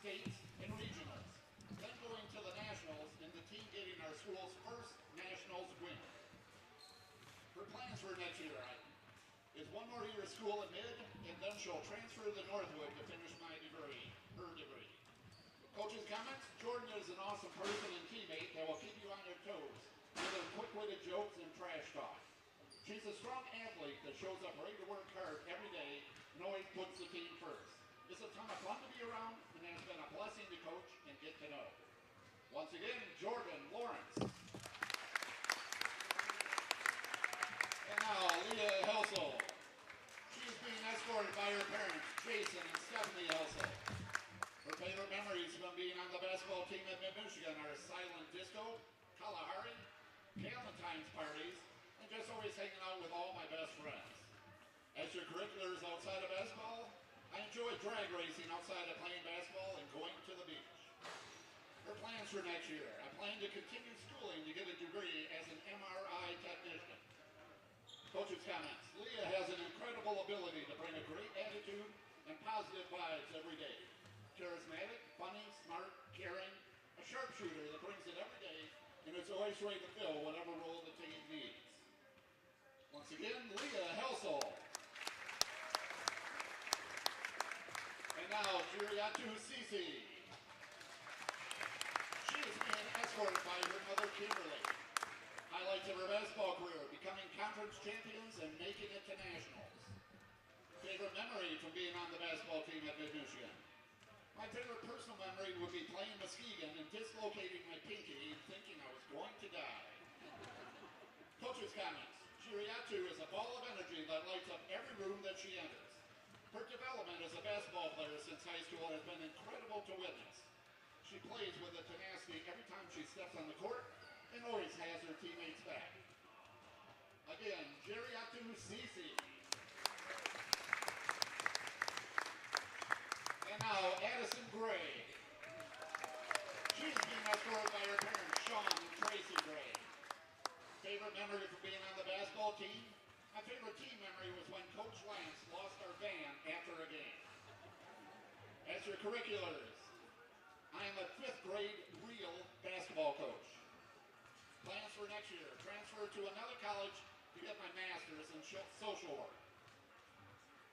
states, and regionals, then going to the nationals and the team getting our school's first nationals win. Her plans for next year is one more year of school at mid, and then she'll transfer to Northwood to finish her degree. Coach's comments: Jordan is an awesome person and teammate that will keep you on your toes with her quick-witted jokes and trash talk. She's a strong athlete that shows up ready to work hard every day and always puts the team first. It's a ton of fun to be around and has been a blessing to coach and get to know. Once again, Jordan Lawrence. And now, Leah Helsel. She is being escorted by her parents, Jason and Stephanie Helsel. Her favorite memories from being on the basketball team at Mid-Michigan are silent disco, Kalahari, Valentine's parties, and just always hanging out with all my best friends. Extracurriculars outside of basketball: I enjoy drag racing outside of playing basketball and going to the beach. Her plans for next year: I plan to continue schooling to get a degree as an MRI technician. Coach's comments: Leah has an incredible ability to bring a great attitude and positive vibes every day. Charismatic, funny, smart, caring, a sharpshooter that brings it every day, and is always ready to fill whatever role the team needs. Once again, Leah Helsel. And now, Jiriatu Sisi. She is being escorted by her mother, Kimberly. Highlights of her basketball career: becoming conference champions and making it to nationals. Favorite memory from being on the basketball team at Mid-Michigan: my favorite personal memory would be playing Muskegon and dislocating my pinky and thinking I was going to die. Coach's comments: Jiriatu is a ball of energy that lights up every room that she enters. Her development as a basketball player since high school has been incredible to witness. She plays with a tenacity every time she steps on the court and always has her teammates back. Again, Jiriatu Sisi. And now, Addison Gray. She is being escorted by her parents, Sean and Tracy Gray. Favorite memory for being on the basketball team: my favorite team memory was when Coach Lance lost our van after a game. Extracurriculars: I am a 5th grade real basketball coach. Plans for next year: transfer to another college to get my master's in social work.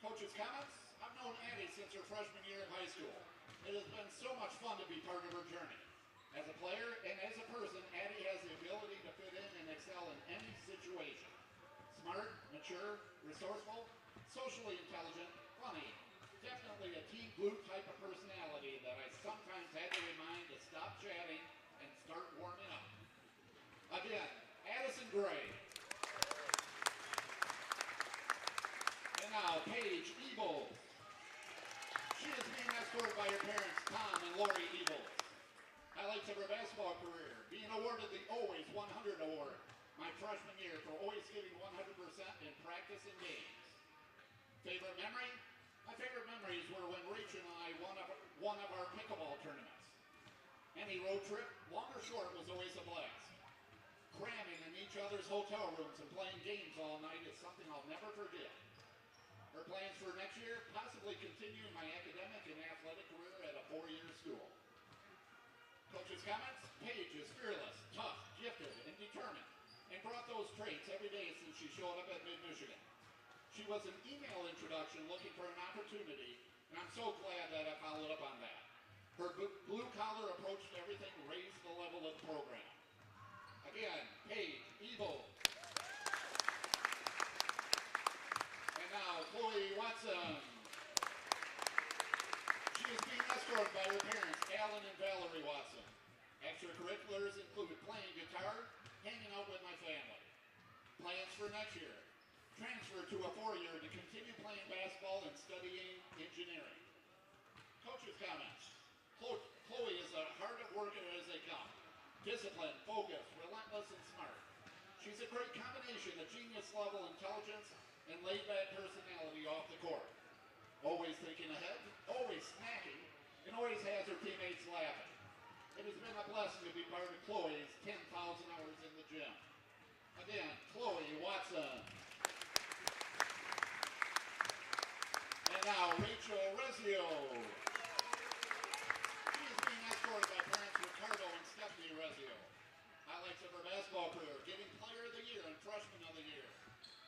Coach's comments: I've known Addie since her freshman year of high school. It has been so much fun to be part of her journey. As a player and as a person, Addie has the ability to fit in and excel in any situation. Smart, mature, resourceful, socially intelligent, funny. Definitely a team glue type of personality that I sometimes had to remind to stop chatting and start warming up. Again, Addison Gray. And now, Paige Ebles. She is being escorted by her parents, Tom and Lori Ebles. Highlights of her basketball career: being awarded the Always 100 Award my freshman year for always giving 100% in practice and games. Favorite memory? My favorite memories were when Rachel and I won of our pickleball tournaments. Any road trip, long or short, was always a blast. Cramming in each other's hotel rooms and playing games all night is something I'll never forget. Her plans for next year: possibly continuing my academic and athletic career at a 4-year school. Coach's comments: Paige is fearless, tough, gifted, and determined, and brought those traits every day since she showed up at Mid-Michigan. She was an email introduction looking for an opportunity, and I'm so glad that I followed up on that. Her blue-collar approach to everything raised the level of the program. Again, Paige Ebles. And now, Chloe Watson. She is being escorted by her parents, Alan and Valerie Watson. Extracurriculars include playing guitar, hanging out with my family. Plans for next year: transfer to a 4-year to continue playing basketball and studying engineering. Coach's comments: Chloe is as hard at work as they come. Disciplined, focused, relentless, and smart. She's a great combination of genius-level intelligence and laid-back personality off the court. Always thinking ahead, always snacking, and always has her teammates laughing. It has been a blessing to be part of Chloe's 10,000 hours in the gym. Again, Chloe Watson. And now, Rachel Rezio. Highlights of her basketball career, getting Player of the Year and Freshman of the Year.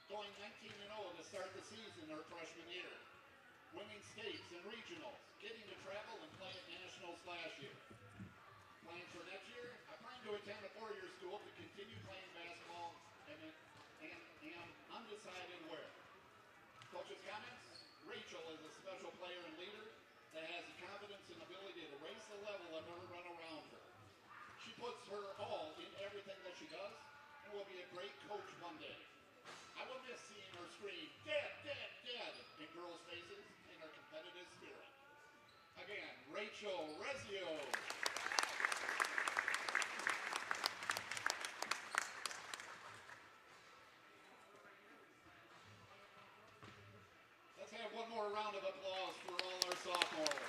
Going 19-0 to start the season her freshman year. Winning states and regionals, getting to travel and play at nationals last year. Plans for next year? I plan to attend a four-year school to continue playing basketball and am undecided where. Coach's comments? Rachel is a special player and leader that has the confidence and ability to raise the level of everyone around her. She puts her all in everything that she does and will be a great coach one day. I will miss seeing her scream, "Dead, dead, dead," in girls' faces and her competitive spirit. Again, Rachel Rezio. Let's have one more round of applause for all our sophomores.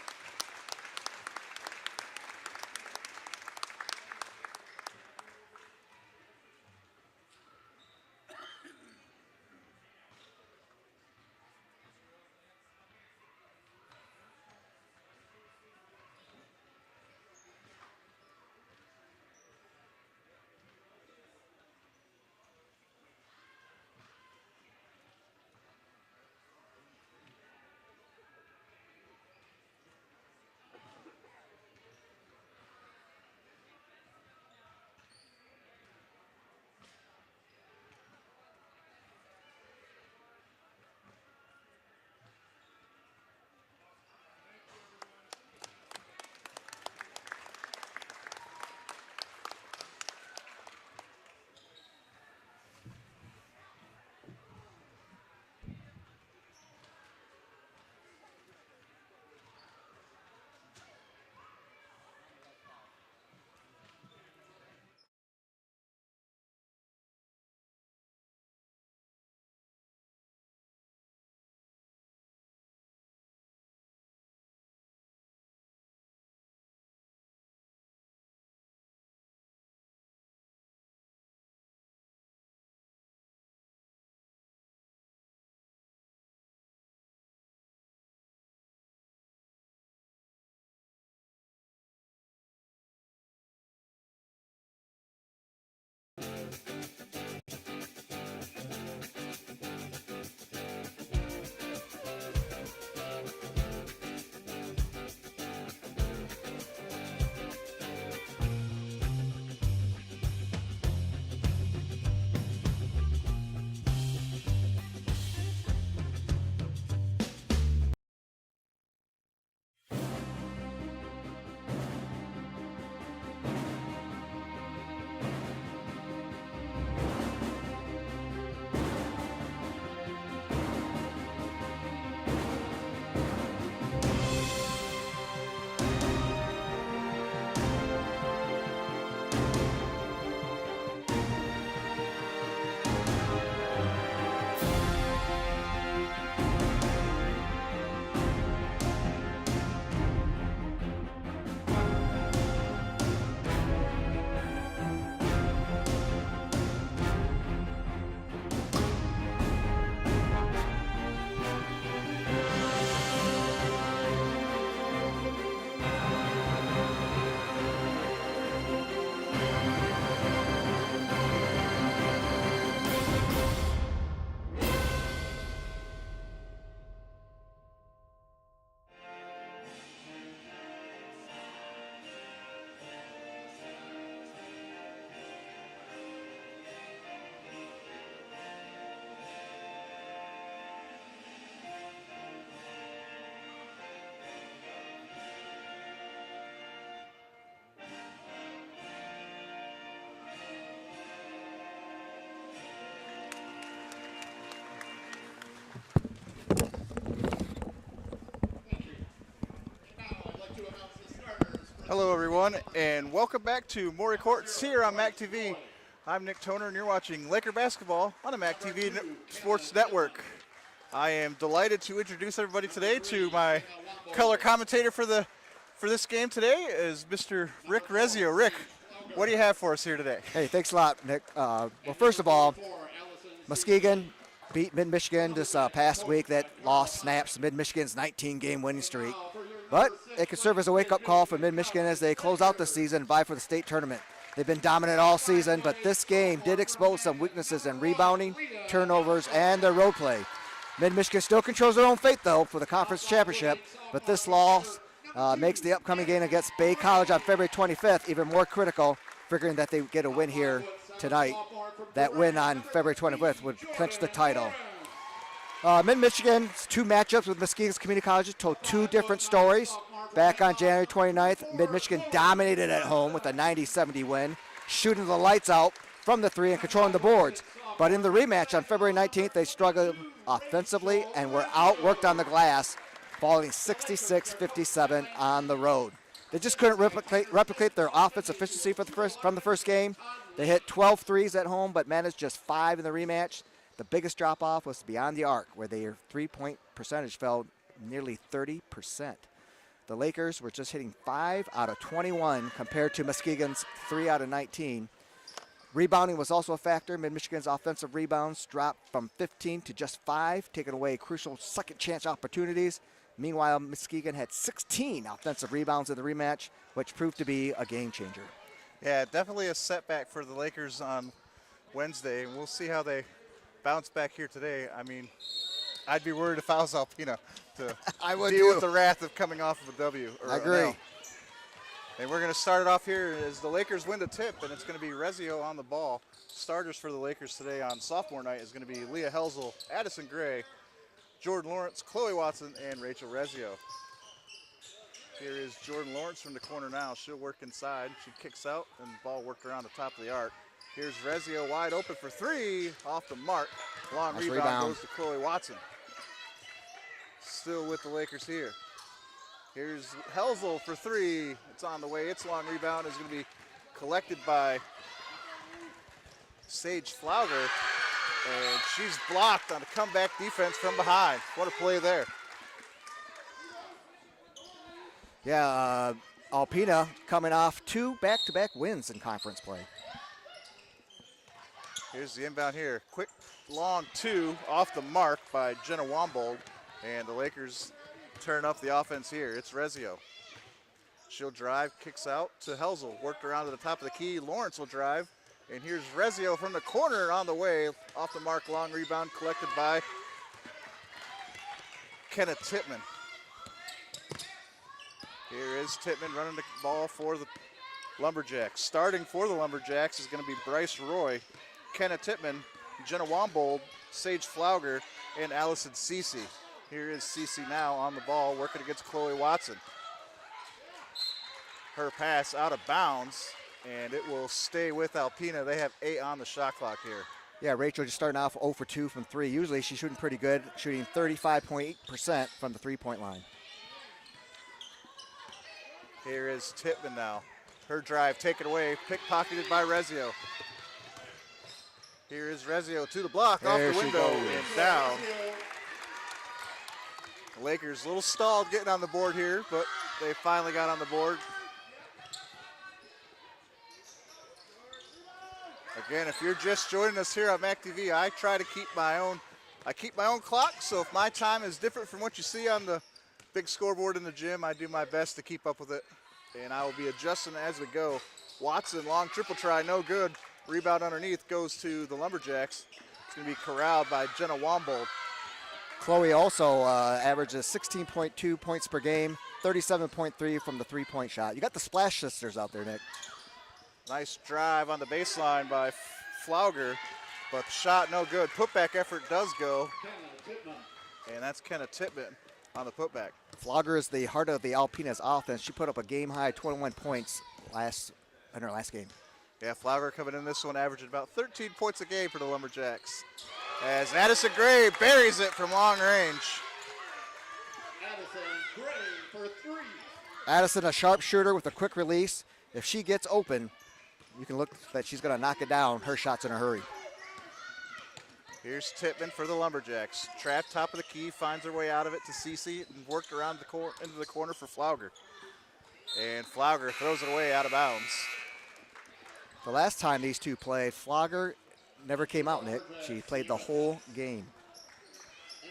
Hello everyone, and welcome back to Maury Courts here on MAC TV. I'm Nick Toner, and you're watching Laker basketball on the MAC TV Sports Network. I am delighted to introduce everybody today to my color commentator for this game today is Mr. Rick Rezio. Rick, what do you have for us here today? Hey, thanks a lot, Nick. Well, first of all, Muskegon beat Mid-Michigan this past week. That loss snaps Mid-Michigan's 19-game winning streak. But it could serve as a wake-up call for Mid-Michigan as they close out the season and vie for the state tournament. They've been dominant all season, but this game did expose some weaknesses in rebounding, turnovers, and their road play. Mid-Michigan still controls their own fate, though, for the conference championship, but this loss makes the upcoming game against Bay College on February 25th even more critical, figuring that they get a win here tonight. That win on February 25th would clinch the title. Mid-Michigan's two matchups with Muskegon's community colleges told two different stories. Back on January 29th, Mid-Michigan dominated at home with a 90-70 win, shooting the lights out from the three and controlling the boards. But in the rematch on February 19th, they struggled offensively and were outworked on the glass, falling 66-57 on the road. They just couldn't replicate their offense efficiency from the first game. They hit 12 threes at home, but managed just 5 in the rematch. The biggest drop-off was beyond the arc, where their three-point percentage fell nearly 30%. The Lakers were just hitting 5 out of 21 compared to Muskegon's 3 out of 19. Rebounding was also a factor. Mid-Michigan's offensive rebounds dropped from 15 to just 5, taking away crucial second-chance opportunities. Meanwhile, Muskegon had 16 offensive rebounds in the rematch, which proved to be a game-changer. Yeah, definitely a setback for the Lakers on Wednesday, and we'll see how they bounce back here today. I mean, I'd be worried if I was Alpena to I would deal too. with the wrath of coming off of a W. I agree. L. And we're going to start it off here as the Lakers win the tip, and it's going to be Rezio on the ball. Starters for the Lakers today on sophomore night is going to be Leah Helzel, Addison Gray, Jordan Lawrence, Chloe Watson, and Rachel Rezio. Here is Jordan Lawrence from the corner now. She'll work inside. She kicks out, and the ball worked around the top of the arc. Here's Rezio wide open for 3, off the mark. Long Nice rebound goes to Chloe Watson. Still with the Lakers here. Here's Helzel for 3. It's on the way. Its long rebound is going to be collected by Sage Flauger, and she's blocked on a comeback defense from behind. What a play there. Yeah, Alpena coming off 2 back-to-back wins in conference play. Here's the inbound here. Quick, long 2 off the mark by Jenna Wombold, and the Lakers turn up the offense here. It's Rezio. She'll drive, kicks out to Helzel. Worked around to the top of the key. Lawrence will drive. And here's Rezio from the corner on the way. Off the mark, long rebound collected by Kenneth Tittman. Here is Tittman running the ball for the Lumberjacks. Starting for the Lumberjacks is going to be Bryce Roy, Kenneth Tittman, Jenna Wombold, Sage Flauger, and Allison Cece. Here is Cece now on the ball, working against Chloe Watson. Her pass out of bounds, and it will stay with Alpena. They have 8 on the shot clock here. Yeah, Rachel just starting off 0 for 2 from 3. Usually she's shooting pretty good, shooting 35.8% from the three-point line. Here is Tittman now. Her drive taken away, pickpocketed by Rezio. Here is Rezio to the block, there off the window, and down. The Lakers a little stalled getting on the board here, but they finally got on the board. Again, if you're just joining us here on MAC TV, I try to keep my own clock, so if my time is different from what you see on the big scoreboard in the gym, I do my best to keep up with it, and I will be adjusting as we go. Watson, long triple try, no good. Rebound underneath goes to the Lumberjacks. It's going to be corralled by Jenna Wombold. Chloe also averages 16.2 points per game, 37.3 from the three-point shot. You got the Splash Sisters out there, Nick. Nice drive on the baseline by Flauger, but the shot no good. Putback effort does go, and that's Kenneth Tittman on the putback. Flauger is the heart of the Alpena's offense. She put up a game-high 21 points in her last game. Yeah, Flauger coming in this one, averaging about 13 points a game for the Lumberjacks. As Addison Gray buries it from long range. Addison Gray for 3. Addison, a sharp shooter with a quick release. If she gets open, you can look that she's going to knock it down. Her shot's in a hurry. Here's Tittman for the Lumberjacks. Trapped top of the key, finds her way out of it to Cece and worked around into the corner for Flauger. And Flauger throws it away out of bounds. The last time these two played, Flauger never came out, Nick. She played the whole game.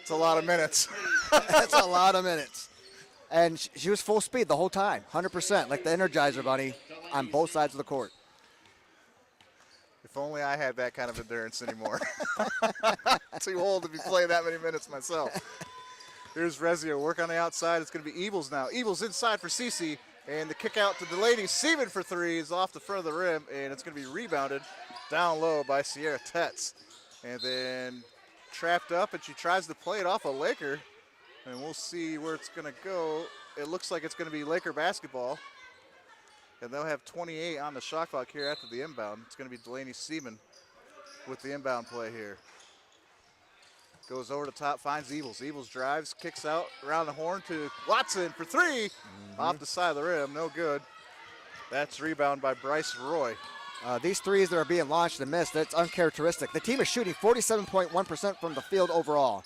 It's a lot of minutes. That's a lot of minutes. And she was full speed the whole time, 100%, like the Energizer Bunny on both sides of the court. If only I had that kind of endurance anymore. Too old to be playing that many minutes myself. Here's Rezio, work on the outside. It's going to be Evils now. Evils inside for Cece, and the kick out to Delaney. Seaman for three is off the front of the rim, and it's going to be rebounded down low by Sierra Tetz. And then trapped up, and she tries to play it off a Laker, and we'll see where it's going to go. It looks like it's going to be Laker basketball, and they'll have 28 on the shot clock here after the inbound. It's going to be Delaney Seaman with the inbound play here. Goes over the top, finds Evils. Evils drives, kicks out around the horn to Watson for three. Off the side of the rim, no good. That's rebound by Bryce Roy. These threes that are being launched and missed, that's uncharacteristic. The team is shooting 47.1% from the field overall.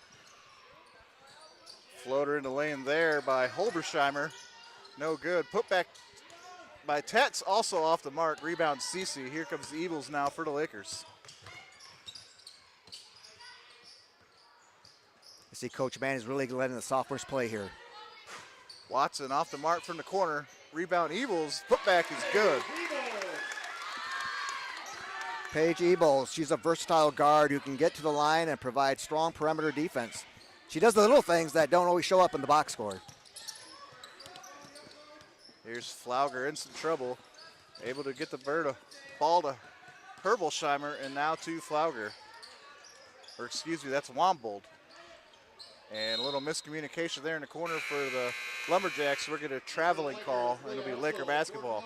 Floater in the lane there by Holbersheimer. No good. Put back by Tetz, also off the mark. Rebound Cece. Here comes the Evils now for the Lakers. You see Coach Mann is really letting the sophomores play here. Watson off the mark from the corner. Rebound Evils. Putback is good. Paige Ebels, she's a versatile guard who can get to the line and provide strong perimeter defense. She does the little things that don't always show up in the box score. Here's Flauger in some trouble. Able to get the ball to Herbolsheimer, and now to Flauger. Or excuse me, that's Wombold. And a little miscommunication there in the corner for the Lumberjacks. We're getting a traveling call, and it'll be Laker basketball.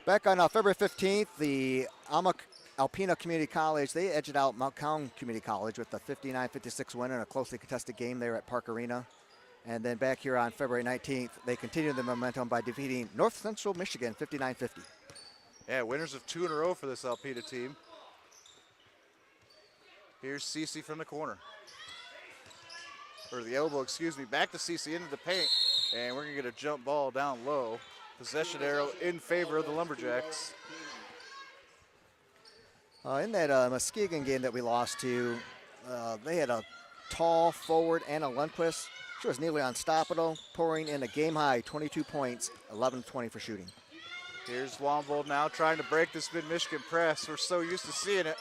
Back on February 15th, the Alpena Community College, they edged out Mount Calhoun Community College with a 59-56 win in a closely contested game there at Park Arena. And then back here on February 19th, they continued the momentum by defeating North Central Michigan 59-50. Yeah, winners of 2 in a row for this Alpena team. Here's Cece from the corner. Or the elbow, excuse me, back to Cece into the paint. And we're going to get a jump ball down low. Possession arrow in favor of the Lumberjacks. In that Muskegon game that we lost to, they had a tall forward, Anna Lundquist. She was nearly unstoppable, pouring in a game-high 22 points, 11-20 for shooting. Here's Wombold now trying to break this mid-Michigan press. We're so used to seeing it.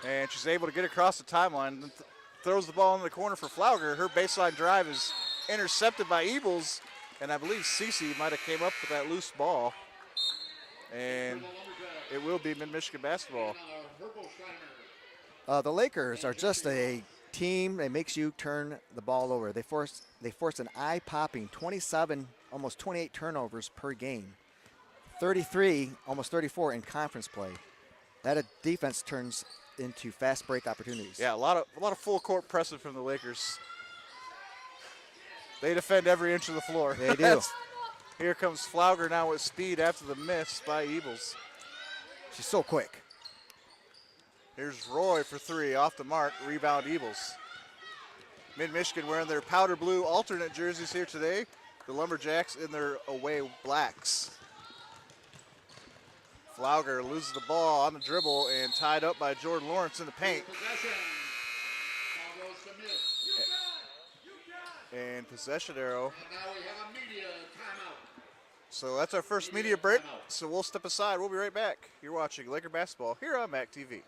And she's able to get across the timeline and throws the ball in the corner for Flauger. Her baseline drive is intercepted by Ebels. And I believe Cece might have came up with that loose ball. And it will be mid-Michigan basketball. The Lakers are just a team that makes you turn the ball over. They force an eye-popping 27, almost 28 turnovers per game. 33, almost 34 in conference play. That defense turns into fast break opportunities. Yeah, a lot of full court pressing from the Lakers. They defend every inch of the floor. They do. Here comes Flauger now with speed after the miss by Ebels. She's so quick. Here's Roy for three, off the mark, rebound Ebels. Mid-Michigan wearing their powder blue alternate jerseys here today. The Lumberjacks in their away blacks. Flauger loses the ball on the dribble and tied up by Jordan Lawrence in the paint. And possession arrow. And now we have a media timeout. So that's our first media break. So we'll step aside. We'll be right back. You're watching Laker basketball here on MAC TV.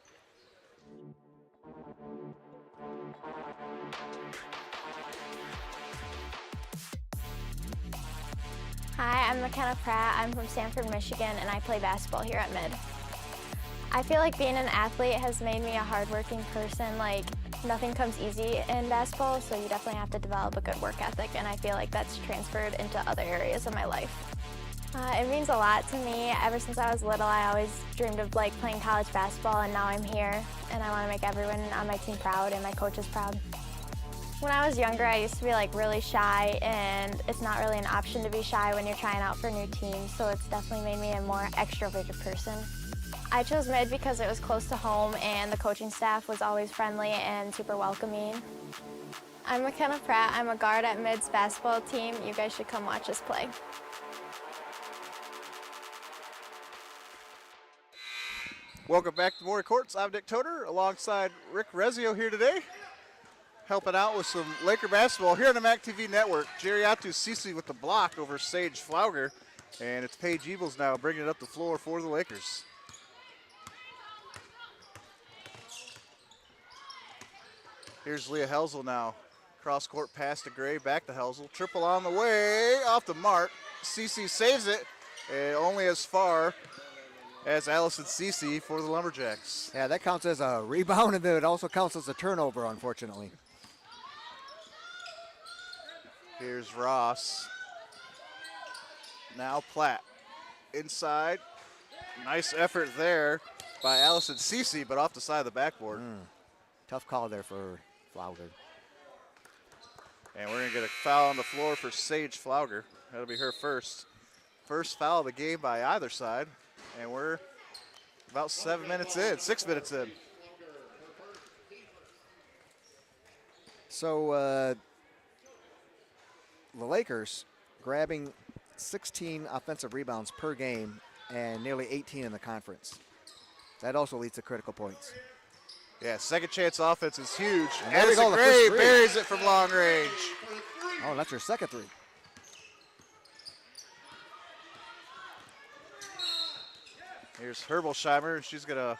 Hi, I'm McKenna Pratt. I'm from Sanford, Michigan, and I play basketball here at Mid. I feel like being an athlete has made me a hardworking person. Like, nothing comes easy in basketball, so you definitely have to develop a good work ethic, and I feel like that's transferred into other areas of my life. It means a lot to me. Ever since I was little, I always dreamed of playing college basketball, and now I'm here, and I want to make everyone on my team proud and my coaches proud. When I was younger, I used to be really shy, and it's not really an option to be shy when you're trying out for new teams, so it's definitely made me a more extroverted person. I chose Mid because it was close to home, and the coaching staff was always friendly and super welcoming. I'm McKenna Pratt. I'm a guard at Mid's basketball team. You guys should come watch us play. Welcome back to Maury Courts. I'm Nick Toner alongside Rick Rezio here today, helping out with some Laker basketball here on the MAC TV network. Jeriatu Cece with the block over Sage Flauger, and it's Paige Ebels now bringing it up the floor for the Lakers. Here's Leah Helsel now. Cross court pass to Gray, back to Helsel. Triple on the way, off the mark. Cece saves it, and only as far as Allison Cece for the Lumberjacks. Yeah, that counts as a rebound, and then it also counts as a turnover, unfortunately. Here's Ross. Now Platt. Inside. Nice effort there by Allison Cece, but off the side of the backboard. Tough call there for Flauger. And we're going to get a foul on the floor for Sage Flauger. That'll be her first. First foul of the game by either side. And we're about 6 minutes in. So the Lakers grabbing 16 offensive rebounds per game and nearly 18 in the conference. That also leads to critical points. Yeah, second chance offense is huge. And there we go, the Gray first three. buries it from long range. Oh, that's her second three. Here's Herbolsheimer. She's going to,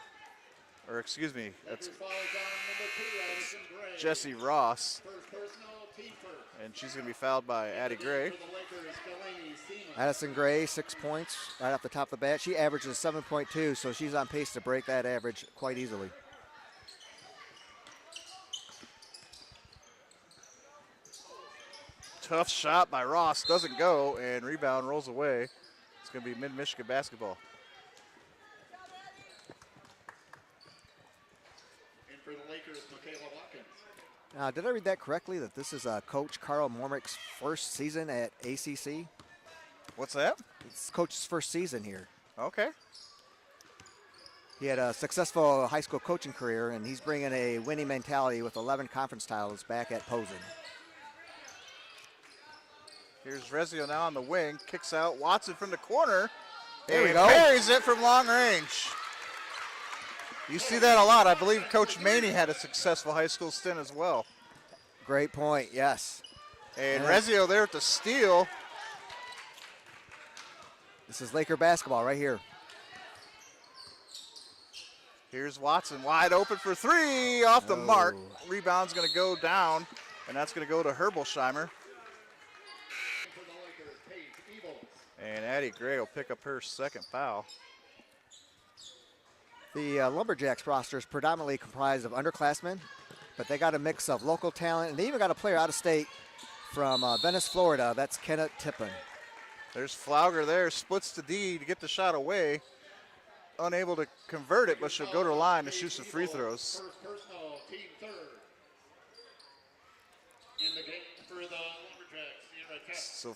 or excuse me, that's Jessie Ross. And she's going to be fouled by Addie Gray. Addison Gray, 6 points right off the top of the bat. She averages 7.2, so she's on pace to break that average quite easily. Tough shot by Ross, doesn't go, and rebound rolls away. It's going to be Mid-Michigan basketball. And for the Lakers, Michaela Watkins. Did I read that correctly, that this is Coach Carl Mormick's first season at ACC? What's that? It's Coach's first season here. Okay. He had a successful high school coaching career, and he's bringing a winning mentality with 11 conference titles back at Posen. Here's Rezio now on the wing, kicks out Watson from the corner. There we and go. Buries it from long range. You see that a lot. I believe Coach Maney had a successful high school stint as well. Great point, yes. And Yeah. Rezio there at the steal. This is Laker basketball right here. Here's Watson wide open for three, off the mark. Rebound's going to go down, and that's going to go to Herbolsheimer. And Addie Gray will pick up her second foul. The Lumberjacks roster is predominantly comprised of underclassmen, but they got a mix of local talent, and they even got a player out of state from Venice, Florida. That's Kenneth Tippin. There's Flauger there, splits to D to get the shot away. Unable to convert it, but she'll go to the line to shoot some free throws. First personal, team third. In the game for the Lumberjacks, Sierra Tech. So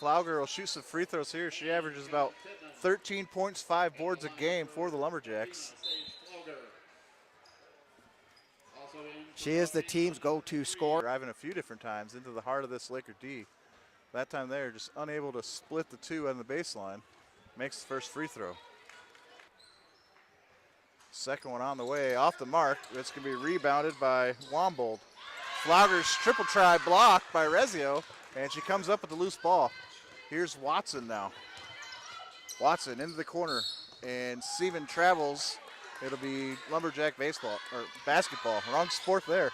Flauger will shoot some free throws here. She averages about 13 points, 5 boards a game for the Lumberjacks. She is the team's go-to scorer. Driving a few different times into the heart of this Laker D. That time they're just unable to split the two on the baseline. Makes the first free throw. Second one on the way, off the mark. It's going to be rebounded by Wombold. Flauger's triple try blocked by Rezio, and she comes up with the loose ball. Here's Watson now. Watson into the corner, and Seaman travels. It'll be Lumberjack baseball, or basketball. Wrong sport there.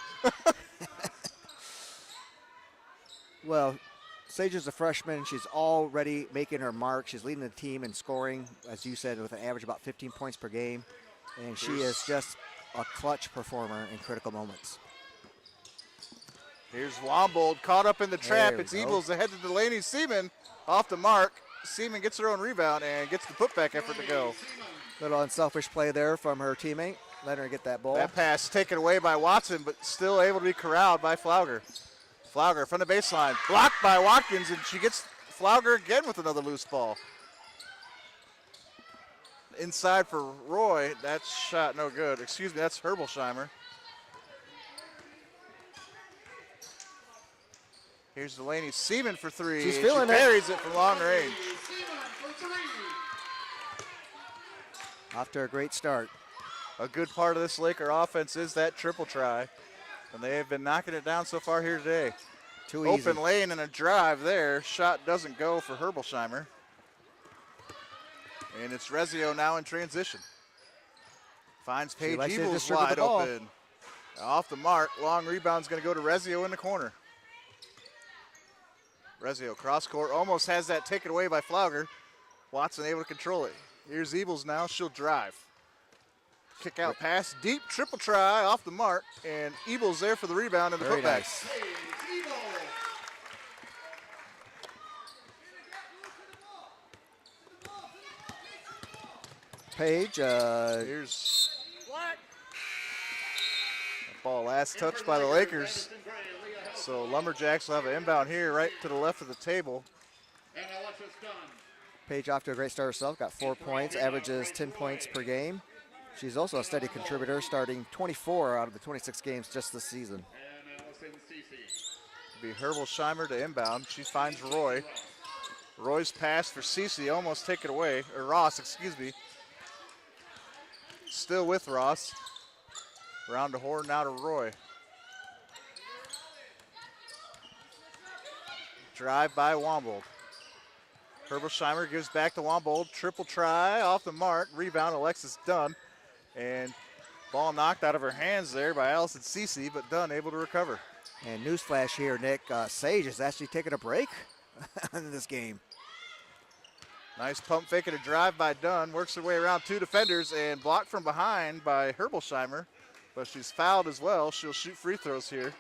Well, Sage is a freshman. She's already making her mark. She's leading the team in scoring, as you said, with an average about 15 points per game. And she is just a clutch performer in critical moments. Here's Wombold caught up in the trap. There It's we go. Eagles ahead to Delaney Seaman off the mark. Seaman gets her own rebound and gets the putback effort to go. Little unselfish play there from her teammate. Let her get that ball. That pass taken away by Watson, but still able to be corralled by Flauger. Flauger from the baseline, blocked by Watkins, and she gets Flauger again with another loose ball. Inside for Roy, that shot no good. Excuse me, that's Herbolsheimer. Here's Delaney Seaman for three. She's and feeling she it. parries it from long range. Off to a great start. A good part of this Laker offense is that triple try, and they have been knocking it down so far here today. Too easy. Open lane and a drive there. Shot doesn't go for Herbolsheimer. And it's Rezio now in transition. Finds Paige likes to Eagles distribute wide the ball. open. Off the mark, long rebound's going to go to Rezio in the corner. Rezio cross court, almost has that taken away by Flauger. Watson able to control it. Here's Ebels now, she'll drive. Kick out pass, deep triple try off the mark, and Ebels there for the rebound and the Very putback. nice. Page. Here's the ball last touched by the Lakers. So Lumberjacks will have an inbound here right to the left of the table. Paige off to a great start herself, got 4 points, averages 10 points per game. She's also a steady contributor, starting 24 out of the 26 games just this season. It'll be Herbolsheimer to inbound. She finds Roy. Roy's pass for Cece, almost taken away, or Ross, excuse me. Still with Ross. Round to Horn, now to Roy. Drive by Wombold. Herbolsheimer gives back to Wombold. Triple try off the mark. Rebound, Alexis Dunn. And ball knocked out of her hands there by Allison Cece, but Dunn able to recover. And newsflash here, Nick, Sage is actually taking a break in this game. Nice pump fake and a drive by Dunn. Works her way around two defenders and blocked from behind by Herbolsheimer. But she's fouled as well. She'll shoot free throws here.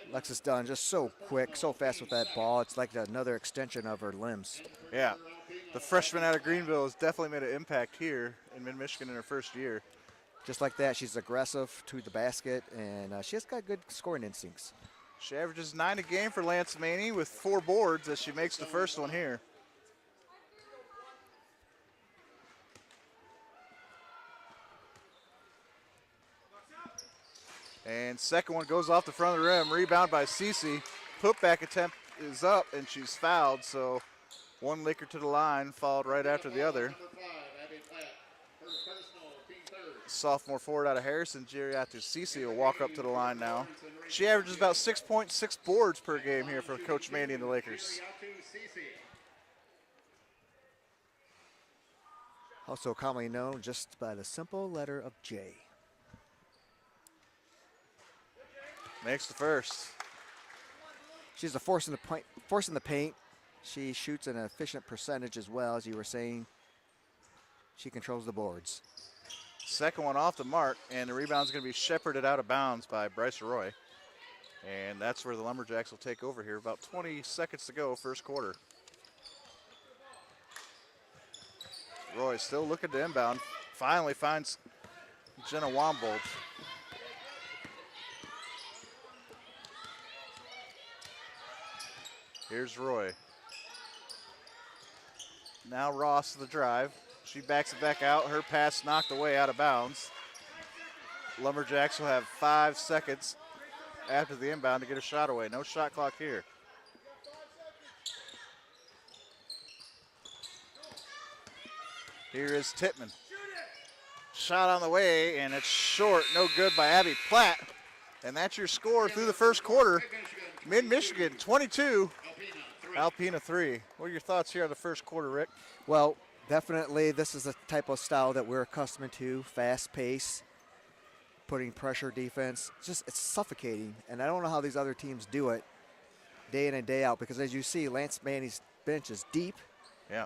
Alexis Dunn just so quick, so fast with that ball. It's like another extension of her limbs. Yeah, the freshman out of Greenville has definitely made an impact here in Mid-Michigan in her first year. Just like that, she's aggressive to the basket, and she has got good scoring instincts. She averages 9 a game for Lance Maney with 4 boards as she makes the first one here. And second one goes off the front of the rim. Rebound by Cece. Putback attempt is up, and she's fouled. So one Laker to the line, followed right after the other. Sophomore forward out of Harrison, Geriatu Cece will walk up to the line now. She averages about 6.6 boards per game here for Coach Maney and the Lakers. Also commonly known just by the simple letter of J. Makes the first. She's a force in the paint. She shoots an efficient percentage as well, as you were saying. She controls the boards. Second one off the mark, and the rebound's going to be shepherded out of bounds by Bryce Roy. And that's where the Lumberjacks will take over here. About 20 seconds to go, first quarter. Roy still looking to inbound. Finally finds Jenna Wombold. Here's Roy. Now Ross the drive. She backs it back out. Her pass knocked away out of bounds. Lumberjacks will have 5 seconds after the inbound to get a shot away. No shot clock here. Here is Tittman. Shot on the way, and it's short. No good by Abby Platt. And that's your score through the first quarter. Mid-Michigan 22, Alpena 3. What are your thoughts here on the first quarter, Rick? Well, definitely this is the type of style that we're accustomed to, fast pace, putting pressure defense. It's suffocating, and I don't know how these other teams do it day in and day out, because as you see, Lance Maney's bench is deep,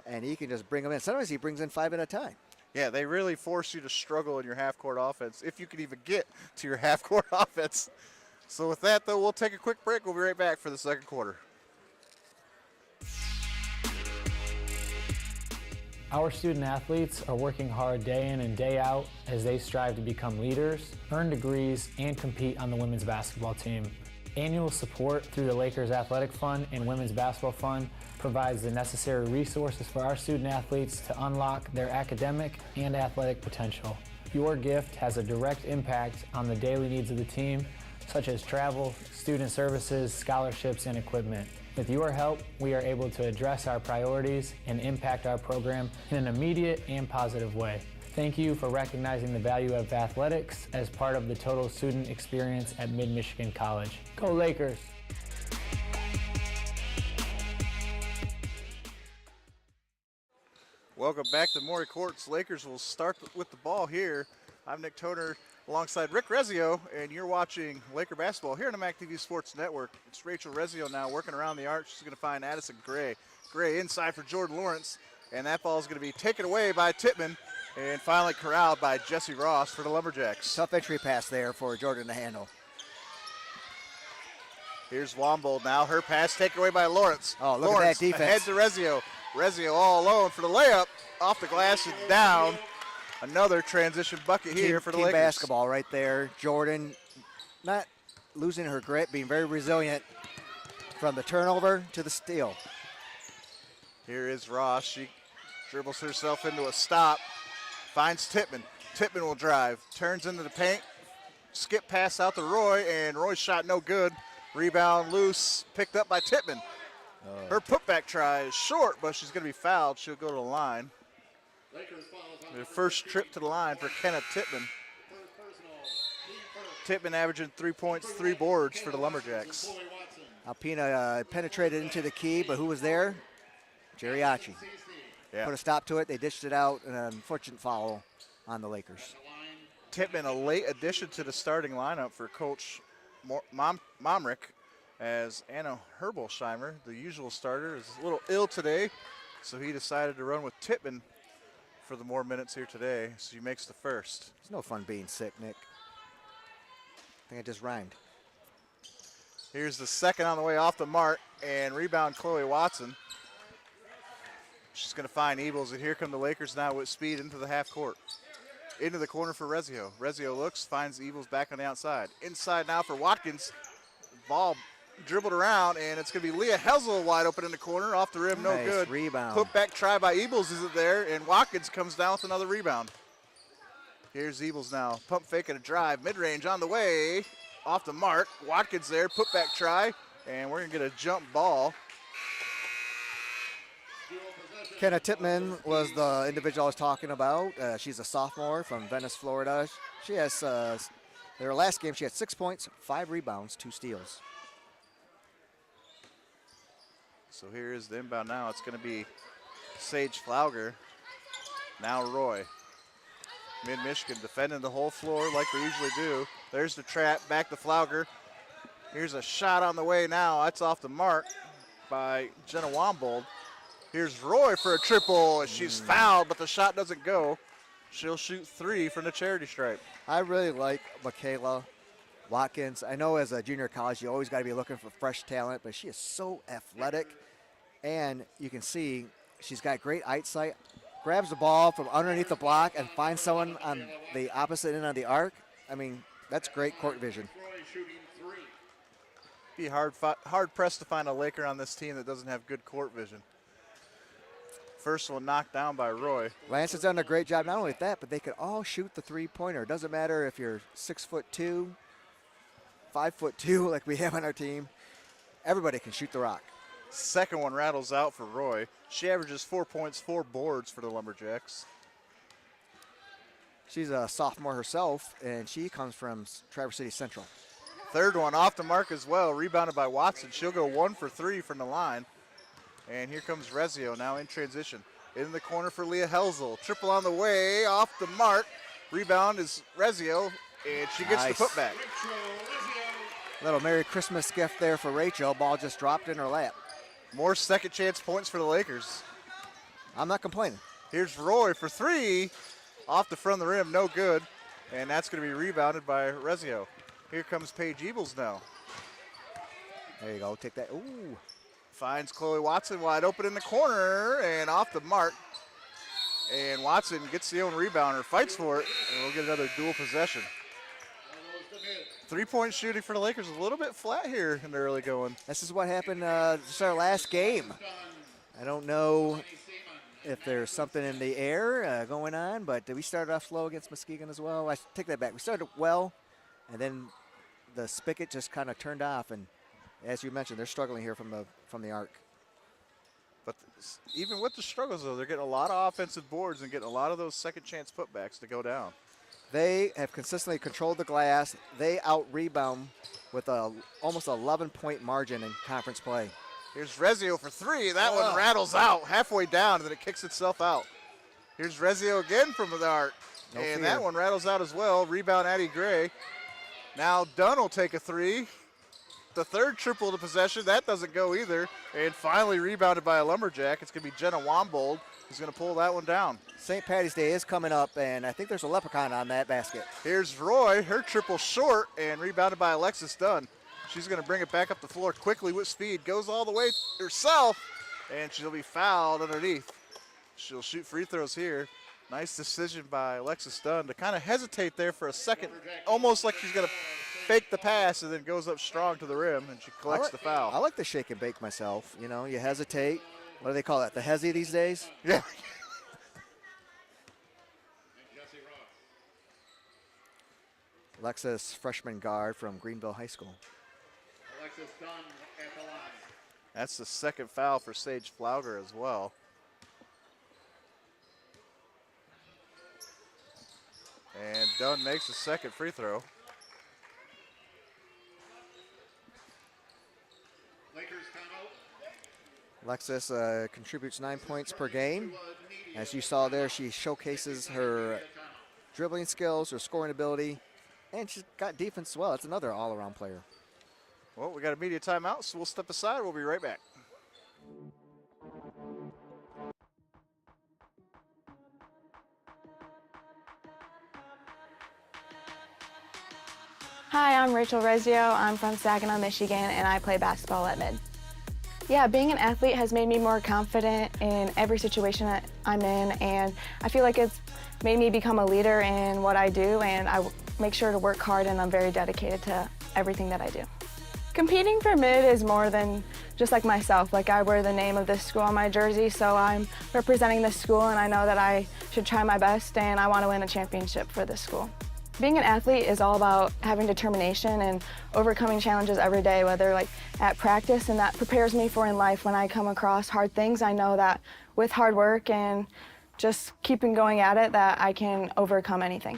and he can just bring them in. Sometimes he brings in 5 at a time. Yeah, they really force you to struggle in your half-court offense, if you can even get to your half-court offense. So with that, though, we'll take a quick break. We'll be right back for the second quarter. Our student athletes are working hard day in and day out as they strive to become leaders, earn degrees, and compete on the women's basketball team. Annual support through the Lakers Athletic Fund and Women's Basketball Fund provides the necessary resources for our student athletes to unlock their academic and athletic potential. Your gift has a direct impact on the daily needs of the team, such as travel, student services, scholarships, and equipment. With your help, we are able to address our priorities and impact our program in an immediate and positive way. Thank you for recognizing the value of athletics as part of the total student experience at Mid-Michigan College. Go Lakers! Welcome back to Maury Courts. Lakers will start with the ball here. I'm Nick Toner alongside Rick Rezio, and you're watching Laker basketball here on the Mac TV Sports Network. It's Rachel Rezio now working around the arc. She's going to find Addison Gray. Gray inside for Jordan Lawrence, and that ball is going to be taken away by Tittman and finally corralled by Jesse Ross for the Lumberjacks. Tough entry pass there for Jordan to handle. Here's Wombold now. Her pass taken away by Lawrence. Oh, look Lawrence at that defense. Ahead to Rezio. Rezio all alone for the layup. Off the glass and down. Another transition bucket here for the team Lakers. Basketball right there. Jordan not losing her grit, being very resilient from the turnover to the steal. Here is Ross. She dribbles herself into a stop. Finds Tittman. Tittman will drive. Turns into the paint. Skip pass out to Roy, and Roy's shot no good. Rebound loose. Picked up by Tittman. Her putback try is short, but she's going to be fouled. She'll go to the line. Their first trip to the line for Kenna Tittman. Tittman averaging 3 points, 3 boards for the Lumberjacks. Alpena penetrated into the key, but who was there? Geriachi. Yeah. Put a stop to it. They dished it out. An unfortunate foul on the Lakers. Tittman, a late addition to the starting lineup for Coach Momrick, as Anna Herbolsheimer, the usual starter, is a little ill today, so he decided to run with Tittman for the more minutes here today, so he makes the first. It's no fun being sick, Nick. I think I just rhymed. Here's the second on the way off the mark, and rebound Chloe Watson. She's going to find Ebles, and here come the Lakers now with speed into the half court. Into the corner for Rezio. Rezio looks, finds Ebles back on the outside. Inside now for Watkins. Ball dribbled around, and it's going to be Leah Helsel wide open in the corner. Off the rim, no Nice good. rebound. Put back try by Ebles isn't there, and Watkins comes down with another rebound. Here's Ebles now. Pump fake and a drive. Mid-range on the way. Off the mark. Watkins there. Put back try, and we're going to get a jump ball. Kenna Tittman was the individual I was talking about. She's a sophomore from Venice, Florida. She has, their last game, she had 6 points, 5 rebounds, 2 steals. So here is the inbound now. It's going to be Sage Flauger. Now Roy. Mid-Michigan defending the whole floor like we usually do. There's the trap, back to Flauger. Here's a shot on the way now. That's off the mark by Jenna Wombold. Here's Roy for a triple. She's fouled, but the shot doesn't go. She'll shoot 3 from the charity stripe. I really like Michaela Watkins. I know as a junior college, you always got to be looking for fresh talent, but she is so athletic. And you can see she's got great eyesight. Grabs the ball from underneath the block and finds someone on the opposite end of the arc. I mean, that's great court vision. Be hard pressed to find a Laker on this team that doesn't have good court vision. First one knocked down by Roy. Lance has done a great job. Not only that, but they could all shoot the three-pointer. It doesn't matter if you're 6'2", 5'2", like we have on our team. Everybody can shoot the rock. Second one rattles out for Roy. She averages 4 points, 4 boards for the Lumberjacks. She's a sophomore herself, and she comes from Traverse City Central. Third one off the mark as well, rebounded by Watson. She'll go 1 for 3 from the line. And here comes Rezio now in transition. In the corner for Leah Helsel. Triple on the way, off the mark. Rebound is Rezio, and she gets Nice. the putback. Little Merry Christmas gift there for Rachel. Ball just dropped in her lap. More second chance points for the Lakers. I'm not complaining. Here's Roy for 3. Off the front of the rim, no good. And that's going to be rebounded by Rezio. Here comes Paige Ebles now. There you go. Take that. Ooh. Finds Chloe Watson wide open in the corner and off the mark. And Watson gets the own rebounder, fights for it, and we'll get another dual possession. 3-point shooting for the Lakers a little bit flat here in the early going. This is what happened this is our last game. I don't know if there's something in the air going on, but we started off slow against Muskegon as well. I take that back. We started well, and then the spigot just kind of turned off, and as you mentioned, they're struggling here from the arc. But even with the struggles, though, they're getting a lot of offensive boards and getting a lot of those second chance putbacks to go down. They have consistently controlled the glass. They out-rebound with a almost 11-point margin in conference play. Here's Rezio for 3. That one rattles out halfway down, and then it kicks itself out. Here's Rezio again from the arc. No and fear. that one rattles out as well. Rebound, Addie Gray. Now Dunn will take a three. The third triple to possession. That doesn't go either. And finally rebounded by a Lumberjack. It's going to be Jenna Wombold who's going to pull that one down. St. Patty's Day is coming up, and I think there's a leprechaun on that basket. Here's Roy. Her triple short and rebounded by Alexis Dunn. She's going to bring it back up the floor quickly with speed. Goes all the way herself, and she'll be fouled underneath. She'll shoot free throws here. Nice decision by Alexis Dunn to kind of hesitate there for a second, almost like she's going to fake the pass and then goes up strong to the rim, and she collects the foul. I like the shake and bake myself. You know, you hesitate. What do they call that? The hezzy these days? Yeah. Alexis, freshman guard from Greenville High School. Alexis Dunn at the line. That's the second foul for Sage Flauger as well. And Dunn makes the second free throw. Lakers timeout. Alexis contributes 9 points per game. As you saw there, she showcases her dribbling skills, her scoring ability, and she's got defense as well. That's another all-around player. Well, we got a media timeout, so we'll step aside. We'll be right back. Hi, I'm Rachel Rezio. I'm from Saginaw, Michigan, and I play basketball at Mid. Yeah, being an athlete has made me more confident in every situation that I'm in, and I feel like it's made me become a leader in what I do, and I make sure to work hard, and I'm very dedicated to everything that I do. Competing for Mid is more than just like myself. Like, I wear the name of this school on my jersey, so I'm representing this school, and I know that I should try my best, and I want to win a championship for this school. Being an athlete is all about having determination and overcoming challenges every day, whether like at practice, and that prepares me for in life. When I come across hard things, I know that with hard work and just keeping going at it, that I can overcome anything.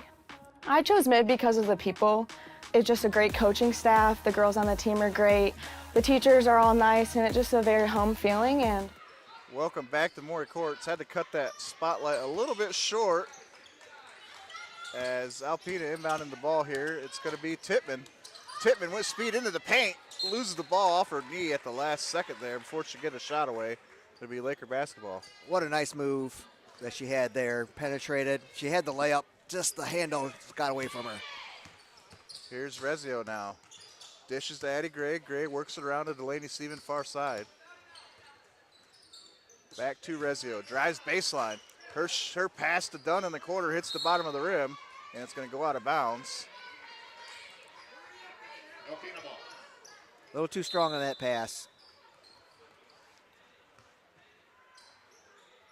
I chose Mid because of the people. It's just a great coaching staff. The girls on the team are great. The teachers are all nice, and it's just a very home feeling. And Welcome back to Maury Courts. Had to cut that spotlight a little bit short as Alpena inbounding the ball here. It's going to be Tittman. Tittman with speed into the paint, loses the ball off her knee at the last second there before she get a shot away. It'll be Laker basketball. What a nice move that she had there. Penetrated. She had the layup. Just the handle got away from her. Here's Rezio now. Dishes to Addie Gray. Gray works it around to Delaney Seaman far side. Back to Rezio. Drives baseline. Her pass to Dunn in the corner hits the bottom of the rim, and it's going to go out of bounds. Alpena ball. A little too strong on that pass.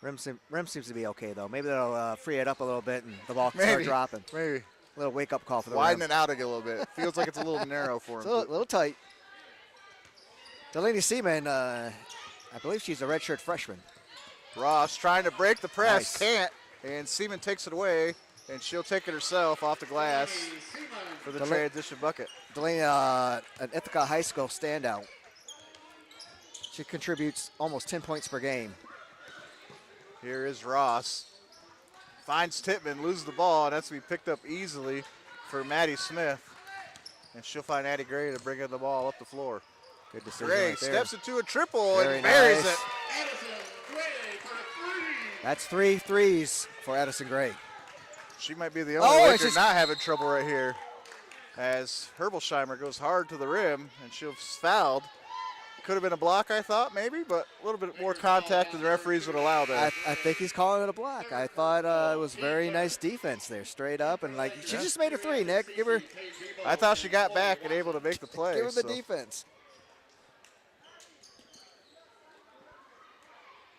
Rim seems to be okay, though. Maybe they'll free it up a little bit and the ball can start dropping. Maybe. A little wake-up call for the Widen rim. it out a little bit. Feels like it's a little narrow for It's him. a little tight. Delaney Seaman, I believe she's a redshirt freshman. Ross trying to break the press, Nice. can't, and Seaman takes it away, and she'll take it herself off the glass for the transition bucket. Delaney, an Ithaca High School standout. She contributes almost 10 points per game. Here is Ross. Finds Tittman, loses the ball, and that's to be picked up easily for Maddie Smith. And she'll find Addie Gray to bring in the ball up the floor. Good decision Gray right there. steps into a triple Very and buries nice. it. Addison Gray for three. That's 3 threes for Addison Gray. She might be the Oh, only and Laker she's- not having trouble right here. As Herbolsheimer goes hard to the rim, and she's fouled. Could have been a block, I thought, maybe, but a little bit more contact than the referees would allow there. I think he's calling it a block. I thought it was very nice defense there, straight up, and like she just made a three. Nick, give her I thought she got back and able to make the play. give her the so. defense.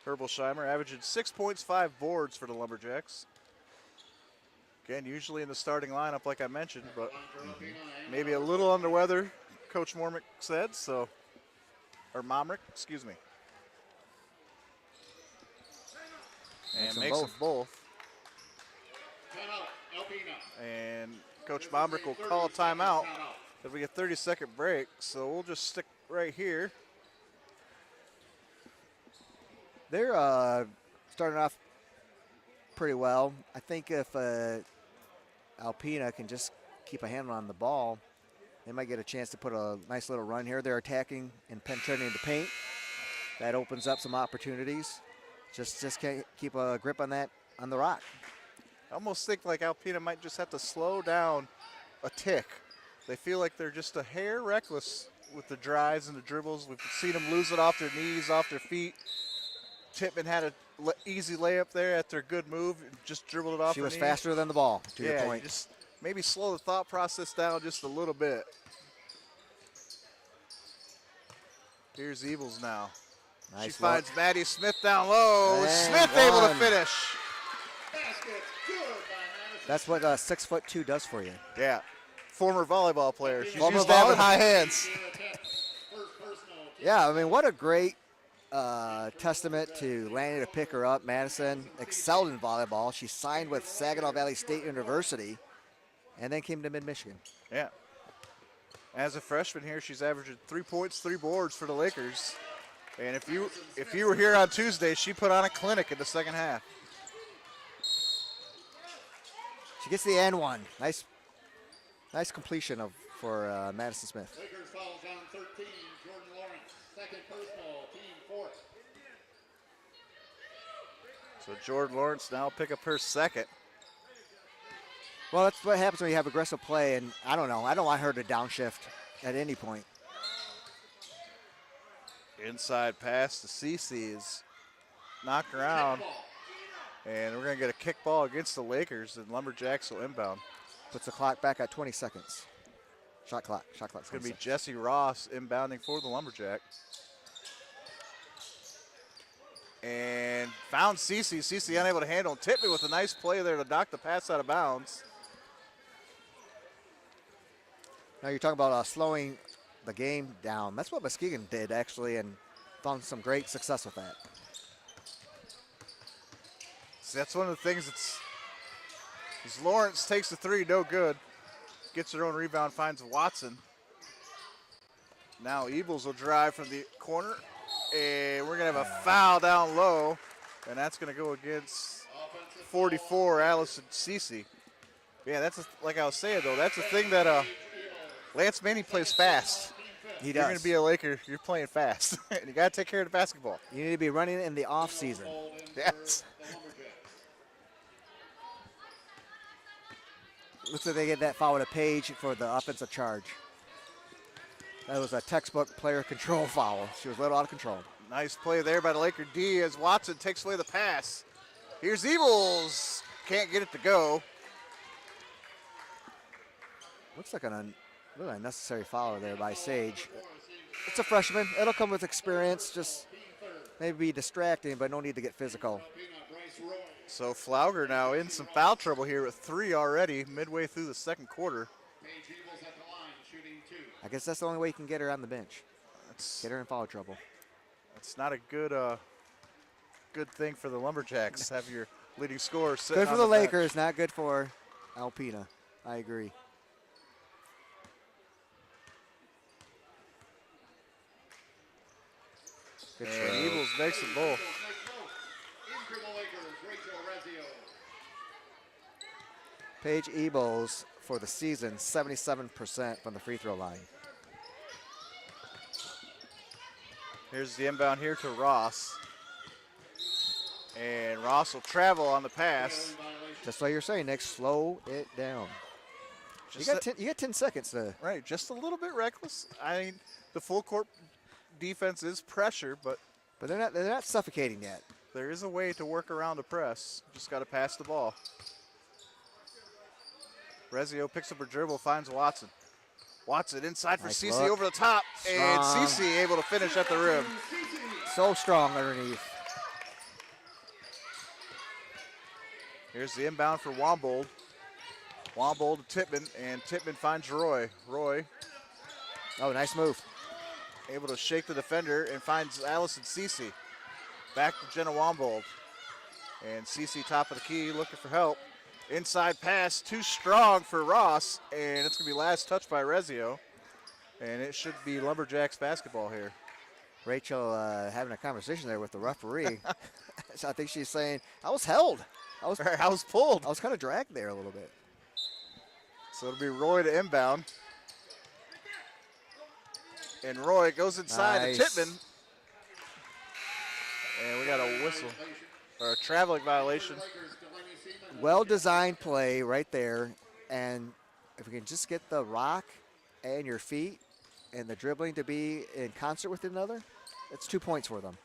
Herbolsheimer averaging 6 points, 5 boards for the Lumberjacks. Again, usually in the starting lineup, like I mentioned, but maybe a little under weather, Coach Mormick said, so, or Momrick, excuse me. And makes them both. Timeout, Alpena. And Coach Momrick will call a timeout. It'll be a 30-second break, so we'll just stick right here. They're starting off pretty well. I think if Alpena can just keep a handle on the ball, they might get a chance to put a nice little run here. They're attacking and penetrating the paint. That opens up some opportunities. Just can't keep a grip on that, on the rock. I almost think like Alpena might just have to slow down a tick. They feel like they're just a hair reckless with the drives and the dribbles. We've seen them lose it off their knees, off their feet. Tippmann had an easy layup there after a good move, and just dribbled it off. She her was knees. faster than the ball, to your point. Just maybe slow the thought process down just a little bit. Here's Evils now. Nice She look. finds Maddie Smith down low. And Smith able to one. finish. Basket good by Madison. That's what 6'2" does for you. Yeah, former volleyball player. She's Former used to having volleyball- high hands. First personal. Yeah, I mean, what a great testament to landing to pick her up. Madison excelled in volleyball. She signed with Saginaw Valley State University and then came to Mid-Michigan. Yeah. As a freshman here, she's averaging 3 points, 3 boards for the Lakers. And if you were here on Tuesday, she put on a clinic in the second half. She gets the and one. Nice completion for Madison Smith. Lakers fouls on 13. Jordan Lawrence. Second personal. Team fourth. So Jordan Lawrence now pick up her second. Well, that's what happens when you have aggressive play, and I don't know. I don't want her to downshift at any point. Inside pass to Cece is knocked around. And we're going to get a kick ball against the Lakers, and Lumberjacks will inbound. Puts the clock back at 20 seconds. Shot clock. It's going to be Jesse Ross inbounding for the Lumberjack. And found Cece. Cece unable to handle. Tippmann with a nice play there to knock the pass out of bounds. Now you're talking about slowing the game down. That's what Muskegon did, actually, and found some great success with that. See, that's one of the things as Lawrence takes the three, no good. Gets her own rebound, finds Watson. Now Evils will drive from the corner, and we're going to have a foul down low, and that's going to go against 44, Allison Cece. Yeah, like I was saying, though, that's the thing that Lance Manning plays fast. He If does. you're going to be a Laker, you're playing fast. And you got to take care of the basketball. You need to be running in the off season. Yes. Looks like they get that foul to Page for the offensive charge. That was a textbook player control foul. She was a little out of control. Nice play there by the Laker D as Watson takes away the pass. Here's Evils. Can't get it to go. Looks like a really unnecessary foul there by Sage. It's a freshman. It'll come with experience. Just maybe be distracting, but no need to get physical. So Flauger now in some foul trouble here with 3 already midway through the second quarter. I guess that's the only way you can get her on the bench. That's, Get her in foul trouble. that's not a good thing for the Lumberjacks. Have your leading scorer sitting Good for on the bench. Lakers, not good for Alpena. I agree. Good And try. Evils makes it both. Paige Ebels for the season, 77% from the free throw line. Here's the inbound here to Ross. And Ross will travel on the pass. Just like you're saying, Nick, slow it down. You got 10 seconds to. Right, just a little bit reckless. I mean, the full court defense is pressure, but But they're not suffocating yet. there is a way to work around the press. Just got to pass the ball. Rezio picks up her dribble, finds Watson. Watson inside for Nice Cece look. over the top, and Strong. Cece able to finish at the rim. So strong underneath. Here's the inbound for Wombold. Wombold to Tippmann, and Tippmann finds Roy. Roy Oh, nice move. able to shake the defender and finds Allison Cece. Back to Jenna Wombold. And Cece top of the key looking for help. Inside pass, too strong for Ross, and it's going to be last touch by Rezio. And it should be Lumberjacks basketball here. Rachel having a conversation there with the referee. So I think she's saying, I was held. I was pulled. I was kind of dragged there a little bit. So it'll be Roy to inbound. And Roy goes inside to Nice. Tippmann. And we got a whistle, or a traveling violation. Well-designed play right there. And if we can just get the rock and your feet and the dribbling to be in concert with another, it's 2 points for them.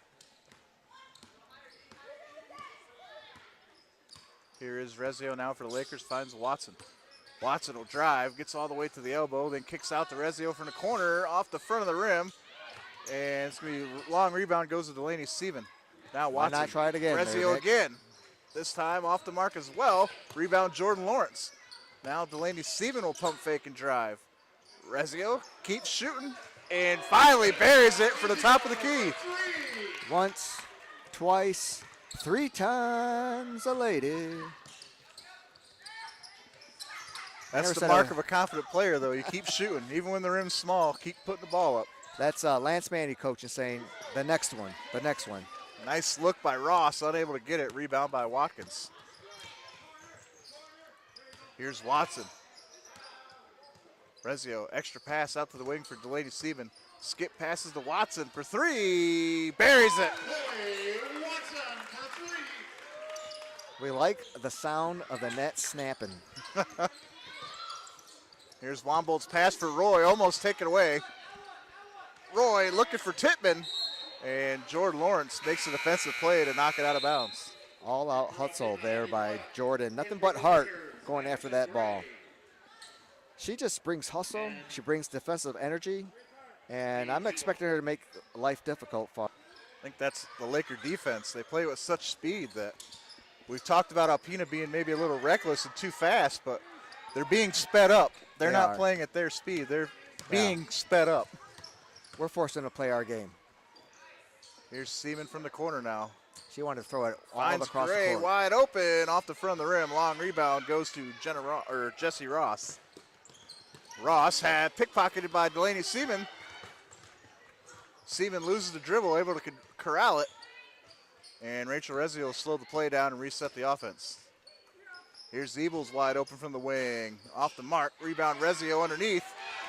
Here is Rezio now for the Lakers, finds Watson. Watson will drive, gets all the way to the elbow, then kicks out to Rezio from the corner, off the front of the rim. And it's going to be a long rebound, goes to Delaney Steven. Now Watson. Why not try it again? Rezio again. This time off the mark as well. Rebound Jordan Lawrence. Now Delaney Steven will pump fake and drive. Rezio keeps shooting and finally buries it for the top of the key. Once, twice, 3 times a lady. That's the mark of a confident player, though. You keep shooting. Even when the rim's small, keep putting the ball up. That's Lance Manny coaching saying, the next one, the next one. Nice look by Ross, unable to get it. Rebound by Watkins. Here's Watson. Rezio, extra pass out to the wing for Delaney Steven. Skip passes to Watson for 3. Buries it. We like the sound of the net snapping. Here's Wombold's pass for Roy, almost taken away. Roy looking for Tippmann, and Jordan Lawrence makes a defensive play to knock it out of bounds. All out hustle there by Jordan. Nothing but heart going after that ball. She just brings hustle. She brings defensive energy, and I'm expecting her to make life difficult for her. I think that's the Laker defense. They play with such speed that we've talked about Alpena being maybe a little reckless and too fast, but they're being sped up. They're not playing at their speed. They're being sped up. We're forcing them to play our game. Here's Seaman from the corner now. She wanted to throw it all Finds across the Gray court. wide open off the front of the rim. Long rebound goes to Jesse Ross. Ross had pickpocketed by Delaney Seaman. Seaman loses the dribble, able to corral it. And Rachel Rezio slowed the play down and reset the offense. Here's Zeebles wide open from the wing. Off the mark, rebound Rezio underneath,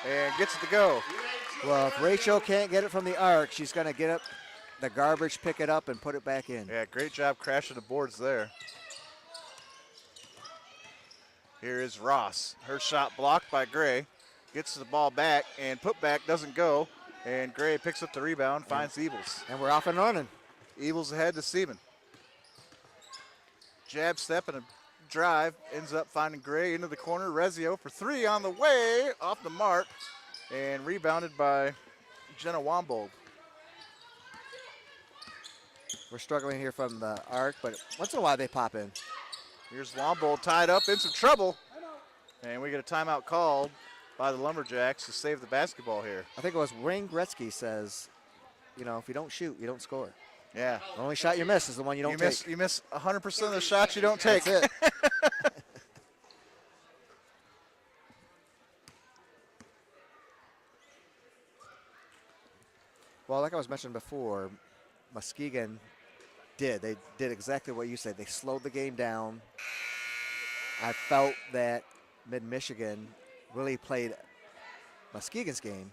and gets it to go. Well, if Rachel can't get it from the arc, she's going to get up the garbage, pick it up, and put it back in. Yeah, great job crashing the boards there. Here is Ross. Her shot blocked by Gray. Gets the ball back, and putback doesn't go. And Gray picks up the rebound, finds Ebles. And we're off and running. Ebles ahead to Seaman. Jab step and a drive. Ends up finding Gray into the corner. Rezio for 3 on the way. Off the mark. And rebounded by Jenna Wombold. We're struggling here from the arc, but once in a while they pop in. Here's Wombold tied up in some trouble. And we get a timeout called by the Lumberjacks to save the basketball here. I think it was Wayne Gretzky says, you know, if you don't shoot, you don't score. Yeah. The only shot you miss is the one you don't take. You miss 100% of the shots you don't take. That's it. Well, like I was mentioning before, Muskegon they did exactly what you said. They slowed the game down. I felt that Mid-Michigan really played Muskegon's game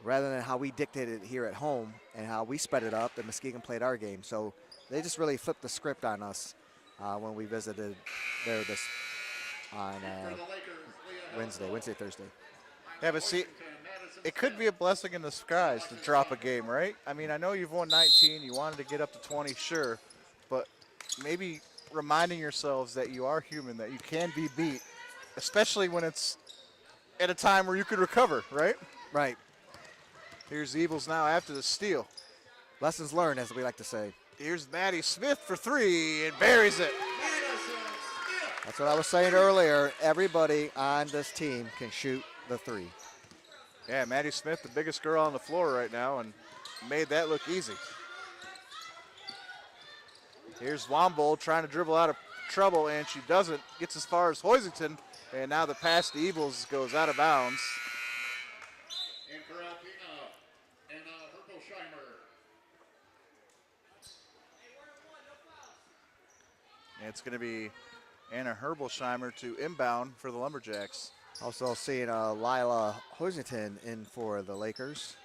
rather than how we dictated it here at home and how we sped it up, and Muskegon played our game. So they just really flipped the script on us when we visited there on Wednesday, Thursday. Yeah, but see, it could be a blessing in disguise to drop a game, right? I mean, I know you've won 19, you wanted to get up to 20, sure, but maybe reminding yourselves that you are human, that you can be beat, especially when it's at a time where you could recover, right? Right. Here's Ebles now after the steal. Lessons learned, as we like to say. Here's Maddie Smith for 3 and buries it. That's what I was saying earlier. Everybody on this team can shoot the 3. Yeah, Maddie Smith, the biggest girl on the floor right now, and made that look easy. Here's Wombold trying to dribble out of trouble, and she doesn't. Gets as far as Hoisington, and now the pass to Ebles goes out of bounds. And for Alpena and Herbolsheimer. And it's going to be Anna Herbolsheimer to inbound for the Lumberjacks. Also seeing Lila Hoisington in for the Lakers.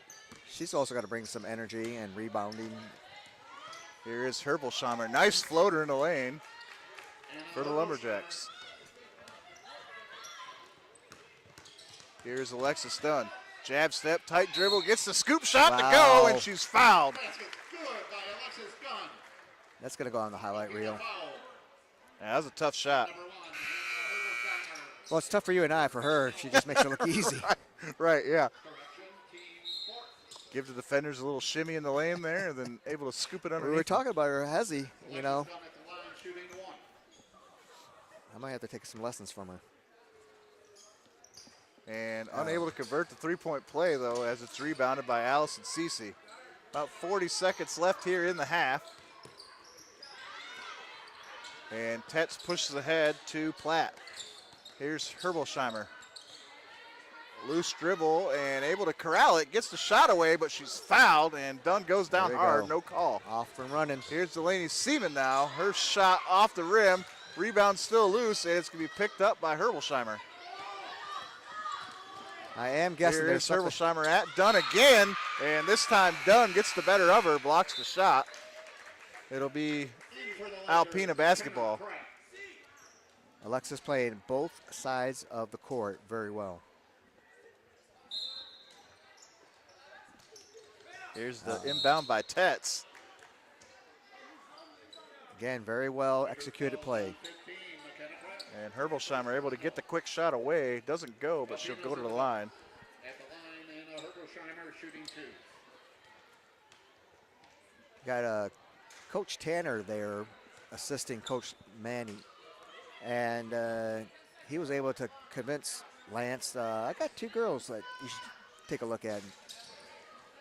She's also got to bring some energy and rebounding. Here is Herbolsheimer. Nice floater in the lane for the Lumberjacks. Here's Alexis Dunn. Jab step, tight dribble, gets the scoop shot to go, and she's fouled. That's going to go on the highlight reel. Yeah, that was a tough shot. Well, it's tough for you and I. For her, she just makes it look easy. Right, yeah. Give the defenders a little shimmy in the lane there, and then able to scoop it underneath. We were talking about her, Hezzy, you know. I might have to take some lessons from her. And unable to convert the three-point play, though, as it's rebounded by Allison Cece. About 40 seconds left here in the half. And Tetz pushes ahead to Platt. Here's Herbolsheimer. Loose dribble and able to corral it. Gets the shot away, but she's fouled, and Dunn goes down hard. No call. Off and running. Here's Delaney Seaman now. Her shot off the rim. Rebound still loose, and it's going to be picked up by Herbolsheimer. I am guessing there's there's Herbolsheimer at Dunn again, and this time Dunn gets the better of her, blocks the shot. It'll be Alpena basketball. Alexis playing both sides of the court very well. Here's the inbound by Tetz. Again, very well executed play. And Herbolsheimer able to get the quick shot away. Doesn't go, but she'll go to the line. At the line, and Herbolsheimer shooting 2. Got Coach Tanner there assisting Coach Manny. And he was able to convince Lance, I got 2 girls that you should take a look at.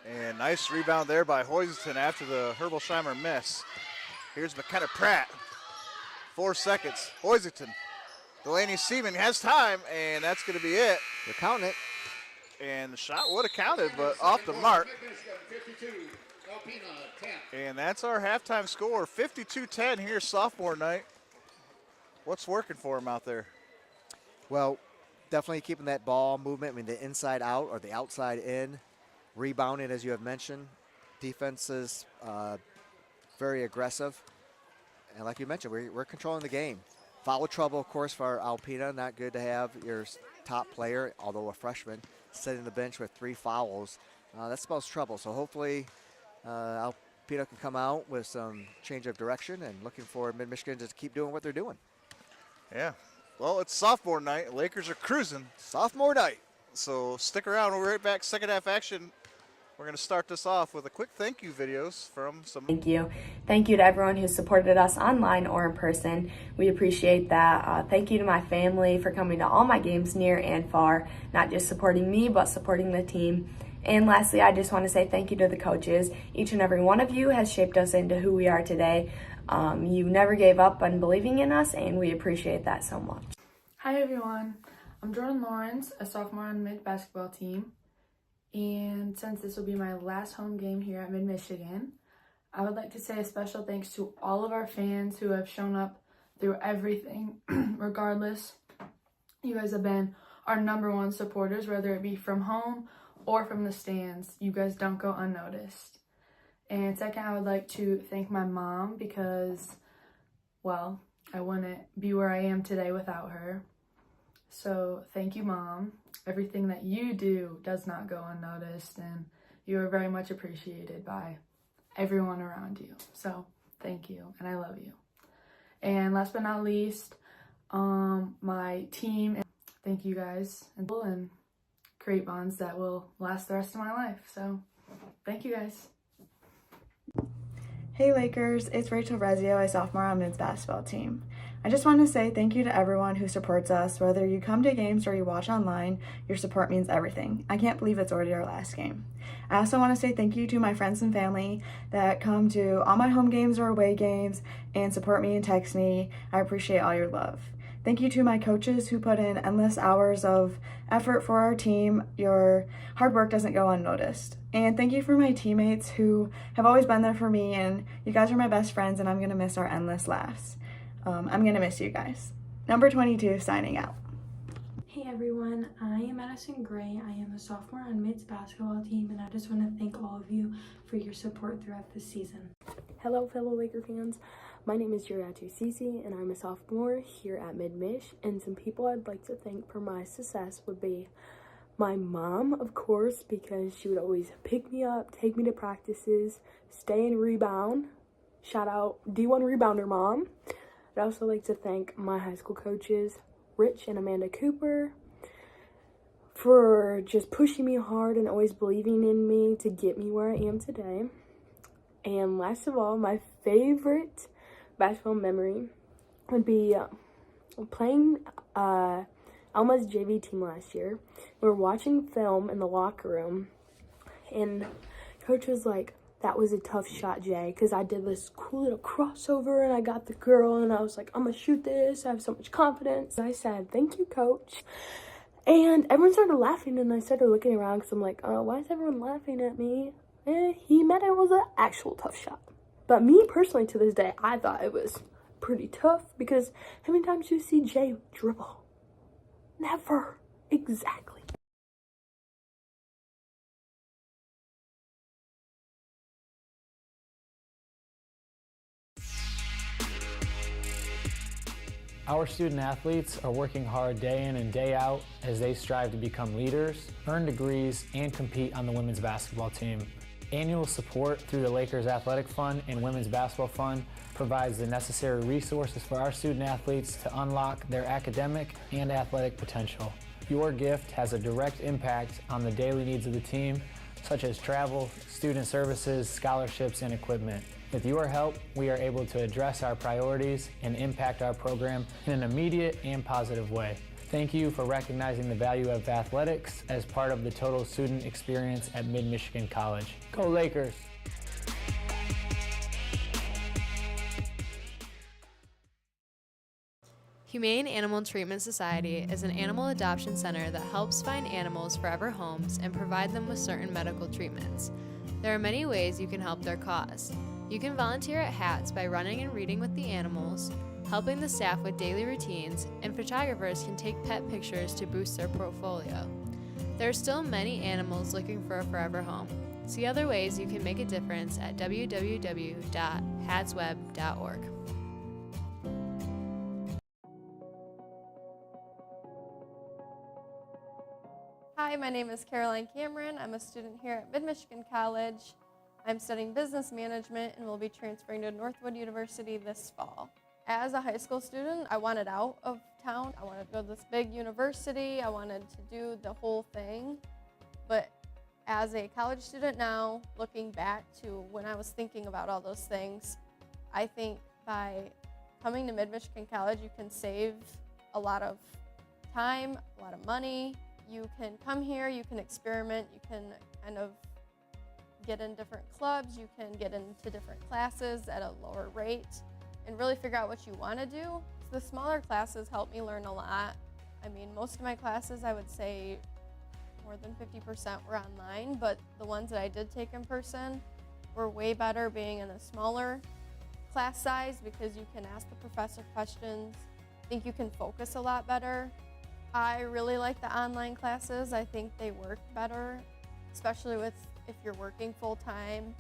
And nice rebound there by Hoisington after the Herbolsheimer miss. Here's McKenna Pratt. 4 seconds. Hoisington. Delaney Seaman has time, and that's going to be it. They're counting it. And the shot would have counted, but off the mark. 52, Alpena 10. And that's our halftime score, 52-10 here sophomore night. What's working for them out there? Well, definitely keeping that ball movement, I mean, the inside out or the outside in. Rebounding, as you have mentioned. Defenses very aggressive. And like you mentioned, we're controlling the game. Foul trouble, of course, for Alpena. Not good to have your top player, although a freshman, sitting the bench with 3 fouls. That spells trouble. So hopefully Alpena can come out with some change of direction, and looking for Mid-Michigan to keep doing what they're doing. Yeah. Well, it's sophomore night. Lakers are cruising. Sophomore night. So stick around. We'll be right back. Second half action. We're going to start this off with a quick thank you videos from some. Thank you. Thank you to everyone who supported us online or in person. We appreciate that. Thank you to my family for coming to all my games near and far, not just supporting me, but supporting the team. And lastly, I just want to say thank you to the coaches. Each and every one of you has shaped us into who we are today. You never gave up on believing in us, and we appreciate that so much. Hi everyone, I'm Jordan Lawrence, a sophomore on Mid basketball team. And since this will be my last home game here at Mid-Michigan, I would like to say a special thanks to all of our fans who have shown up through everything, regardless. You guys have been our #1 supporters, whether it be from home or from the stands. You guys don't go unnoticed. And second, I would like to thank my mom because, well, I wouldn't be where I am today without her. So thank you, Mom. Everything that you do does not go unnoticed, and you are very much appreciated by everyone around you. So thank you, and I love you. And last but not least, my team. Thank you guys, and create bonds that will last the rest of my life. So thank you guys. Hey Lakers, it's Rachel Rezio, a sophomore on Mid's basketball team. I just want to say thank you to everyone who supports us. Whether you come to games or you watch online, your support means everything. I can't believe it's already our last game. I also want to say thank you to my friends and family that come to all my home games or away games and support me and text me. I appreciate all your love. Thank you to my coaches who put in endless hours of effort for our team. Your hard work doesn't go unnoticed. And thank you for my teammates who have always been there for me, and you guys are my best friends, and I'm going to miss our endless laughs. I'm going to miss you guys. Number 22 signing out. Hey everyone, I am Madison Gray. I am a sophomore on Mid's basketball team, and I just want to thank all of you for your support throughout this season. Hello, fellow Laker fans. My name is Juriatu Sisi, and I'm a sophomore here at Mid-Mich. And some people I'd like to thank for my success would be my mom, of course, because she would always pick me up, take me to practices, stay and rebound. Shout out D1 rebounder mom. I'd also like to thank my high school coaches, Rich and Amanda Cooper, for just pushing me hard and always believing in me to get me where I am today. And last of all, my favorite basketball memory would be playing Alma's JV team last year. We were watching film in the locker room, and coach was like, "That was a tough shot, Jay," because I did this cool little crossover and I got the girl, and I was like, "I'm gonna shoot this. I have so much confidence." I said, "Thank you, coach." And everyone started laughing, and I started looking around because I'm like, why is everyone laughing at me? He meant it was an actual tough shot. But me personally, to this day, I thought it was pretty tough, because how many times do you see Jay dribble? Never. Exactly. Our student athletes are working hard day in and day out as they strive to become leaders, earn degrees, and compete on the women's basketball team. Annual support through the Lakers Athletic Fund and Women's Basketball Fund provides the necessary resources for our student athletes to unlock their academic and athletic potential. Your gift has a direct impact on the daily needs of the team, such as travel, student services, scholarships, and equipment. With your help, we are able to address our priorities and impact our program in an immediate and positive way. Thank you for recognizing the value of athletics as part of the total student experience at Mid-Michigan College. Go Lakers! Humane Animal Treatment Society is an animal adoption center that helps find animals forever homes and provide them with certain medical treatments. There are many ways you can help their cause. You can volunteer at HATS by running and reading with the animals, helping the staff with daily routines, and photographers can take pet pictures to boost their portfolio. There are still many animals looking for a forever home. See other ways you can make a difference at www.hatsweb.org. Hi, my name is Caroline Cameron. I'm a student here at Mid-Michigan College. I'm studying business management and will be transferring to Northwood University this fall. As a high school student, I wanted out of town. I wanted to go to this big university. I wanted to do the whole thing. But as a college student now, looking back to when I was thinking about all those things, I think by coming to Mid-Michigan College, you can save a lot of time, a lot of money. You can come here, you can experiment, you can kind of get in different clubs, you can get into different classes at a lower rate and really figure out what you want to do. So the smaller classes help me learn a lot. I mean, most of my classes, I would say more than 50% were online, but the ones that I did take in person were way better being in a smaller class size, because you can ask the professor questions. I think you can focus a lot better. I really like the online classes. I think they work better, especially with if you're working full-time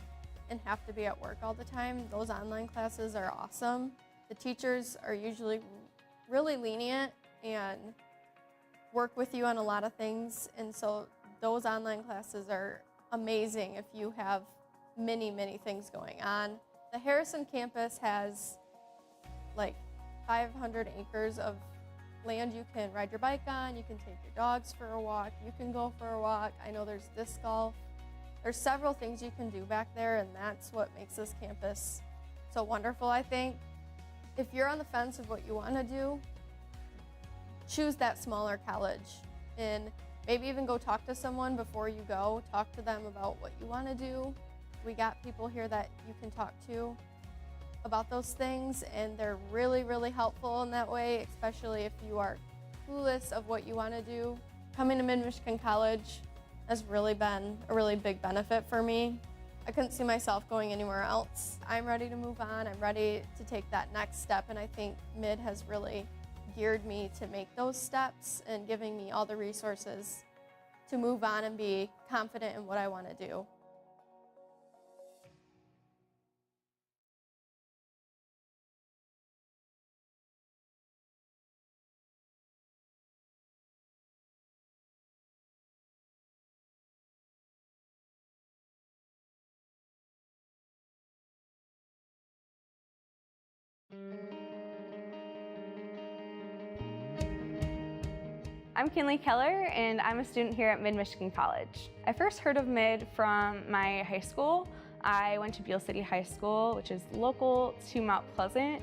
and have to be at work all the time. Those online classes are awesome. The teachers are usually really lenient and work with you on a lot of things, and so those online classes are amazing if you have many, many things going on. The Harrison campus has like 500 acres of land you can ride your bike on, you can take your dogs for a walk, you can go for a walk. I know there's disc golf. There's several things you can do back there, and that's what makes this campus so wonderful, I think. If you're on the fence of what you want to do, choose that smaller college, and maybe even go talk to someone before you go. Talk to them about what you want to do. We got people here that you can talk to about those things, and they're really, really helpful in that way, especially if you are clueless of what you want to do. Coming to Mid-Michigan College has really been a really big benefit for me. I couldn't see myself going anywhere else. I'm ready to move on. I'm ready to take that next step, and I think Mid has really geared me to make those steps and giving me all the resources to move on and be confident in what I want to do. I'm Kinley Keller, and I'm a student here at Mid-Michigan College. I first heard of Mid from my high school. I went to Beale City High School, which is local to Mount Pleasant,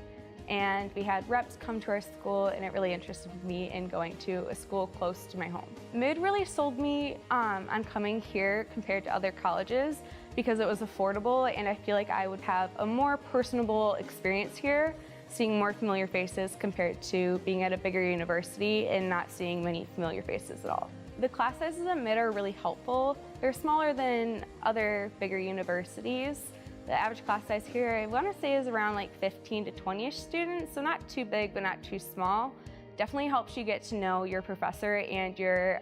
and we had reps come to our school, and it really interested me in going to a school close to my home. Mid really sold me on coming here compared to other colleges because it was affordable, and I feel like I would have a more personable experience here, seeing more familiar faces compared to being at a bigger university and not seeing many familiar faces at all. The class sizes at Mid are really helpful. They're smaller than other bigger universities. The average class size here, I want to say, is around like 15 to 20-ish students, so not too big but not too small. Definitely helps you get to know your professor and your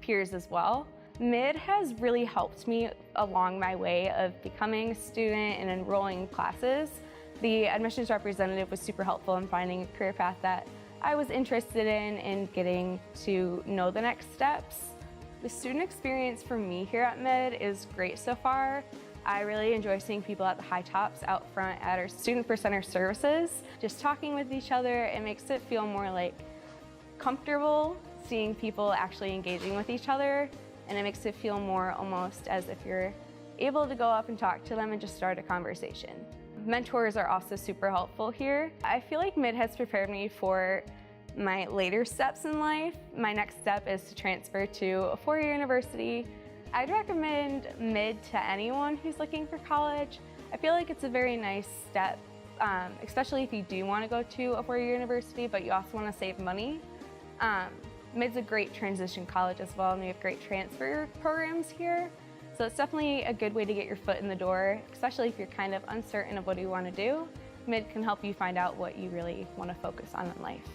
peers as well. Mid has really helped me along my way of becoming a student and enrolling in classes. The admissions representative was super helpful in finding a career path that I was interested in and getting to know the next steps. The student experience for me here at Mid is great so far. I really enjoy seeing people at the high tops out front at our student presenter services. Just talking with each other, it makes it feel more like comfortable seeing people actually engaging with each other, and it makes it feel more almost as if you're able to go up and talk to them and just start a conversation. Mentors are also super helpful here. I feel like Mid has prepared me for my later steps in life. My next step is to transfer to a four-year university. I'd recommend Mid to anyone who's looking for college. I feel like it's a very nice step, especially if you do want to go to a four-year university, but you also want to save money. Mid's a great transition college as well, and we have great transfer programs here. So it's definitely a good way to get your foot in the door, especially if you're kind of uncertain of what you want to do. Mid can help you find out what you really want to focus on in life.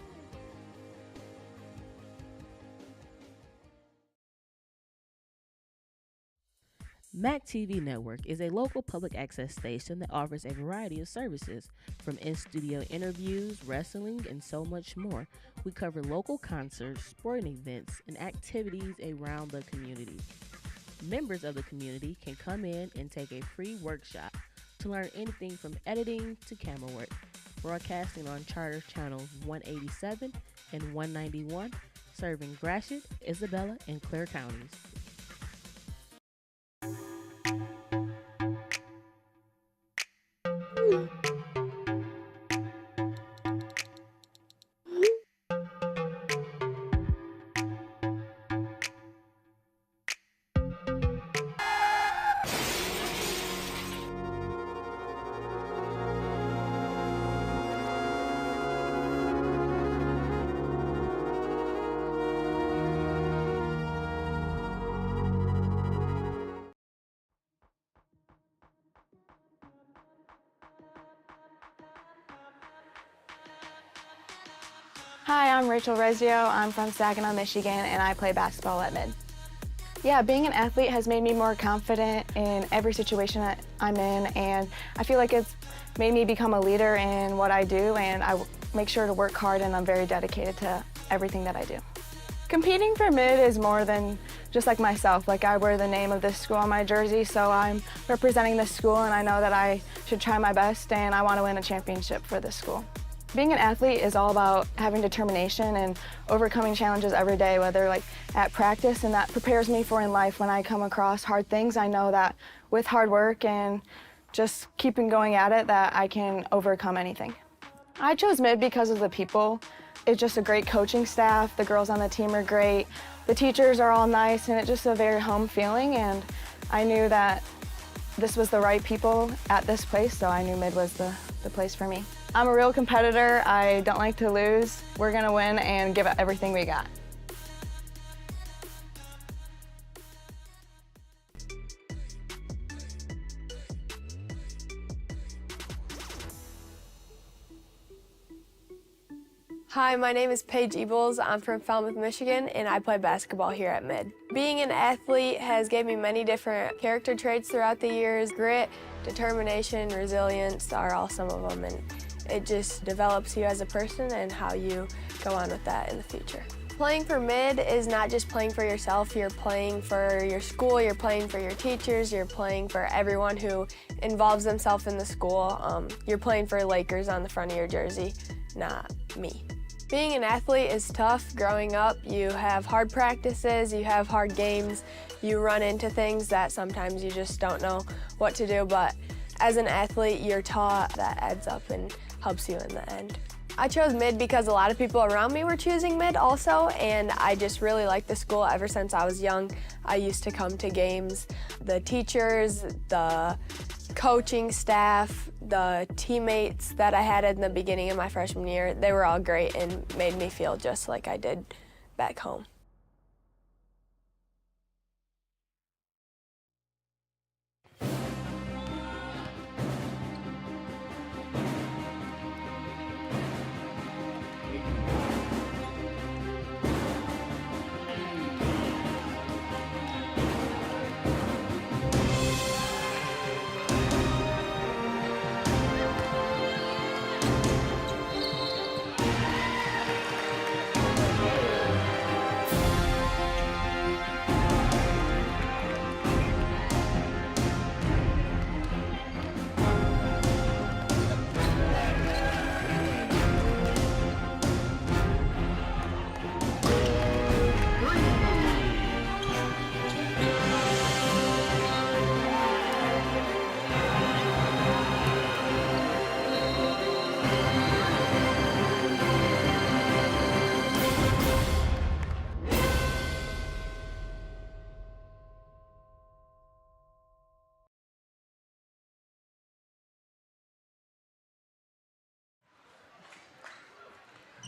MAC TV Network is a local public access station that offers a variety of services, from in-studio interviews, wrestling, and so much more. We cover local concerts, sporting events, and activities around the community. Members of the community can come in and take a free workshop to learn anything from editing to camera work. Broadcasting on Charter Channels 187 and 191, serving Gratiot, Isabella, and Clare counties. Hi, I'm Rachel Rezio. I'm from Saginaw, Michigan, and I play basketball at Mid. Yeah, being an athlete has made me more confident in every situation that I'm in, and I feel like it's made me become a leader in what I do, and I make sure to work hard, and I'm very dedicated to everything that I do. Competing for Mid is more than just like myself. Like, I wear the name of this school on my jersey, so I'm representing this school, and I know that I should try my best, and I want to win a championship for this school. Being an athlete is all about having determination and overcoming challenges every day, whether like at practice, and that prepares me for in life. When I come across hard things, I know that with hard work and just keeping going at it, that I can overcome anything. I chose Mid because of the people. It's just a great coaching staff. The girls on the team are great. The teachers are all nice, and it's just a very home feeling, and I knew that this was the right people at this place, so I knew Mid was the place for me. I'm a real competitor. I don't like to lose. We're gonna win and give it everything we got. Hi, my name is Paige Ebles. I'm from Falmouth, Michigan, and I play basketball here at Mid. Being an athlete has gave me many different character traits throughout the years. Grit, determination, resilience are all some of them, and it just develops you as a person and how you go on with that in the future. Playing for Mid is not just playing for yourself, you're playing for your school, you're playing for your teachers, you're playing for everyone who involves themselves in the school. You're playing for Lakers on the front of your jersey, not me. Being an athlete is tough. Growing up, you have hard practices, you have hard games, you run into things that sometimes you just don't know what to do, but as an athlete, you're taught that adds up and helps you in the end. I chose Mid because a lot of people around me were choosing Mid also, and I just really liked the school ever since I was young. I used to come to games. The teachers, the coaching staff, the teammates that I had in the beginning of my freshman year, they were all great and made me feel just like I did back home.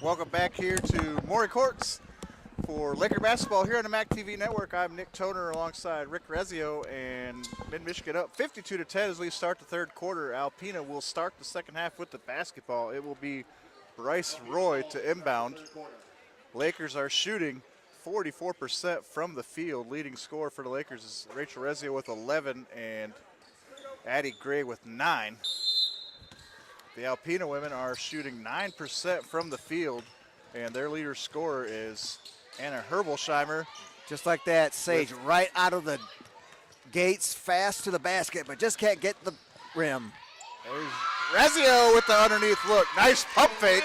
Welcome back here to Maury Courts for Laker basketball here on the MAC TV network. I'm Nick Toner alongside Rick Rezio, and Mid-Michigan up 52-10 as we start the third quarter. Alpena will start the second half with the basketball. It will be Bryce Roy to inbound. Lakers are shooting 44% from the field. Leading scorer for the Lakers is Rachel Rezio with 11 and Addie Gray with 9. The Alpena women are shooting 9% from the field, and their leader scorer is Anna Herbolsheimer. Just like that, Sage right out of the gates, fast to the basket, but just can't get the rim. There's Rezio with the underneath look. Nice pump fake.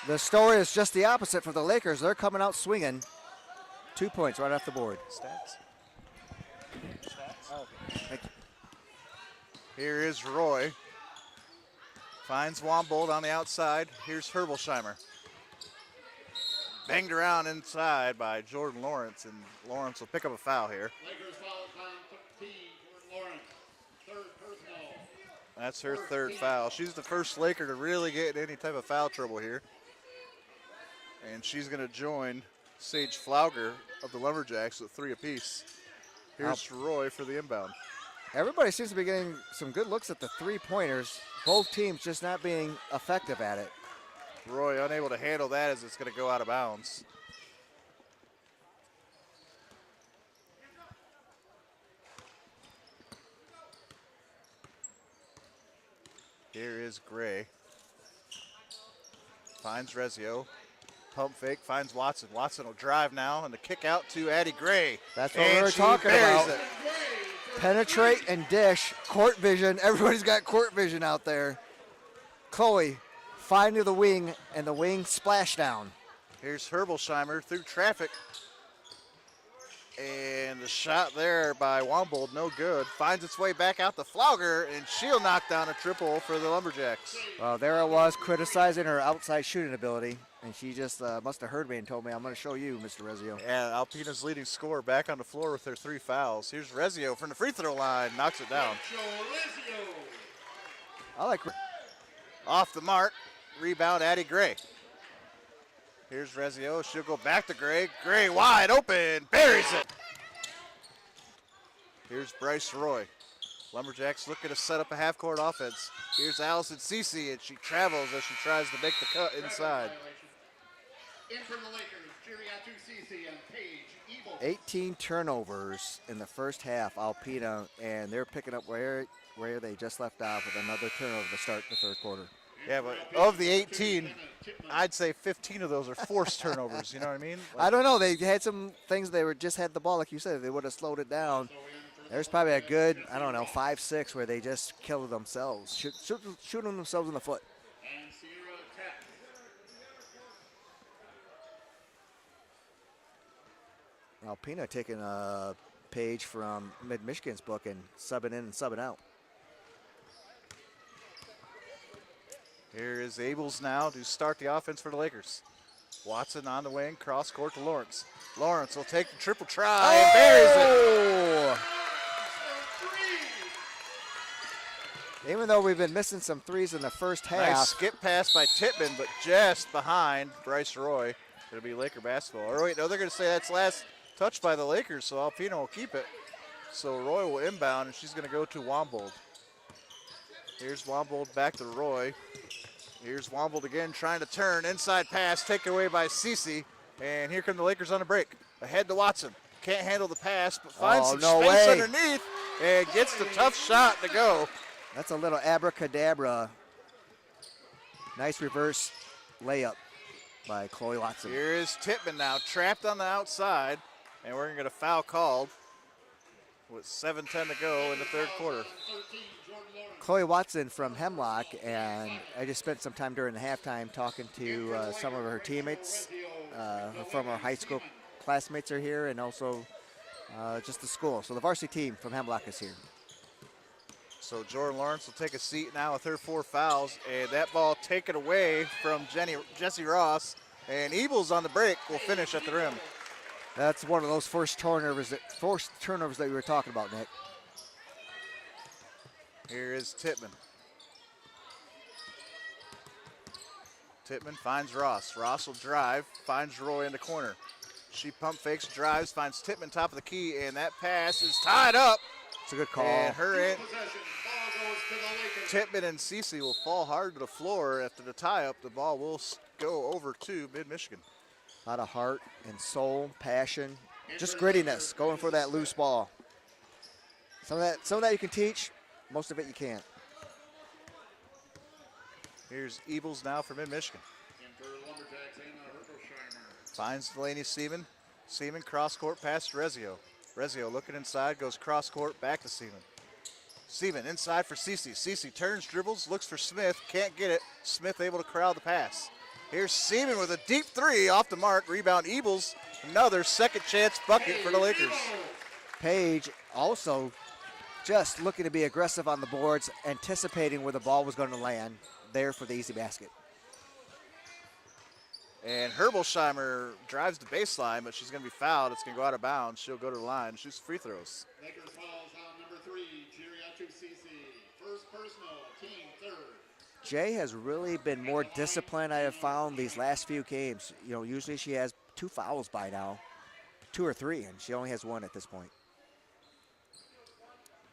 The story is just the opposite for the Lakers. They're coming out swinging. 2 points right off the board. Stats. Oh, thank you. Here is Roy. Finds Wombold on the outside. Here's Herbolsheimer. Banged around inside by Jordan Lawrence, and Lawrence will pick up a foul here. Lakers foul time 13, Jordan Lawrence, third personal. That's her third foul. She's the first Laker to really get in any type of foul trouble here. And she's going to join Sage Flauger of the Lumberjacks with 3 apiece. Here's Roy for the inbound. Everybody seems to be getting some good looks at the three-pointers. Both teams just not being effective at it. Roy unable to handle that as it's going to go out of bounds. Here is Gray. Finds Rezio. Pump fake, finds Watson. Watson will drive now, and the kick out to Addie Gray. That's what we were talking about. Penetrate and dish, court vision. Everybody's got court vision out there. Chloe finding the wing, and the wing splashdown. Here's Herbolsheimer through traffic. And the shot there by Wombold, no good. Finds its way back out to Flauger, and she'll knock down a triple for the Lumberjacks. Well, there I was criticizing her outside shooting ability, and she just must have heard me and told me, I'm going to show you, Mr. Rezio. Yeah, Alpena's leading scorer back on the floor with her 3 fouls. Here's Rezio from the free throw line, knocks it down. I like off the mark, rebound Addie Gray. Here's Rezio, she'll go back to Gray. Gray wide open, buries it. Here's Bryce Roy. Lumberjacks looking to set up a half-court offense. Here's Allison Cece, and she travels as she tries to make the cut inside. In for the Lakers, Jiriatu Cece and Paige Evil. 18 turnovers in the first half, Alpena, and they're picking up where they just left off with another turnover to start the third quarter. Yeah, but of the 18, I'd say 15 of those are forced turnovers. You know what I mean? I don't know. They had some things they just had the ball, like you said. They would have slowed it down. There's probably a good, 5-6 where they just killed themselves, shooting themselves in the foot. And Sierra Tech. Alpena taking a page from Mid-Michigan's book and subbing in and subbing out. Here is Abels now to start the offense for the Lakers. Watson on the wing, cross court to Lawrence. Lawrence will take the triple try and buries it. Even though we've been missing some threes in the first half. Nice skip pass by Tittman, but just behind Bryce Roy. It'll be Laker basketball. Or wait, no, they're going to say that's last touch by the Lakers, so Alpena will keep it. So Roy will inbound, and she's going to go to Wombold. Here's Wombold back to Roy. Here's Wombold again trying to turn. Inside pass taken away by Cece. And here come the Lakers on a break. Ahead to Watson. Can't handle the pass, but finds some space underneath and gets the tough shot to go. That's a little abracadabra. Nice reverse layup by Chloe Watson. Here is Tittman now, trapped on the outside, and we're going to get a foul called with 7:10 to go in the third quarter. Chloe Watson from Hemlock, and I just spent some time during the halftime talking to some of her teammates. Her former high school classmates are here, and also just the school. So the varsity team from Hemlock is here. So Jordan Lawrence will take a seat now with her 4 fouls, and that ball taken away from Jessie Ross, and Eagles on the break will finish at the rim. That's one of those forced turnovers that we were talking about, Nick. Here is Tittman. Tittman finds Ross. Ross will drive, finds Roy in the corner. She pump fakes, drives, finds Tittman top of the key, and that pass is tied up. It's a good call. And Tittman and Cece will fall hard to the floor after the tie-up. The ball will go over to Mid-Michigan. A lot of heart and soul, passion, just grittiness, going for that loose ball. Some of that you can teach, most of it you can't. Here's Ebles now for Mid-Michigan. Finds Delaney Seaman. Seaman cross-court past Rezio. Rezio looking inside, goes cross-court, back to Seaman. Seaman inside for Cece. Cece turns, dribbles, looks for Smith, can't get it. Smith able to corral the pass. Here's Seaman with a deep 3 off the mark. Rebound Ebles. Another second chance bucket for the Lakers. Page also just looking to be aggressive on the boards, anticipating where the ball was going to land, there for the easy basket. And Herbolsheimer drives the baseline, but she's going to be fouled. It's going to go out of bounds. She'll go to the line, shoots free throws. Lakers fouls on number 3, Jiriatu Cece. First personal, team third. Jay has really been more disciplined, I have found, these last few games. You know, usually she has 2 fouls by now, 2 or 3, and she only has 1 at this point.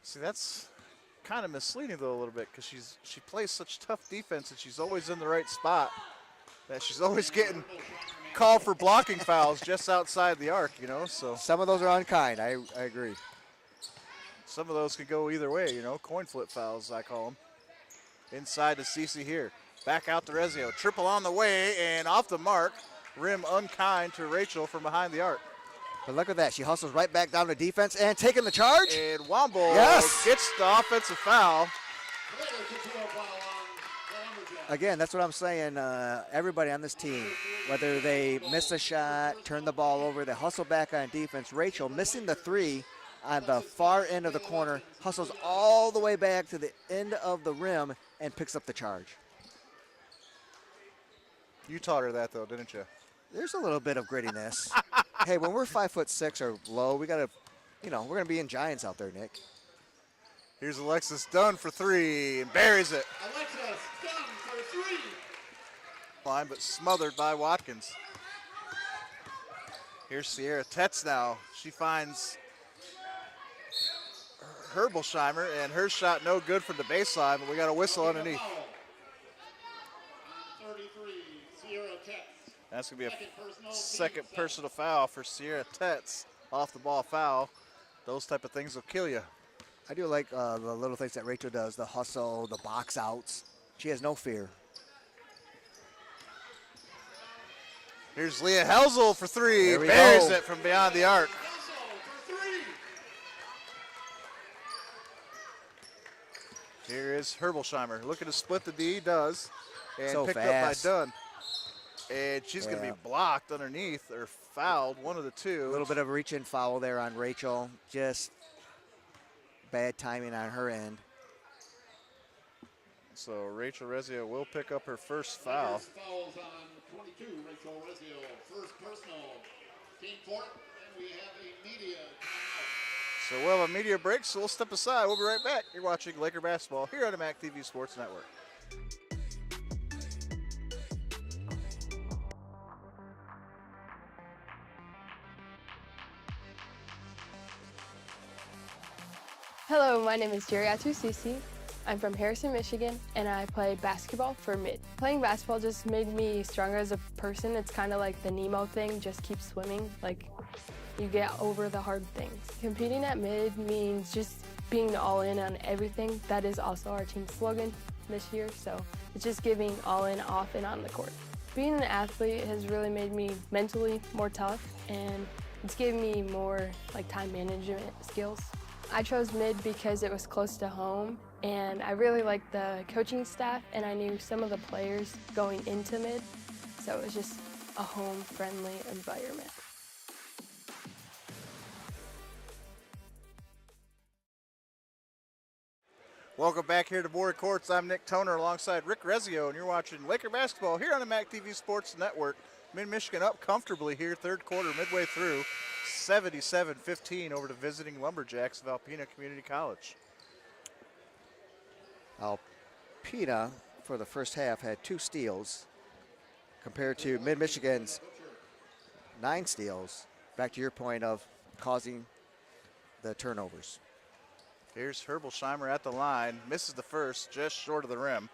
See, that's kind of misleading, though, a little bit, because she plays such tough defense, and she's always in the right spot, that she's always getting called for blocking fouls just outside the arc, you know. So some of those are unkind, I agree. Some of those could go either way, you know, coin flip fouls, I call them. Inside to Cece here. Back out to Rezio. Triple on the way and off the mark. Rim unkind to Rachel from behind the arc. But look at that. She hustles right back down to defense and taking the charge. And Womble yes, gets the offensive foul. Again, that's what I'm saying. Everybody on this team, whether they miss a shot, turn the ball over, they hustle back on defense. Rachel missing the 3 on the far end of the corner, hustles all the way back to the end of the rim and picks up the charge. You taught her that, though, didn't you? There's a little bit of grittiness. Hey, when we're 5'6" or low, we got to, you know, we're going to be in giants out there, Nick. Here's Alexis Dunn for 3 and buries it. Alexis Dunn for 3. Line, but smothered by Watkins. Here's Sierra Tetz now. She finds Herbolsheimer, and her shot no good from the baseline, but we got a whistle underneath. 33, Sierra Tets. That's going to be a second personal foul for Sierra Tets. Off the ball foul. Those type of things will kill you. I do like the little things that Rachel does, the hustle, the box outs. She has no fear. Here's Leah Helzel for three. There we Buries go. it from beyond the arc. Here is Herbolsheimer looking to split the D, does, and So picked fast. up by Dunn. And she's going to be blocked underneath or fouled, one of the two. A little bit of a reach-in foul there on Rachel. Just bad timing on her end. So Rachel Rezio will pick up her first foul. Fouls on 22, Rachel Rezio. First personal. Team court, and we have a media timeout. So we'll have a media break, so we'll step aside. We'll be right back. You're watching Laker basketball here on the MAC TV Sports Network. Hello, my name is Jeriatu Sisi. I'm from Harrison, Michigan, and I play basketball for Mid. Playing basketball just made me stronger as a person. It's kind of like the Nemo thing, just keep swimming. Like, you get over the hard things. Competing at Mid means just being all in on everything. That is also our team slogan this year, so it's just giving all in off and on the court. Being an athlete has really made me mentally more tough, and it's given me more like time management skills. I chose Mid because it was close to home, and I really liked the coaching staff, and I knew some of the players going into Mid, so it was just a home-friendly environment. Welcome back here to Maury Courts. I'm Nick Toner alongside Rick Rezio, and you're watching Laker basketball here on the MAC TV Sports Network. Mid-Michigan up comfortably here, third quarter, midway through, 77-15 over the visiting Lumberjacks of Alpena Community College. Alpena, for the first half, had 2 steals compared to Mid-Michigan's 9 steals. Back to your point of causing the turnovers. Here's Herbolsheimer at the line, misses the first, just short of the rim.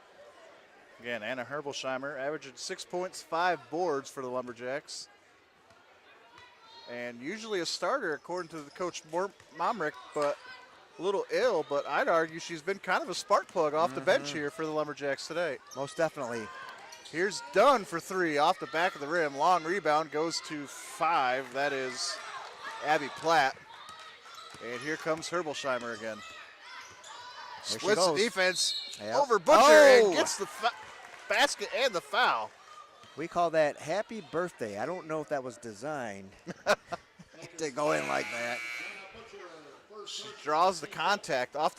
Again, Anna Herbolsheimer averaging 6 points, 5 boards for the Lumberjacks. And usually a starter, according to the coach Momrick, but a little ill, but I'd argue she's been kind of a spark plug off the bench here for the Lumberjacks today. Most definitely. Here's Dunn for 3 off the back of the rim. Long rebound goes to 5. That is Abby Platt. And here comes Herbolsheimer again. There she Splits the goes. defense Yep. over Butcher and gets the basket and the foul. We call that happy birthday. I don't know if that was designed to go in like that. She draws the contact off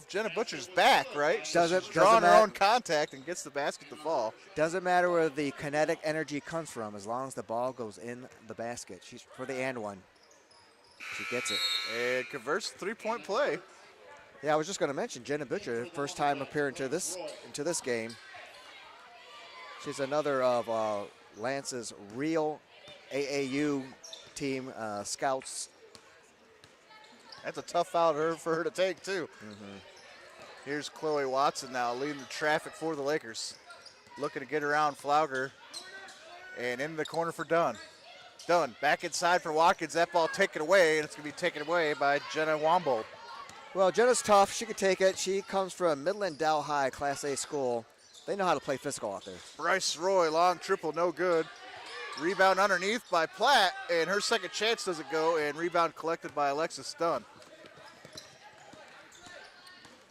Jenna Butcher's back, right? So Doesn't- she's drawing doesn't her mat- own contact and gets the basket to fall. Doesn't matter where the kinetic energy comes from, as long as the ball goes in the basket. She's for the and one. She gets it. And converts 3-point play. Yeah, I was just going to mention Jenna Butcher, first time appearing into this game. She's another of Lance's real AAU team scouts. That's a tough foul for her to take, too. Here's Chloe Watson now leading the traffic for the Lakers. Looking to get around Flauger. And into the corner for Dunn. Dunn back inside for Watkins. That ball taken away, and it's going to be taken away by Jenna Wombold. Well, Jenna's tough. She can take it. She comes from Midland Dow High, Class A school. They know how to play physical out there. Bryce Roy, long triple, no good. Rebound underneath by Platt, and her second chance doesn't go, and rebound collected by Alexis Dunn.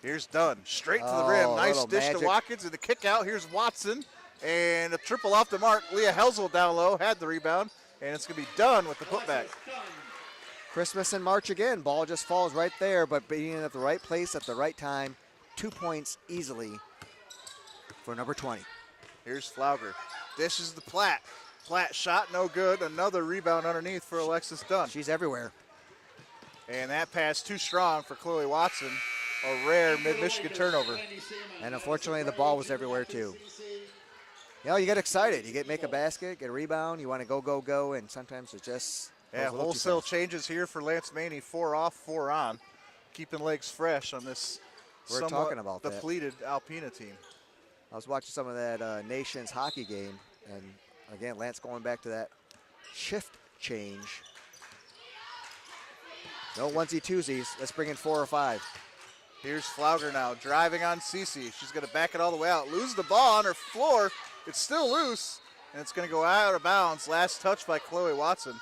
Here's Dunn, straight to the rim. Nice dish magic. to Watkins, and the kick out. Here's Watson, and a triple off the mark. Leah Helzel down low, had the rebound, and it's going to be Dunn with the putback. Christmas in March again. Ball just falls right there, but being at the right place at the right time. 2 points easily for number 20. Here's Flauger. Dishes the Platt. Platt shot, no good. Another rebound underneath for Alexis Dunn. She's everywhere. And that pass too strong for Chloe Watson. A rare mid-Michigan turnover. And unfortunately, the ball was everywhere too. You know, you get excited. You make a basket, get a rebound. You want to go, and sometimes it just goes a little too wholesale fast. changes here for Lance Maney. 4 off, 4 on. keeping legs fresh on this We're somewhat talking about that. depleted Alpena team. I was watching some of that Nations hockey game, and again, Lance going back to that shift change. No onesie-twosies. Let's bring in 4 or 5. Here's Flauger now driving on Cece. She's going to back it all the way out. Lose the ball on her floor. It's still loose, and it's going to go out of bounds. Last touch by Chloe Watson.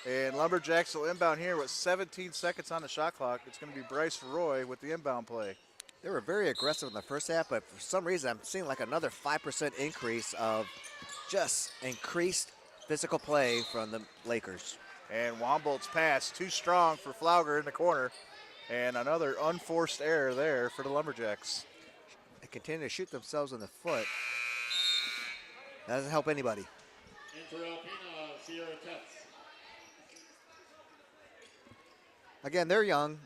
And Lumberjacks will inbound here with 17 seconds on the shot clock. It's going to be Bryce Roy with the inbound play. They were very aggressive in the first half, but for some reason I'm seeing like another 5% increase of just increased physical play from the Lakers. And Wombolt's pass too strong for Flauger in the corner. And another unforced error there for the Lumberjacks. They continue to shoot themselves in the foot. That doesn't help anybody. In for Alpena, Sierra Tetz. Again, they're young.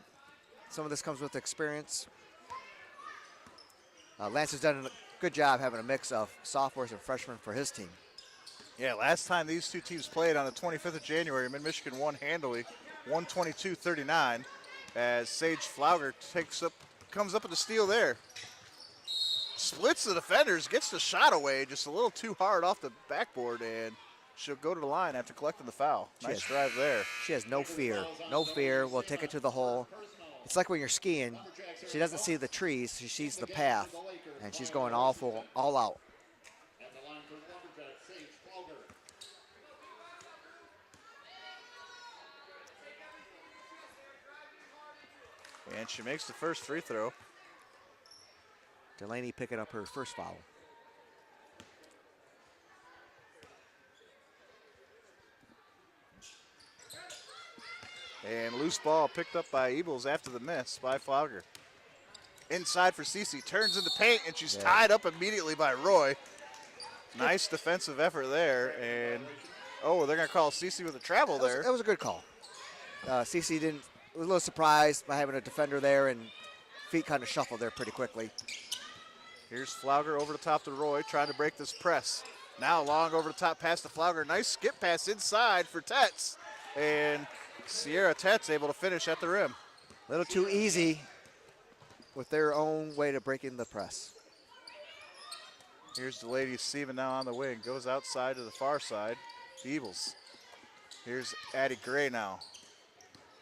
Some of this comes with experience. Lance has done a good job having a mix of sophomores and freshmen for his team. Yeah, last time these two teams played on the 25th of January, Mid-Michigan won handily, 122-39, as Sage Flauger comes up with the steal there. Splits the defenders, gets the shot away, just a little too hard off the backboard, and she'll go to the line after collecting the foul. Nice drive there. She has no fear. No fear. We'll take it to the hole. It's like when you're skiing. She doesn't see the trees. She sees the path, and she's going all out. At the line for Lumberjacks, Sage Flauger. And she makes the first free throw. Delaney picking up her first foul. And loose ball picked up by Eagles after the miss by Flauger. Inside for Cece, turns into paint, and she's tied up immediately by Roy. Nice defensive effort there, and they're gonna call Cece with a travel there. That was a good call. Cece was a little surprised by having a defender there, and feet kind of shuffled there pretty quickly. Here's Flauger over the top to Roy, trying to break this press. Now long over the top pass to Flauger. Nice skip pass inside for Tetz, and Sierra Tetz able to finish at the rim. A little too easy with their own way to breaking the press. Here's the Lady Steven now on the wing. Goes outside to the far side. The Eagles. Here's Addie Gray now.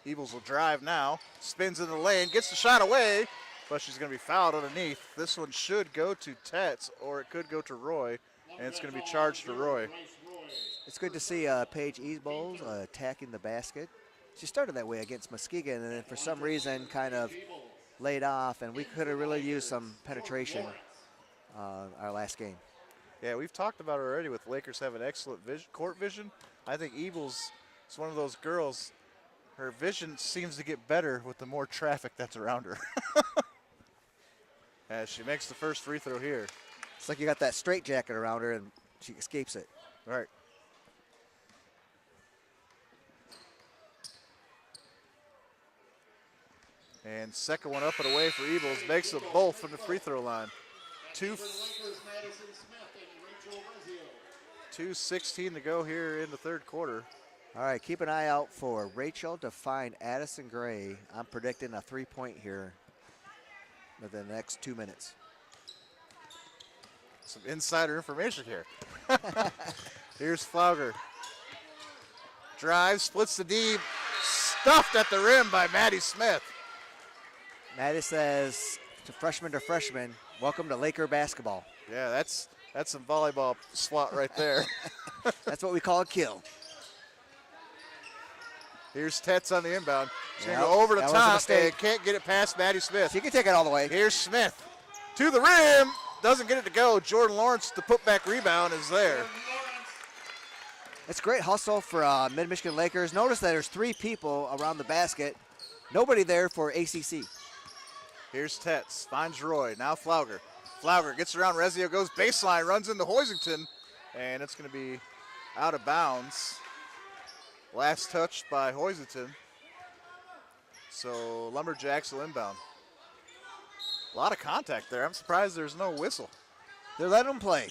Eagles will drive now. Spins in the lane. Gets the shot away. But she's going to be fouled underneath. This one should go to Tetz, or it could go to Roy. And it's going to be charged to Roy. It's good to see Paige Easbols attacking the basket. She started that way against Muskegon, and then for some reason kind of laid off, and we could have really used some penetration our last game. Yeah, we've talked about it already with Lakers having excellent court vision. I think Eagles is one of those girls, her vision seems to get better with the more traffic that's around her. As she makes the first free throw here. It's like you got that straitjacket around her, and she escapes it. Right. And second one up and away for Eagles. Makes them both from the free throw line. 2:16 to go here in the third quarter. All right, keep an eye out for Rachel to find Addison Gray. I'm predicting a 3-point here within the next 2 minutes. Some insider information here. Here's Flauger. Drives, splits the D. Stuffed at the rim by Maddie Smith. Maddie says to freshman, welcome to Laker basketball. Yeah, that's some volleyball swat right there. That's what we call a kill. Here's Tetz on the inbound. She's going to go over the top and can't get it past Maddie Smith. She can take it all the way. Here's Smith to the rim. Doesn't get it to go. Jordan Lawrence, the putback rebound is there. It's great hustle for Mid-Michigan Lakers. Notice that there's 3 people around the basket. Nobody there for ACC. Here's Tetz, finds Roy, now Flauger. Flauger gets around Rezio, goes baseline, runs into Hoisington, and it's going to be out of bounds. Last touch by Hoisington. So Lumberjacks will inbound. A lot of contact there. I'm surprised there's no whistle. They're letting them play.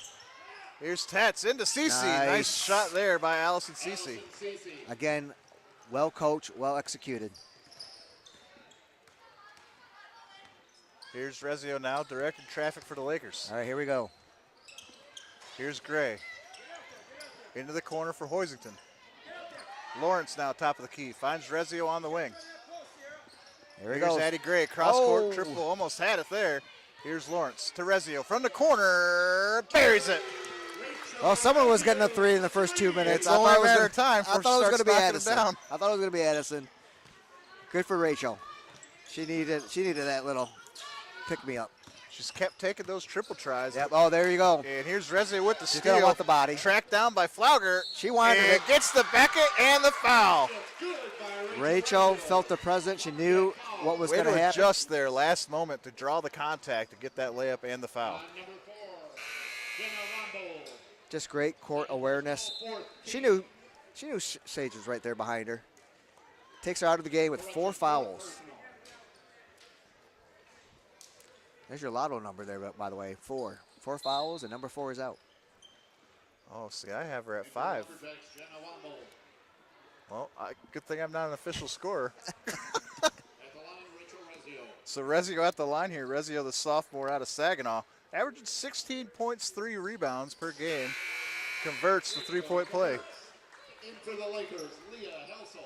Here's Tetz into Cece. Nice shot there by Allison Cece. Again, well coached, well executed. Here's Rezio now directing traffic for the Lakers. All right, here we go. Here's Gray. Into the corner for Hoisington. Lawrence now top of the key. Finds Rezio on the wing. Here he Here's goes. Addie Gray. Cross-court triple. Almost had it there. Here's Lawrence to Rezio from the corner. Buries it. Well, someone was getting a three in the first 2 minutes. It's only a matter of time I before thought it was she going to starts be knocking Addison. it down. I thought it was going to be Addison. Good for Rachel. She needed that little pick-me-up. She's kept taking those triple tries. Yep. Oh, there you go. And here's Rezio with the She's steal. gonna want the body. Tracked down by Flauger. She wanted and it. Gets the Beckett and the foul. Rachel felt the presence. She knew what was going to happen. Just there last moment to draw the contact to get that layup and the foul. Just great court awareness. She knew Sage was right there behind her. Takes her out of the game with 4 fouls. There's your lotto number there, by the way. 4. 4 fouls, and number 4 is out. Oh, see, I have her at 5. Well, good thing I'm not an official scorer. So Rezio at the line here. Rezio, the sophomore out of Saginaw, averaging 16 points, 3 rebounds per game. Converts the three-point play. Into the Lakers, Leah Helsel.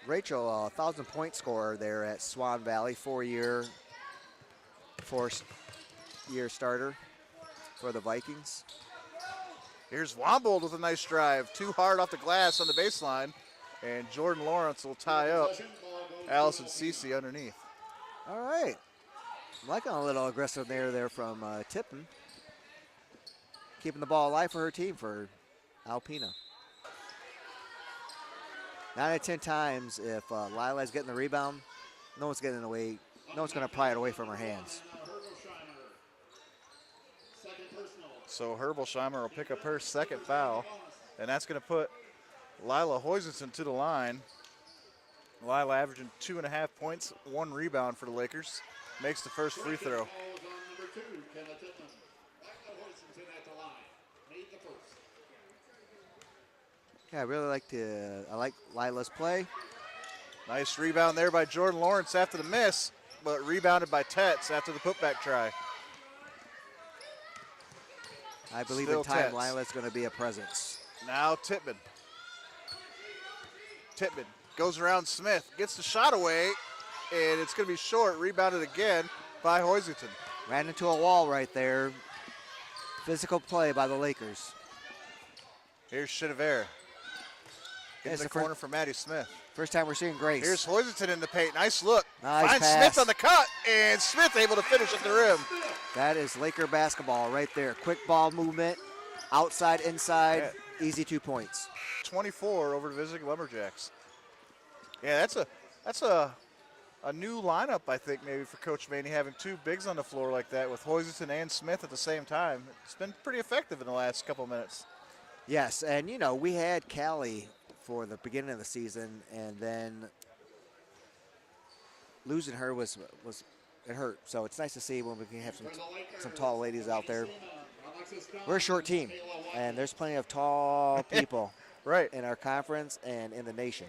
Rachel, 1,000-point scorer there at Swan Valley, 4-year starter for the Vikings. Here's Wombold with a nice drive. Too hard off the glass on the baseline. And Jordan Lawrence will tie up. Allison Cece underneath. All right. Liking a little aggressive there from Tipton. Keeping the ball alive for her team, for Alpena. 9 out of 10 times, if Lila's getting the rebound, no one's getting away. No one's going to pry it away from her hands. So Herbolsheimer will pick up her second foul, and that's going to put Lila Hoisington to the line. Lila averaging 2.5 points, 1 rebound for the Lakers. Makes the first free throw. Yeah, I like Lila's play. Nice rebound there by Jordan Lawrence after the miss, but rebounded by Tetz after the putback try. I believe Still in time Tetz. Lila's going to be a presence. Now Tittman. Tittman goes around Smith, gets the shot away, and it's going to be short. Rebounded again by Hoisington. Ran into a wall right there. Physical play by the Lakers. Here's Chinever. In It's the the corner for Maddie Smith. First time we're seeing Grace. Here's Hoisington in the paint. Nice look. Nice Finds pass. Smith on the cut, and Smith able to finish at the rim. That is Laker basketball right there. Quick ball movement, outside, inside, easy 2 points. 24 over the visiting Lumberjacks. Yeah, that's a new lineup, I think, maybe for Coach Maney, having 2 bigs on the floor like that with Hoisington and Smith at the same time. It's been pretty effective in the last couple minutes. Yes, and we had Callie for the beginning of the season, and then losing her was it hurt. So it's nice to see when we can have some tall ladies out there. We're a short team, and there's plenty of tall people right in our conference and in the nation.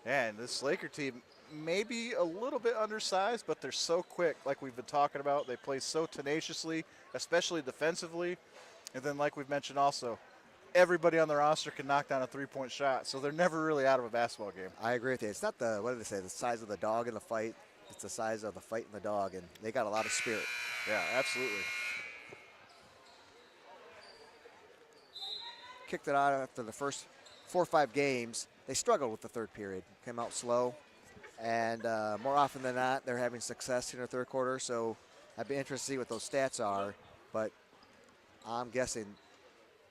And this Laker team may be a little bit undersized, but they're so quick, like we've been talking about. They play so tenaciously, especially defensively. And then, like we've mentioned also, everybody on the roster can knock down a 3-point shot, so they're never really out of a basketball game. I agree with you. It's not what do they say, the size of the dog in the fight. It's the size of the fight in the dog, and they got a lot of spirit. Yeah, absolutely. Kicked it out after the first 4 or 5 games. They struggled with the third period. Came out slow, and more often than not, they're having success in the third quarter, so I'd be interested to see what those stats are, but I'm guessing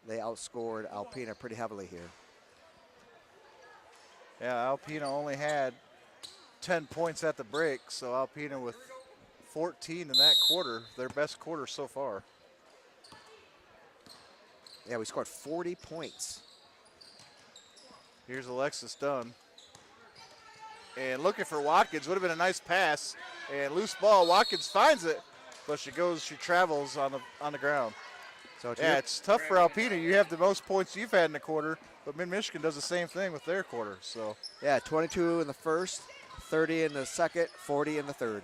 they outscored Alpena pretty heavily here. Yeah, Alpena only had 10 points at the break, so Alpena with 14 in that quarter, their best quarter so far. Yeah, we scored 40 points. Here's Alexis Dunn. And looking for Watkins, would have been a nice pass. And loose ball, Watkins finds it, but she travels on the ground. So Yeah, it's tough for Alpena. You have the most points you've had in the quarter, but Mid-Michigan does the same thing with their quarter. So yeah, 22 in the first, 30 in the second, 40 in the third.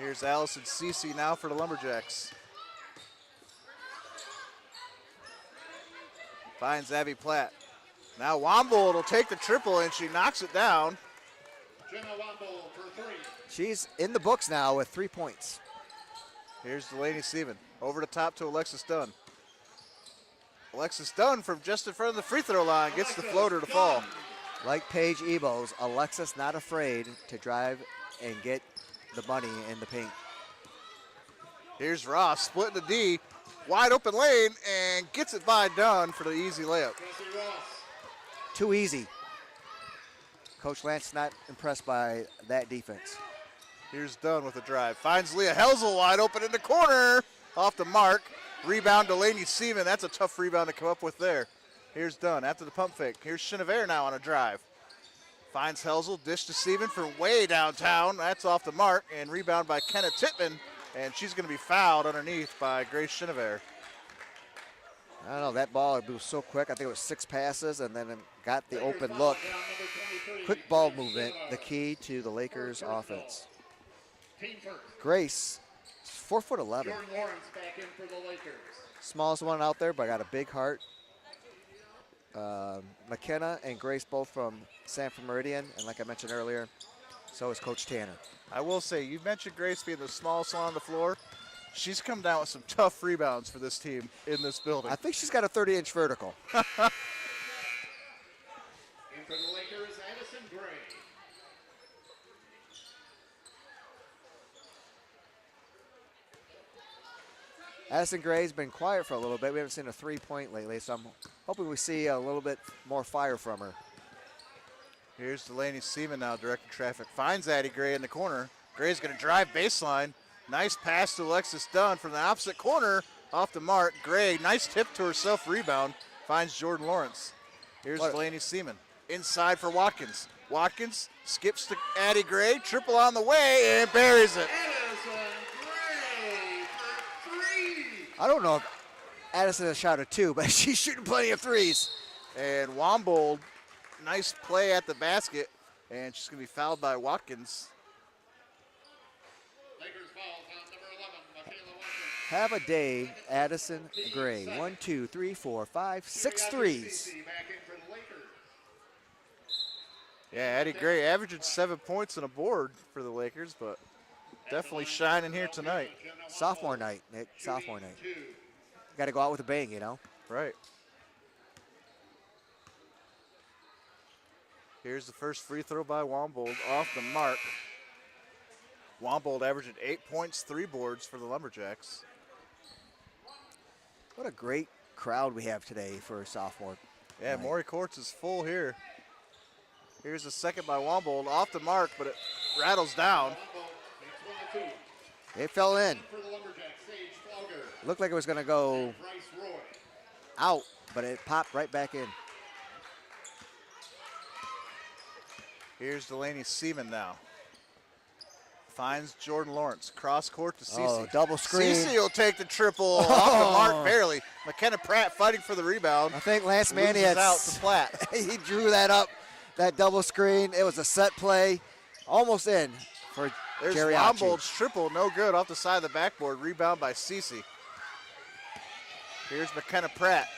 here's Allison Cece now for the Lumberjacks. Finds Abby Platt. Now Womble will take the triple, and she knocks it down. Jenna Womble for 3. She's in the books now with 3 points. Here's Delaney Seaman. Over the top to Alexis Dunn. Alexis Dunn from just in front of the free throw line gets the floater to fall. Like Paige Ebos, Alexis not afraid to drive and get the money in the paint. Here's Ross splitting the D. Wide open lane and gets it by Dunn for the easy layup. Too easy. Coach Lance not impressed by that defense. Here's Dunn with a drive. Finds Leah Helzel wide open in the corner. Off the mark. Rebound Delaney Seaman. That's a tough rebound to come up with there. Here's Dunn after the pump fake. Here's Chenevert now on a drive. Finds Helzel. Dish to Seaman from way downtown. That's off the mark. And rebound by Kenna Tittman. And she's going to be fouled underneath by Grace Chenevert. I don't know, that ball was so quick. I think it was 6 passes and then it got the open look. Quick ball movement, the key to the Lakers offense. Grace, 4'11". Jordan Lawrence back in for the Lakers. Smallest one out there, but got a big heart. McKenna and Grace both from Sanford Meridian, and like I mentioned earlier, so is Coach Tanner. I will say, you mentioned Grace being the smallest one on the floor. She's come down with some tough rebounds for this team in this building. I think she's got a 30-inch vertical. And for the Lakers, Addison Gray. Addison Gray's been quiet for a little bit. We haven't seen a 3-point lately, so I'm hoping we see a little bit more fire from her. Here's Delaney Seaman now directing traffic. Finds Addie Gray in the corner. Gray's going to drive baseline. Nice pass to Alexis Dunn from the opposite corner. Off the mark. Gray, nice tip to herself rebound. Finds Jordan Lawrence. Here's Delaney Seaman. Inside for Watkins. Watkins skips to Addie Gray. Triple on the way and buries it. Addison Gray for 3. I don't know if Addison has shot a 2, but she's shooting plenty of threes. And Wombold, nice play at the basket. And she's going to be fouled by Watkins. Lakers fouls on number 11, Michaela Watkins. Have a day, Addison Gray. 1, 2, 3, 4, 5, 6 threes. Back in for the Lakers. Yeah, Addie Gray averaging 7 points and a board for the Lakers, but definitely shining here tonight. Sophomore night, Nick. Sophomore night. Got to go out with a bang, you know. Right. Here's the first free throw by Wombold off the mark. Wombold averaging 8 points, 3 boards for the Lumberjacks. What a great crowd we have today for a sophomore. Yeah, night. Maury Courts is full here. Here's the second by Wombold off the mark, but it rattles down. It fell in. For the Lumberjacks, Sage Flauger. Looked like it was going to go Bryce Roy. out, but it popped right back in. Here's Delaney Seaman now. Finds Jordan Lawrence. Cross court to Cece. Oh, double screen. Cece will take the triple off the mark barely. McKenna Pratt fighting for the rebound. I think Lance Manny Loses had out to Platt. he drew that up, that double screen. It was a set play, almost in for There's Geriachi. Wombold's triple, no good off the side of the backboard. Rebound by Cece. Here's McKenna Pratt.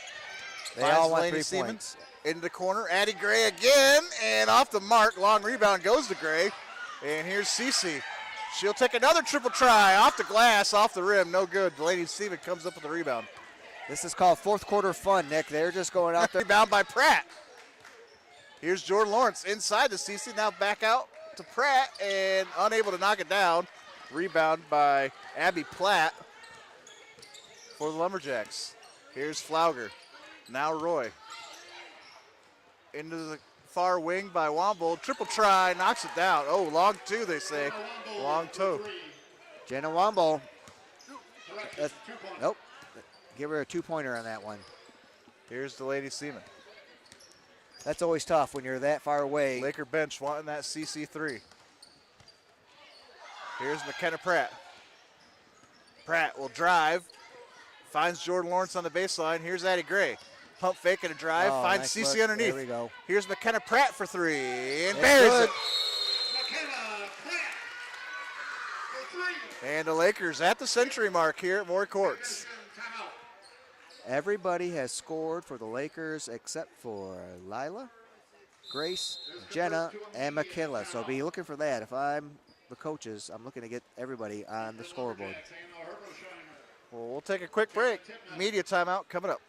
They Finds all want Delaney 3 Seaman. points. Into the corner, Addie Gray again, and off the mark. Long rebound goes to Gray. And here's Cece. She'll take another triple try off the glass, off the rim, no good. Delaney Seaman comes up with the rebound. This is called fourth quarter fun, Nick. They're just going out there. Rebound by Pratt. Here's Jordan Lawrence inside to Cece, now back out to Pratt and unable to knock it down. Rebound by Abby Platt for the Lumberjacks. Here's Flauger. Now Roy. Into the far wing by Wombold. Triple try, knocks it down. Oh, long two, they say. Long toe. Jenna Womble. Nope. Give her a 2-pointer on that one. Here's Delaney Seaman. That's always tough when you're that far away. Laker bench wanting that CC3. Here's McKenna Pratt. Pratt will drive. finds Jordan Lawrence on the baseline. Here's Addie Gray. Pump fake and a drive, finds nice Cece look. underneath. There we go. Here's McKenna Pratt for three, and It's buries good. it. McKenna Pratt for three. And the Lakers at the century mark here at Maury Courts. Timeout. Everybody has scored for the Lakers except for Lila, Grace, Jenna, and Michaela. So be looking for that. If I'm the coaches, I'm looking to get everybody on the scoreboard. Well, we'll take a quick break. Media timeout coming up.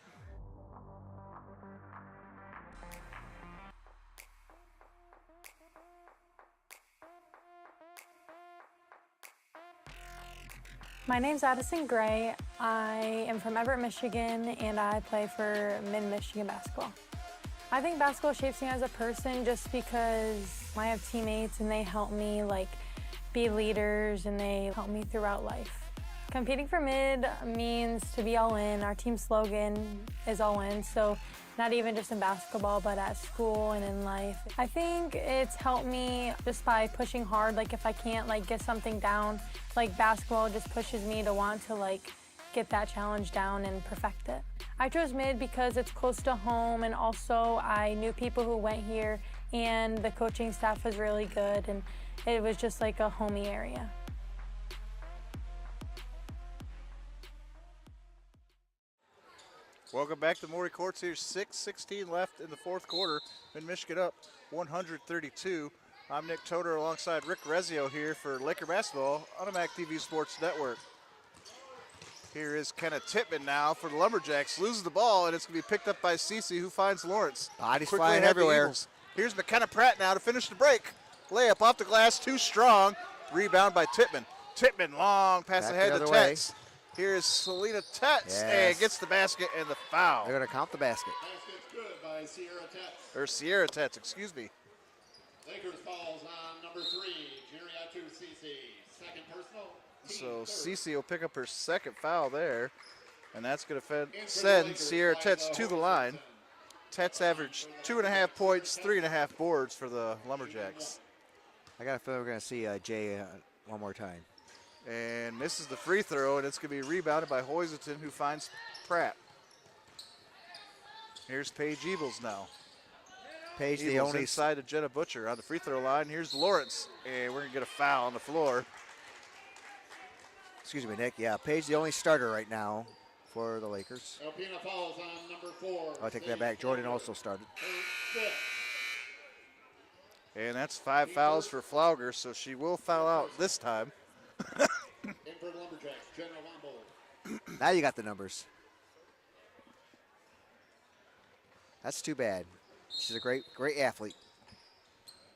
My name's Addison Gray. I am from Everett, Michigan, and I play for Mid-Michigan basketball. I think basketball shapes me as a person just because I have teammates and they help me be leaders and they help me throughout life. Competing for Mid means to be all in. Our team slogan is all in, so not even just in basketball, but at school and in life. I think it's helped me just by pushing hard. If I can't get something down, basketball just pushes me to want to get that challenge down and perfect it. I chose Mid because it's close to home, and also I knew people who went here and the coaching staff was really good, and it was just a homey area. Welcome back to Maury Courts. Here's 6:16 left in the fourth quarter. Mid-Michigan up 132. I'm Nick Toder alongside Rick Rezio here for Laker basketball on a MAC TV Sports Network. Here is Kenna Tippmann now for the Lumberjacks. Loses the ball, and it's going to be picked up by Cece, who finds Lawrence. Bodies Quickly flying ahead of the everywhere. Eagles. Here's McKenna Pratt now to finish the break. Layup off the glass, too strong. Rebound by Tippmann. Tippmann long pass Back ahead the to other way. Tetz. Here is Selena Tetz, Yes. and gets the basket and the foul. They're going to count the basket. Basket's good by Sierra Tetz. Or Sierra Tetz, excuse me. Lakers falls on number 3, Jiriatu Cece. Second personal. So Cece will pick up her second foul there, and that's going to send Sierra Tetz to the line. Tetz averaged 2.5 points, 3.5 boards for the Lumberjacks. I got a feeling we're going to see Jay one more time. And misses the free throw, and it's going to be rebounded by Hoisington, who finds Pratt. Here's Paige Ebles now. Paige, the Ebles only inside to Jenna Butcher on the free throw line. Here's Lawrence, and we're going to get a foul on the floor. Excuse me, Nick. Yeah, Paige, the only starter right now for the Lakers. Alpena falls on number 4. I'll take that back. Jordan also started. And that's 5 fouls for Flauger, so she will foul out this time. In for the Lumberjacks, Jenna Womble. Now you got the numbers. That's too bad. She's a great athlete.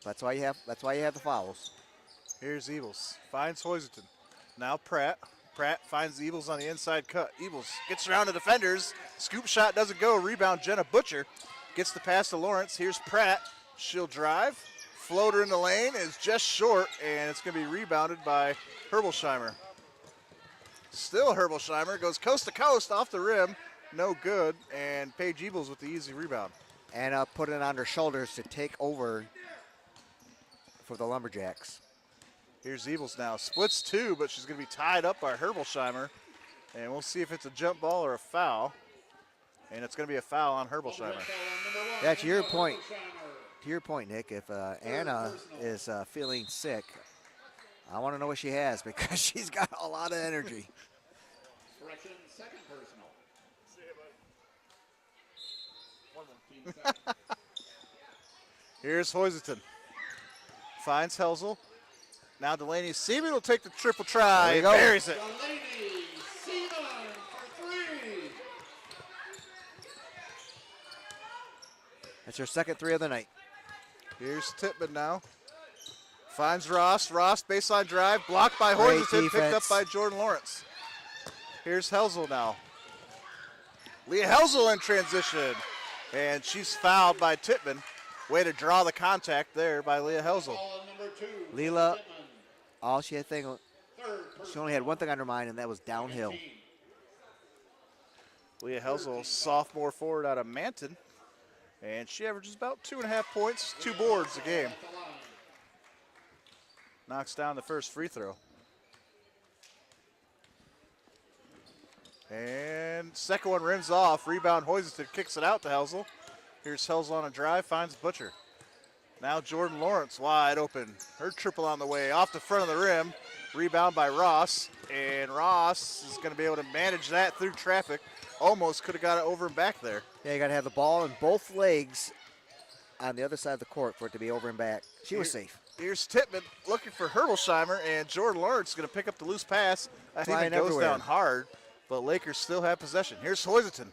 That's why you have the fouls. Here's Ebles, finds Hoisington. Now Pratt. Pratt finds Ebles on the inside cut. Ebles gets around the defenders. Scoop shot doesn't go. Rebound Jenna Butcher. Gets the pass to Lawrence. Here's Pratt. She'll drive. Floater in the lane is just short, and it's going to be rebounded by Herbolsheimer. Still Herbolsheimer goes coast to coast off the rim. No good, and Paige Ebles with the easy rebound. And put it on her shoulders to take over for the Lumberjacks. Here's Ebles now. Splits 2, but she's going to be tied up by Herbolsheimer. And we'll see if it's a jump ball or a foul. And it's going to be a foul on Herbolsheimer. Yeah, to your point. To your point, Nick, if Anna is feeling sick, I want to know what she has because she's got a lot of energy. Correction, second personal. Here's Hoisington. Finds Helzel. Now Delaney Seaman will take the triple try. There you And go. buries it. Delaney Seaman for 3. That's her second 3 of the night. Here's Tippmann now. Finds Ross. Ross baseline drive. Blocked by Great Hoisington. Picked up defense. by Jordan Lawrence. Here's Helzel now. Leah Helzel in transition. And she's fouled by Tippmann. Way to draw the contact there by Leah Helzel. Ball on number 2. Leela, Pittman. all she had thing, Third she personal. only had one thing on her mind, and that was downhill. Leah Helzel, sophomore forward out of Manton. And she averages about 2.5 points, 2 boards a game. At the line. Knocks down the first free throw. And second one rims off. Rebound, Hoisington kicks it out to Helsel. Here's Helsel on a drive, finds Butcher. Now Jordan Lawrence wide open. Her triple on the way, off the front of the rim. Rebound by Ross, and Ross is going to be able to manage that through traffic. Almost could have got it over and back there. Yeah, you got to have the ball in both legs on the other side of the court for it to be over and back. She was safe. Here's Tippmann looking for Herbolsheimer, and Jordan Lawrence is going to pick up the loose pass. I think it goes down hard, but Lakers still have possession. Here's Hoisington.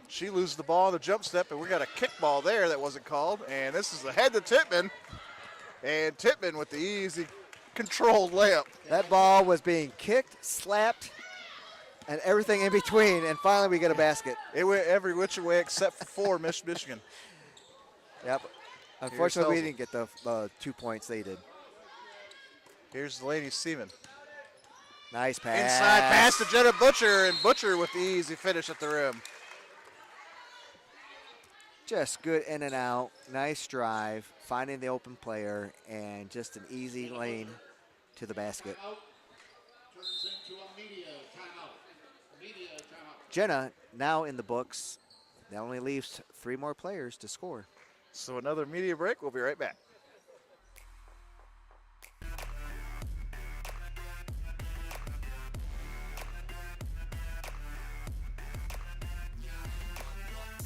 She loses the ball on the jump step, and we got a kickball there that wasn't called, and this is ahead to Tippmann, and Tippmann with the easy controlled layup. That ball was being kicked, slapped, and everything in between, and finally we get a basket. It went every which way except for Michigan. Yep. Unfortunately, we didn't get the 2 points they did. Here's Delaney Seaman. Nice pass. Inside pass to Jenna Butcher, and Butcher with the easy finish at the rim. Just good in and out. Nice drive, finding the open player, and just an easy lane to the basket. Turns into a media timeout. Jenna now in the books. That only leaves 3 more players to score. So another media break. We'll be right back.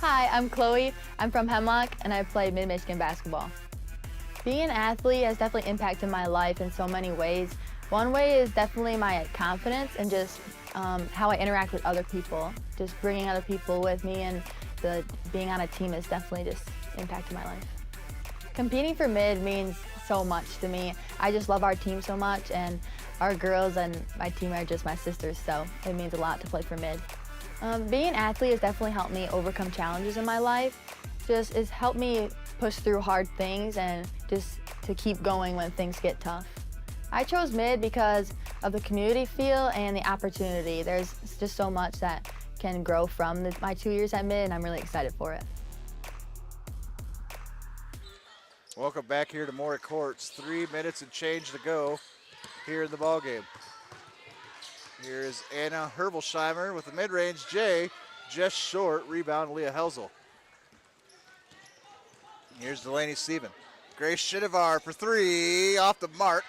Hi, I'm Chloe. I'm from Hemlock, and I play Mid-Michigan basketball. Being an athlete has definitely impacted my life in so many ways. One way is definitely my confidence and just how I interact with other people. Just bringing other people with me and being on a team has definitely just impacted my life. Competing for Mid means so much to me. I just love our team so much, and our girls and my team are just my sisters, so it means a lot to play for Mid. Being an athlete has definitely helped me overcome challenges in my life. It's helped me push through hard things and just to keep going when things get tough. I chose Mid because of the community feel and the opportunity. There's just so much that can grow from my 2 years at Mid, and I'm really excited for it. Welcome back here to Maury Courts. 3 minutes and change to go here in the ballgame. Here is Anna Herbolsheimer with the mid-range J, just short. Rebound, Leah Helsel. Here's Delaney Seaman. Grace Shinovar for 3, off the mark.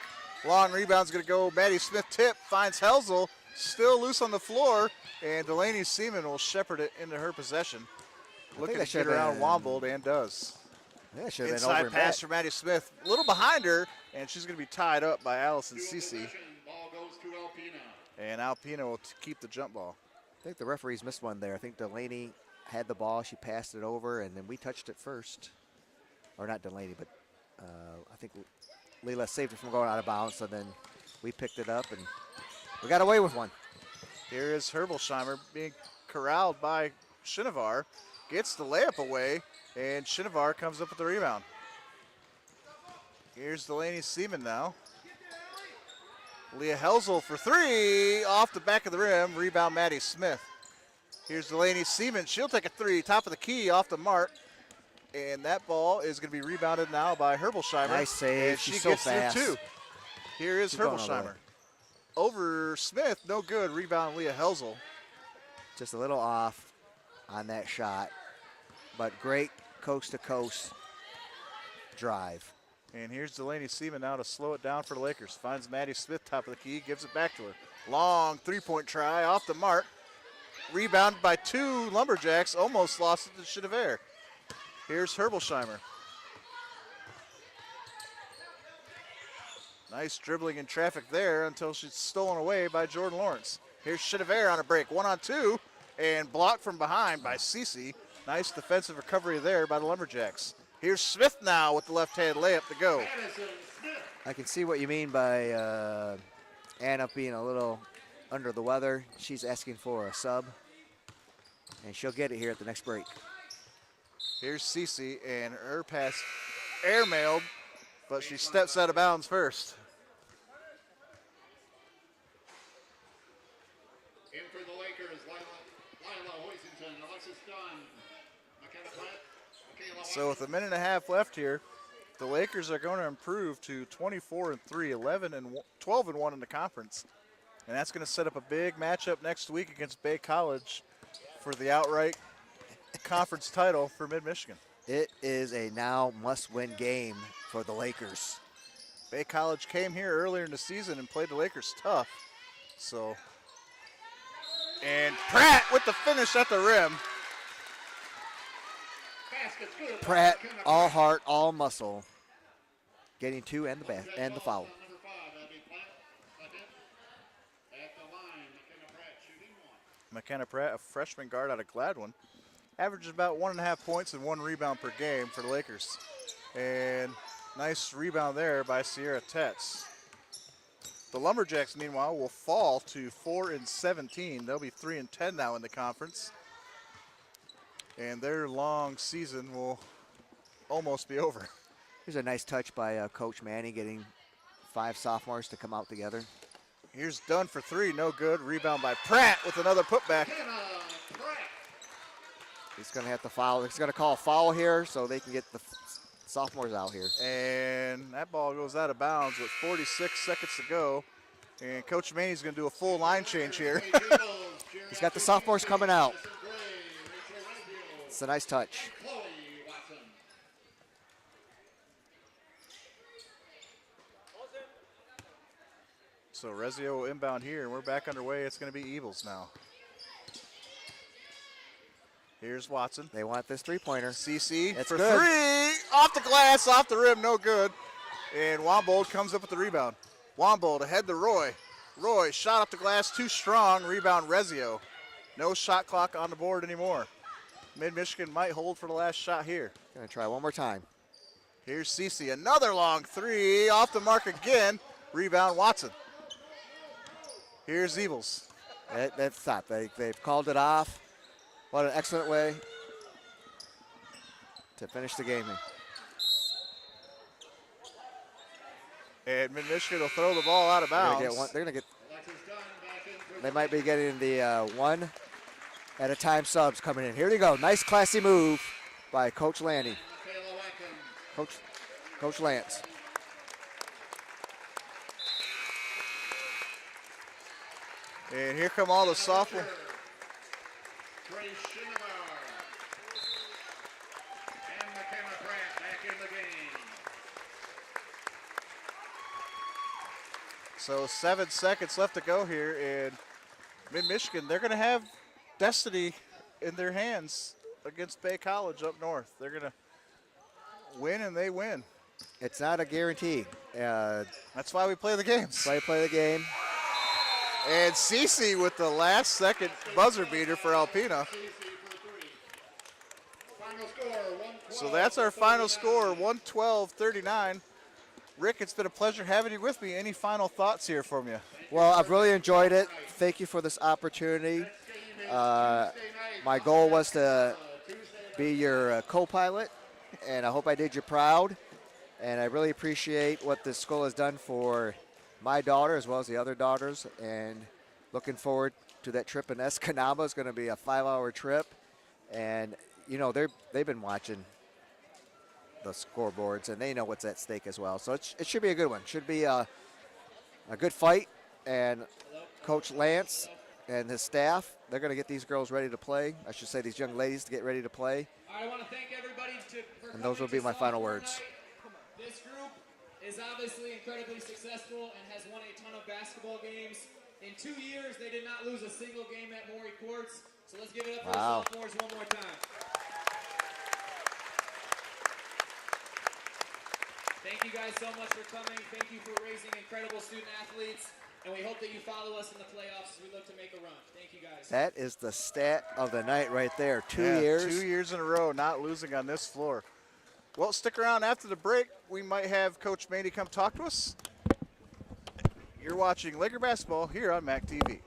Long rebound's going to go. Maddie Smith tip, finds Helsel, still loose on the floor, and Delaney Seaman will shepherd it into her possession. Looking to get around Wombold, and does. Yeah, inside pass for Maddie Smith, a little behind her, and she's going to be tied up by Allison Cece. Ball goes to Alpena. And Alpena will keep the jump ball. I think the referees missed one there. I think Delaney had the ball, she passed it over, and then we touched it first. Or not Delaney, but I think Leela saved it from going out of bounds, so then we picked it up, and we got away with one. Here is Herbolsheimer being corralled by Shinovar, gets the layup away, and Shinovar comes up with the rebound. Here's Delaney Seaman now. Leah Helsel for 3, off the back of the rim, rebound Maddie Smith. Here's Delaney Seaman, she'll take a 3, top of the key, off the mark. And that ball is going to be rebounded now by Herbolsheimer. Nice save, and she's she gets so fast. through 2. Here is Herbolsheimer. Over Smith, no good, rebound Leah Helsel. Just a little off on that shot, but great coast-to-coast drive. And here's Delaney Seaman now to slow it down for the Lakers. Finds Maddie Smith, top of the key, gives it back to her. Long three-point try, off the mark. Rebounded by 2 Lumberjacks, almost lost it to Shinovar. Here's Herbolsheimer. Nice dribbling in traffic there until she's stolen away by Jordan Lawrence. Here's Shinovar on a break, 1-on-2, and blocked from behind by Cece. Nice defensive recovery there by the Lumberjacks. Here's Smith now with the left-hand layup to go. I can see what you mean by Anna being a little under the weather. She's asking for a sub, and she'll get it here at the next break. Here's Cece, and her pass airmailed, but she steps out of bounds first. In for the Lakers, Lila Hoisington, Alexis Dunn, McKenna Platt. So with a minute and a half left here, the Lakers are going to improve to 24-3, 12-1 in the conference. And that's going to set up a big matchup next week against Bay College for the outright conference title for Mid-Michigan. It is a now must-win game for the Lakers. Bay College came here earlier in the season and played the Lakers tough. So, and Pratt with the finish at the rim. Pratt, all heart, all muscle, getting two and the foul. McKenna Pratt, a freshman guard out of Gladwin, averages about 1.5 points and 1 rebound per game for the Lakers. And nice rebound there by Sierra Tetz. The Lumberjacks, meanwhile, will fall to 4-17. They'll be 3-10 now in the conference. And their long season will almost be over. Here's a nice touch by Coach Manny, getting 5 sophomores to come out together. Here's Dunn for 3, no good. Rebound by Pratt with another putback. He's going to have to foul. He's going to call a foul here so they can get the sophomores out here. And that ball goes out of bounds with 46 seconds to go. And Coach Maney's going to do a full line change here. He's got the sophomores coming out. It's a nice touch. So Rezio will inbound here, and we're back underway. It's going to be Evils now. Here's Watson. They want this three-pointer. CC it's for good. 3. Off the glass, off the rim, no good. And Wombold comes up with the rebound. Wombold ahead to Roy. Roy shot off the glass too strong. Rebound Rezio. No shot clock on the board anymore. Mid-Michigan might hold for the last shot here. Gonna try one more time. Here's CC, another long 3. Off the mark again. Rebound Watson. Here's Evils. That's stop. They've called it off. What an excellent way to finish the game. And Mid-Michigan will throw the ball out of bounds. They might be getting the 1 at a time subs coming in. Here they go. Nice classy move by Coach Landy. Coach Lance. And here come all the sophomores. So 7 seconds left to go here, and Mid-Michigan, they're going to have destiny in their hands against Bay College up north. They're going to win, and they win. It's not a guarantee. That's why we play the games. That's why we play the game. And Cece with the last second buzzer beater for Alpena. So that's our final score, 112-39. Rick, it's been a pleasure having you with me. Any final thoughts here from you? Well, I've really enjoyed it. Thank you for this opportunity. My goal was to be your co-pilot, and I hope I did you proud. And I really appreciate what this school has done for my daughter as well as the other daughters, and looking forward to that trip in Escanaba. It's going to be a 5-hour trip, and you know they've been watching the scoreboards and they know what's at stake as well. So it should be a good one. Should be a good fight, and Coach Lance and his staff, they're going to get these girls ready to play. I should say these young ladies to get ready to play. I want to thank everybody and those will be my final words. This group is obviously incredibly successful and has won a ton of basketball games. In 2 years, they did not lose a single game at Maury Courts. So let's give it up for the sophomores one more time. Thank you guys so much for coming. Thank you for raising incredible student athletes. And we hope that you follow us in the playoffs as we look to make a run. Thank you guys. That is the stat of the night right there. 2 years. 2 years in a row not losing on this floor. Well, stick around after the break. We might have Coach Maney come talk to us. You're watching Laker basketball here on MAC TV.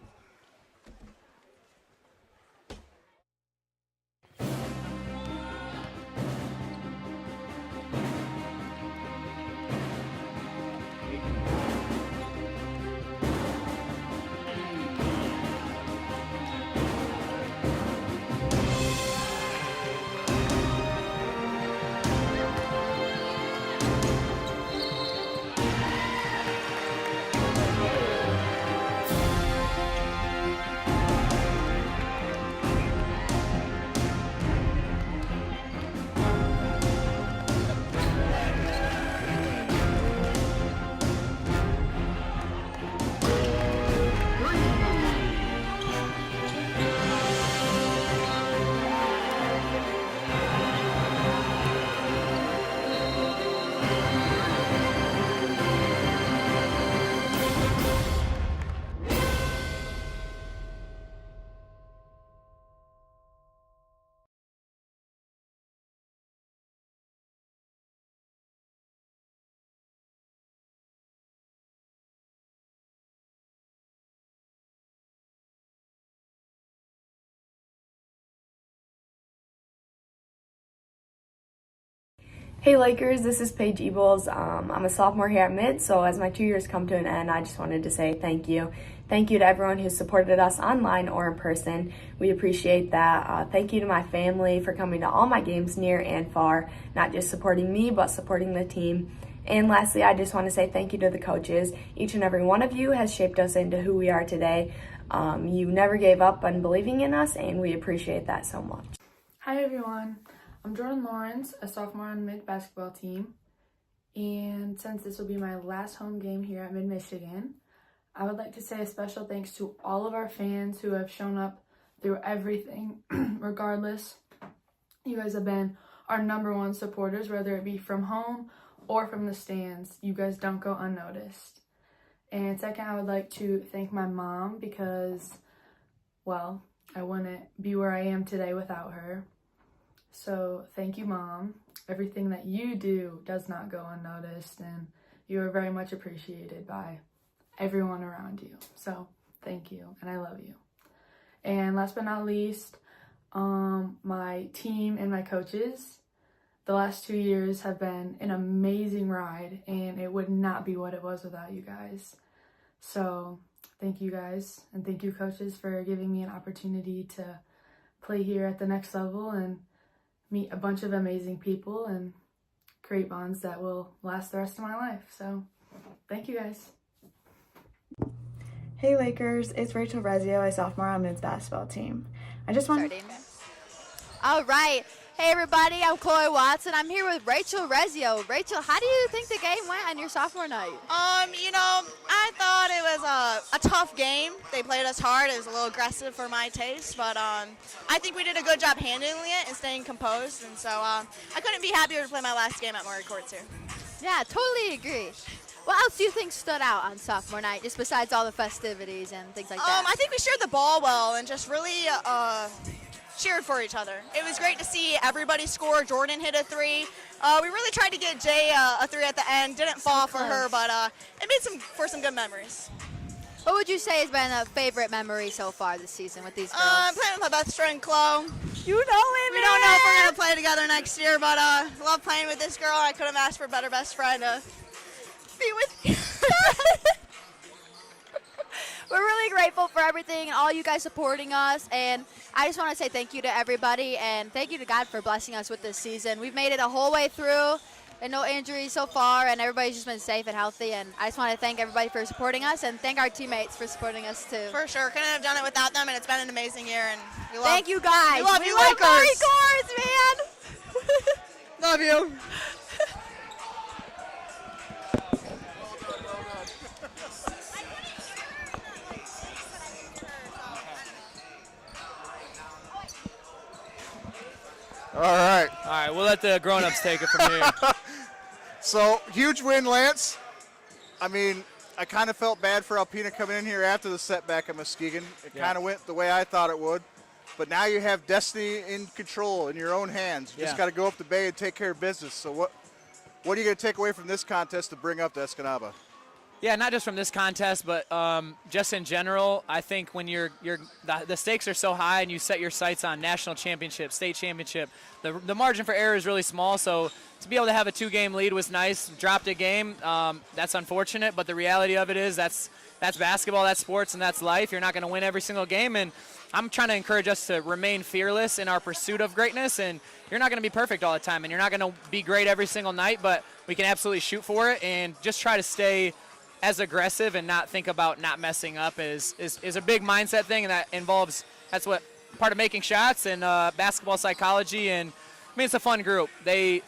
Hey Lakers, this is Paige Ebles. I'm a sophomore here at Mid, so as my 2 years come to an end, I just wanted to say thank you. Thank you to everyone who supported us online or in person. We appreciate that. Thank you to my family for coming to all my games near and far, not just supporting me, but supporting the team. And lastly, I just want to say thank you to the coaches. Each and every one of you has shaped us into who we are today. You never gave up on believing in us, and we appreciate that so much. Hi everyone, I'm Jordan Lawrence, a sophomore on Mid basketball team. And since this will be my last home game here at Mid Michigan, I would like to say a special thanks to all of our fans who have shown up through everything, regardless. You guys have been our #1 supporters, whether it be from home or from the stands. You guys don't go unnoticed. And second, I would like to thank my mom because, well, I wouldn't be where I am today without her. So thank you, Mom. Everything that you do does not go unnoticed, and you are very much appreciated by everyone around you. So thank you, and I love you. And last but not least, my team and my coaches. The last 2 years have been an amazing ride, and it would not be what it was without you guys. So thank you guys, and thank you coaches for giving me an opportunity to play here at the next level and meet a bunch of amazing people and create bonds that will last the rest of my life. So thank you guys. Hey Lakers, it's Rachel Rezio, a sophomore on Mid's basketball team. I just want to... All right. Hey everybody, I'm Chloe Watson. I'm here with Rachel Rezio. Rachel, how do you think the game went on your sophomore night? I thought it was a tough game. They played us hard. It was a little aggressive for my taste, but I think we did a good job handling it and staying composed, and so I couldn't be happier to play my last game at Murray Courts here. Yeah, totally agree. What else do you think stood out on sophomore night, just besides all the festivities and things like that? I think we shared the ball well and just really cheered for each other. It was great to see everybody score. Jordan hit a 3. We really tried to get Jay a 3 at the end. Didn't fall for her, but it made for some good memories. What would you say has been a favorite memory so far this season with these girls? Playing with my best friend, Chloe. You know it, We don't know if we're going to play together next year, but love playing with this girl. I couldn't have asked for a better best friend to be with you. We're really grateful for everything and all you guys supporting us, and I just want to say thank you to everybody, and thank you to God for blessing us with this season. We've made it a whole way through, and no injuries so far, and everybody's just been safe and healthy, and I just want to thank everybody for supporting us, and thank our teammates for supporting us too. For sure. Couldn't have done it without them, and it's been an amazing year, and we love Thank you guys. We love we you, love Lakers. Murray Courts, man. Love you. All right. All right, we'll let the grown-ups take it from here. So, huge win, Lance. I mean, I kind of felt bad for Alpena coming in here after the setback at Muskegon. It kind of went the way I thought it would. But now you have destiny in control, in your own hands. You just got to go up the bay and take care of business. So what are you going to take away from this contest to bring up to Escanaba? Yeah, not just from this contest, but just in general. I think when the stakes are so high and you set your sights on national championship, state championship, the margin for error is really small. So to be able to have a 2-game lead was nice. Dropped a game, that's unfortunate. But the reality of it is that's basketball, that's sports, and that's life. You're not going to win every single game, and I'm trying to encourage us to remain fearless in our pursuit of greatness. And you're not going to be perfect all the time, and you're not going to be great every single night. But we can absolutely shoot for it and just try to stay as aggressive and not think about not messing up is a big mindset thing, and that's what part of making shots and basketball psychology. And I mean, it's a fun group. They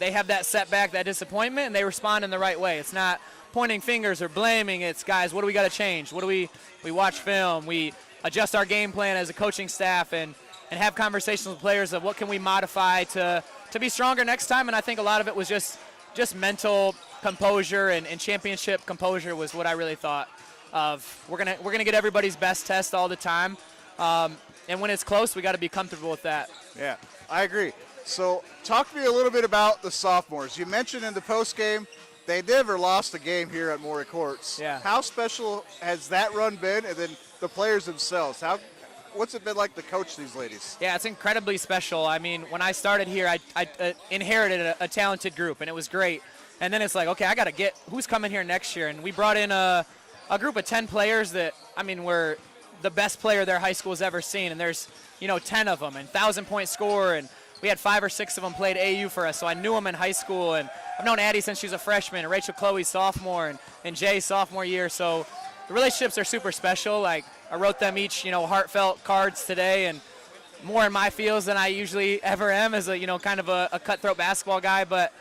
have that setback, that disappointment, and they respond in the right way. It's not pointing fingers or blaming. It's, guys, what do we got to change? What do we watch film, we adjust our game plan as a coaching staff, and have conversations with players of what can we modify to be stronger next time. And I think a lot of it was just mental composure and championship composure was what I really thought of. We're gonna get everybody's best test all the time, and when it's close, we got to be comfortable with that. Yeah, I agree. So talk to me a little bit about the sophomores. You mentioned in the post game they never lost a game here at Maury Courts. Yeah. How special has that run been, and then the players themselves? what's it been like to coach these ladies? Yeah, it's incredibly special. I mean, when I started here, I inherited a talented group, and it was great. And then it's like, okay, I got to get who's coming here next year. And we brought in a group of 10 players that, I mean, were the best player their high school's ever seen. And there's, 10 of them, and 1,000-point scorer. And we had 5 or 6 of them played AU for us, so I knew them in high school. And I've known Addie since she was a freshman, and Rachel Chloe sophomore, and Jay sophomore year. So the relationships are super special. Like, I wrote them each, heartfelt cards today, and more in my feels than I usually ever am as a, kind of a cutthroat basketball guy. But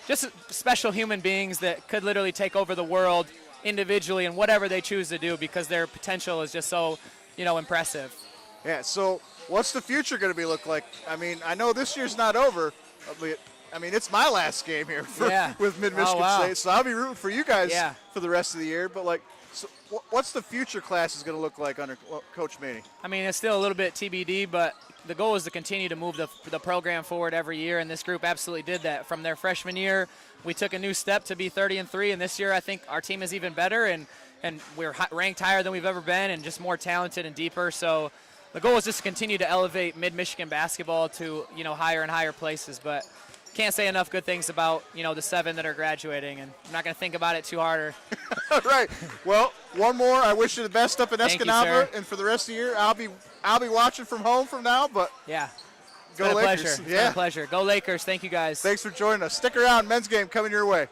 just special human beings that could literally take over the world individually and whatever they choose to do, because their potential is just so, impressive. Yeah, so what's the future going to be look like? I mean, I know this year's not over. I mean, it's my last game here with Mid-Michigan State, so I'll be rooting for you guys for the rest of the year. But, so what's the future class is going to look like under Coach Maney? I mean, it's still a little bit TBD, but the goal is to continue to move the program forward every year, and this group absolutely did that. From their freshman year, we took a new step to be 30-3, and this year I think our team is even better, and we're ranked higher than we've ever been and just more talented and deeper. So the goal is just to continue to elevate Mid-Michigan basketball to, higher and higher places. But can't say enough good things about, the 7 that are graduating, and I'm not going to think about it too hard. Right. Well, one more. I wish you the best up in Escanaba, and for the rest of the year, I'll be watching from home from now. But yeah, go Lakers. Pleasure. It's been a pleasure. Go Lakers. Thank you guys. Thanks for joining us. Stick around. Men's game coming your way.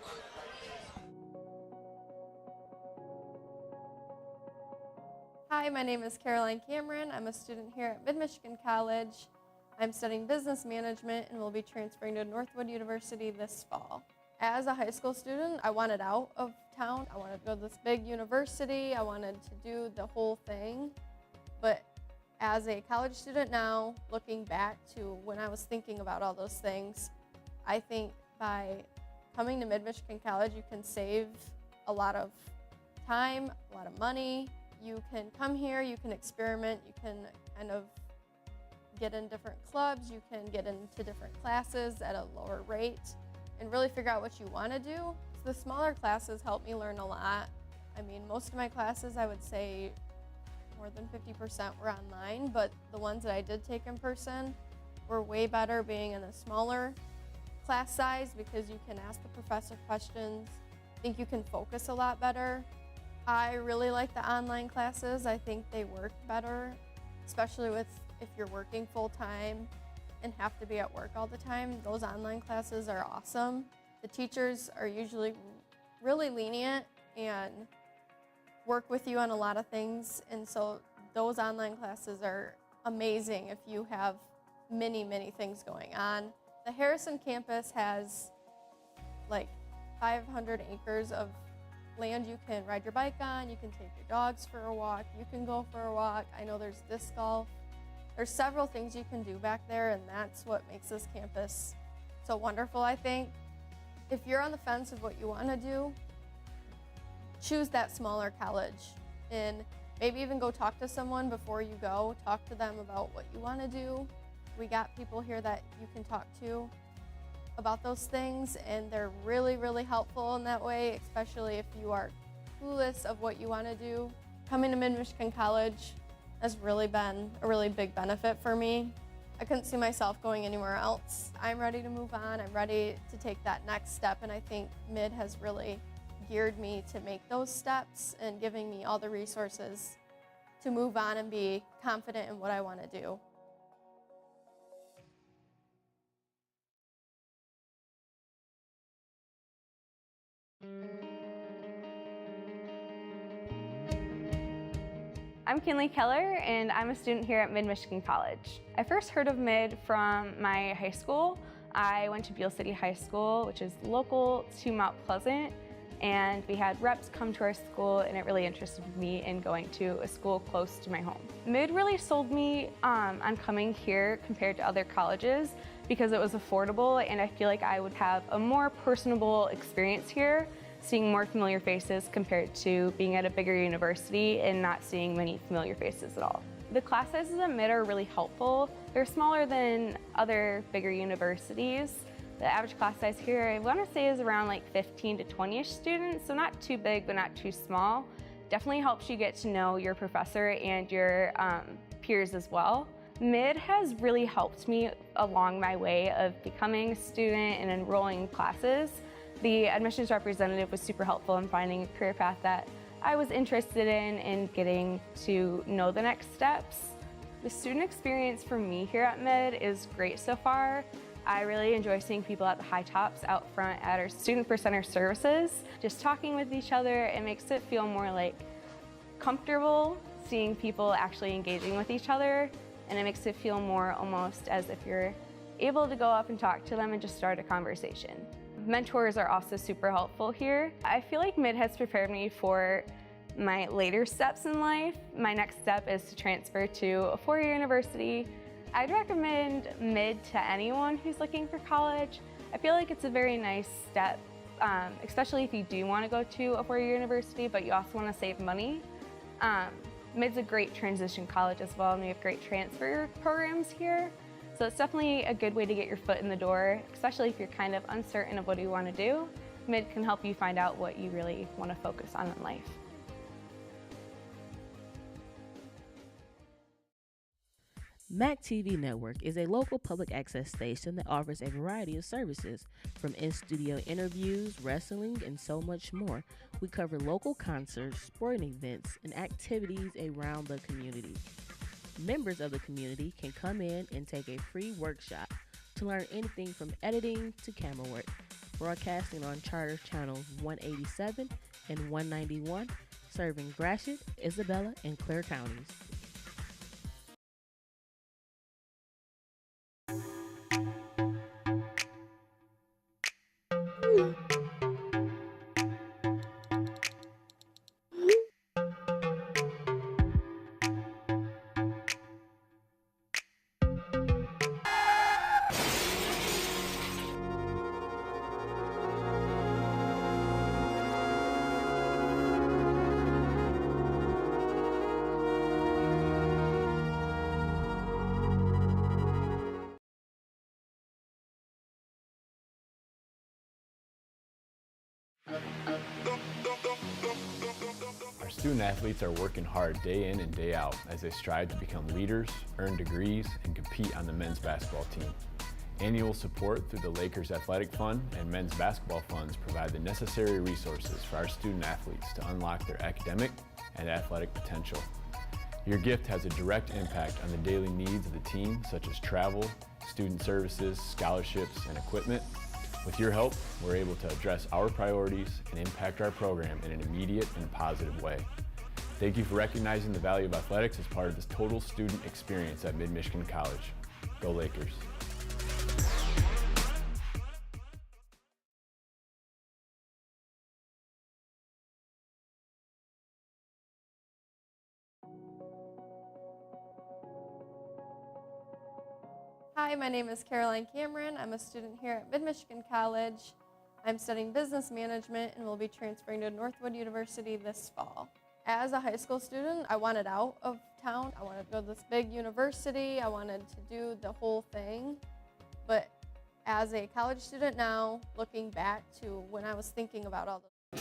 Hi, my name is Caroline Cameron. I'm a student here at Mid-Michigan College. I'm studying business management and will be transferring to Northwood University this fall. As a high school student, I wanted out of town. I wanted to go to this big university. I wanted to do the whole thing. But as a college student now, looking back to when I was thinking about all those things, I think by coming to Mid-Michigan College, you can save a lot of time, a lot of money. You can come here, you can experiment, you can kind of get in different clubs, you can get into different classes at a lower rate and really figure out what you want to do. So the smaller classes help me learn a lot. I mean, most of my classes, I would say more than 50% were online, but the ones that I did take in person were way better being in a smaller class size, because you can ask the professor questions. I think you can focus a lot better. I really like the online classes. I think they work better, especially if you're working full-time and have to be at work all the time. Those online classes are awesome. The teachers are usually really lenient and work with you on a lot of things, and so those online classes are amazing if you have many, many things going on. The Harrison campus has like 500 acres of land you can ride your bike on, you can take your dogs for a walk, you can go for a walk. I know there's disc golf. There's several things you can do back there, and that's what makes this campus so wonderful, I think. If you're on the fence of what you want to do, choose that smaller college, and maybe even go talk to someone before you go. Talk to them about what you want to do. We got people here that you can talk to about those things, and they're really, really helpful in that way, especially if you are clueless of what you want to do. Coming to Mid-Michigan College has really been a really big benefit for me. I couldn't see myself going anywhere else. I'm ready to move on. I'm ready to take that next step, and I think Mid has really geared me to make those steps and giving me all the resources to move on and be confident in what I want to do. I'm Kinley Keller, and I'm a student here at Mid-Michigan College. I first heard of Mid from my high school. I went to Beale City High School, which is local to Mount Pleasant, and we had reps come to our school, and it really interested me in going to a school close to my home. Mid really sold me on coming here compared to other colleges because it was affordable, and I feel like I would have a more personable experience here, seeing more familiar faces compared to being at a bigger university and not seeing many familiar faces at all. The class sizes at Mid are really helpful. They're smaller than other bigger universities. The average class size here, I want to say, is around like 15 to 20-ish students, so not too big but not too small. Definitely helps you get to know your professor and your peers as well. Mid has really helped me along my way of becoming a student and enrolling in classes. The admissions representative was super helpful in finding a career path that I was interested in and getting to know the next steps. The student experience for me here at Mid is great so far. I really enjoy seeing people at the high tops out front at our student center services. Just talking with each other, it makes it feel more like comfortable seeing people actually engaging with each other, and it makes it feel more almost as if you're able to go up and talk to them and just start a conversation. Mentors are also super helpful here. I feel like Mid has prepared me for my later steps in life. My next step is to transfer to a four-year university. I'd recommend Mid to anyone who's looking for college. I feel like it's a very nice step, especially if you do want to go to a four-year university, but you also want to save money. Mid's a great transition college as well, and we have great transfer programs here. So it's definitely a good way to get your foot in the door, especially if you're kind of uncertain of what you want to do. Mid can help you find out what you really want to focus on in life. MAC TV Network is a local public access station that offers a variety of services, from in-studio interviews, wrestling, and so much more. We cover local concerts, sporting events, and activities around the community. Members of the community can come in and take a free workshop to learn anything from editing to camera work. Broadcasting on Charter Channels 187 and 191, serving Gratiot, Isabella, and Clare counties. Our student athletes are working hard day in and day out as they strive to become leaders, earn degrees, and compete on the men's basketball team. Annual support through the Lakers Athletic Fund and men's basketball funds provide the necessary resources for our student athletes to unlock their academic and athletic potential. Your gift has a direct impact on the daily needs of the team, such as travel, student services, scholarships, and equipment. With your help, we're able to address our priorities and impact our program in an immediate and positive way. Thank you for recognizing the value of athletics as part of this total student experience at Mid-Michigan College. Go Lakers. Hi, my name is Caroline Cameron. I'm a student here at Mid-Michigan College. I'm studying business management and will be transferring to Northwood University this fall. As a high school student, I wanted out of town. I wanted to go to this big university. I wanted to do the whole thing. But as a college student now, looking back to when I was thinking about all the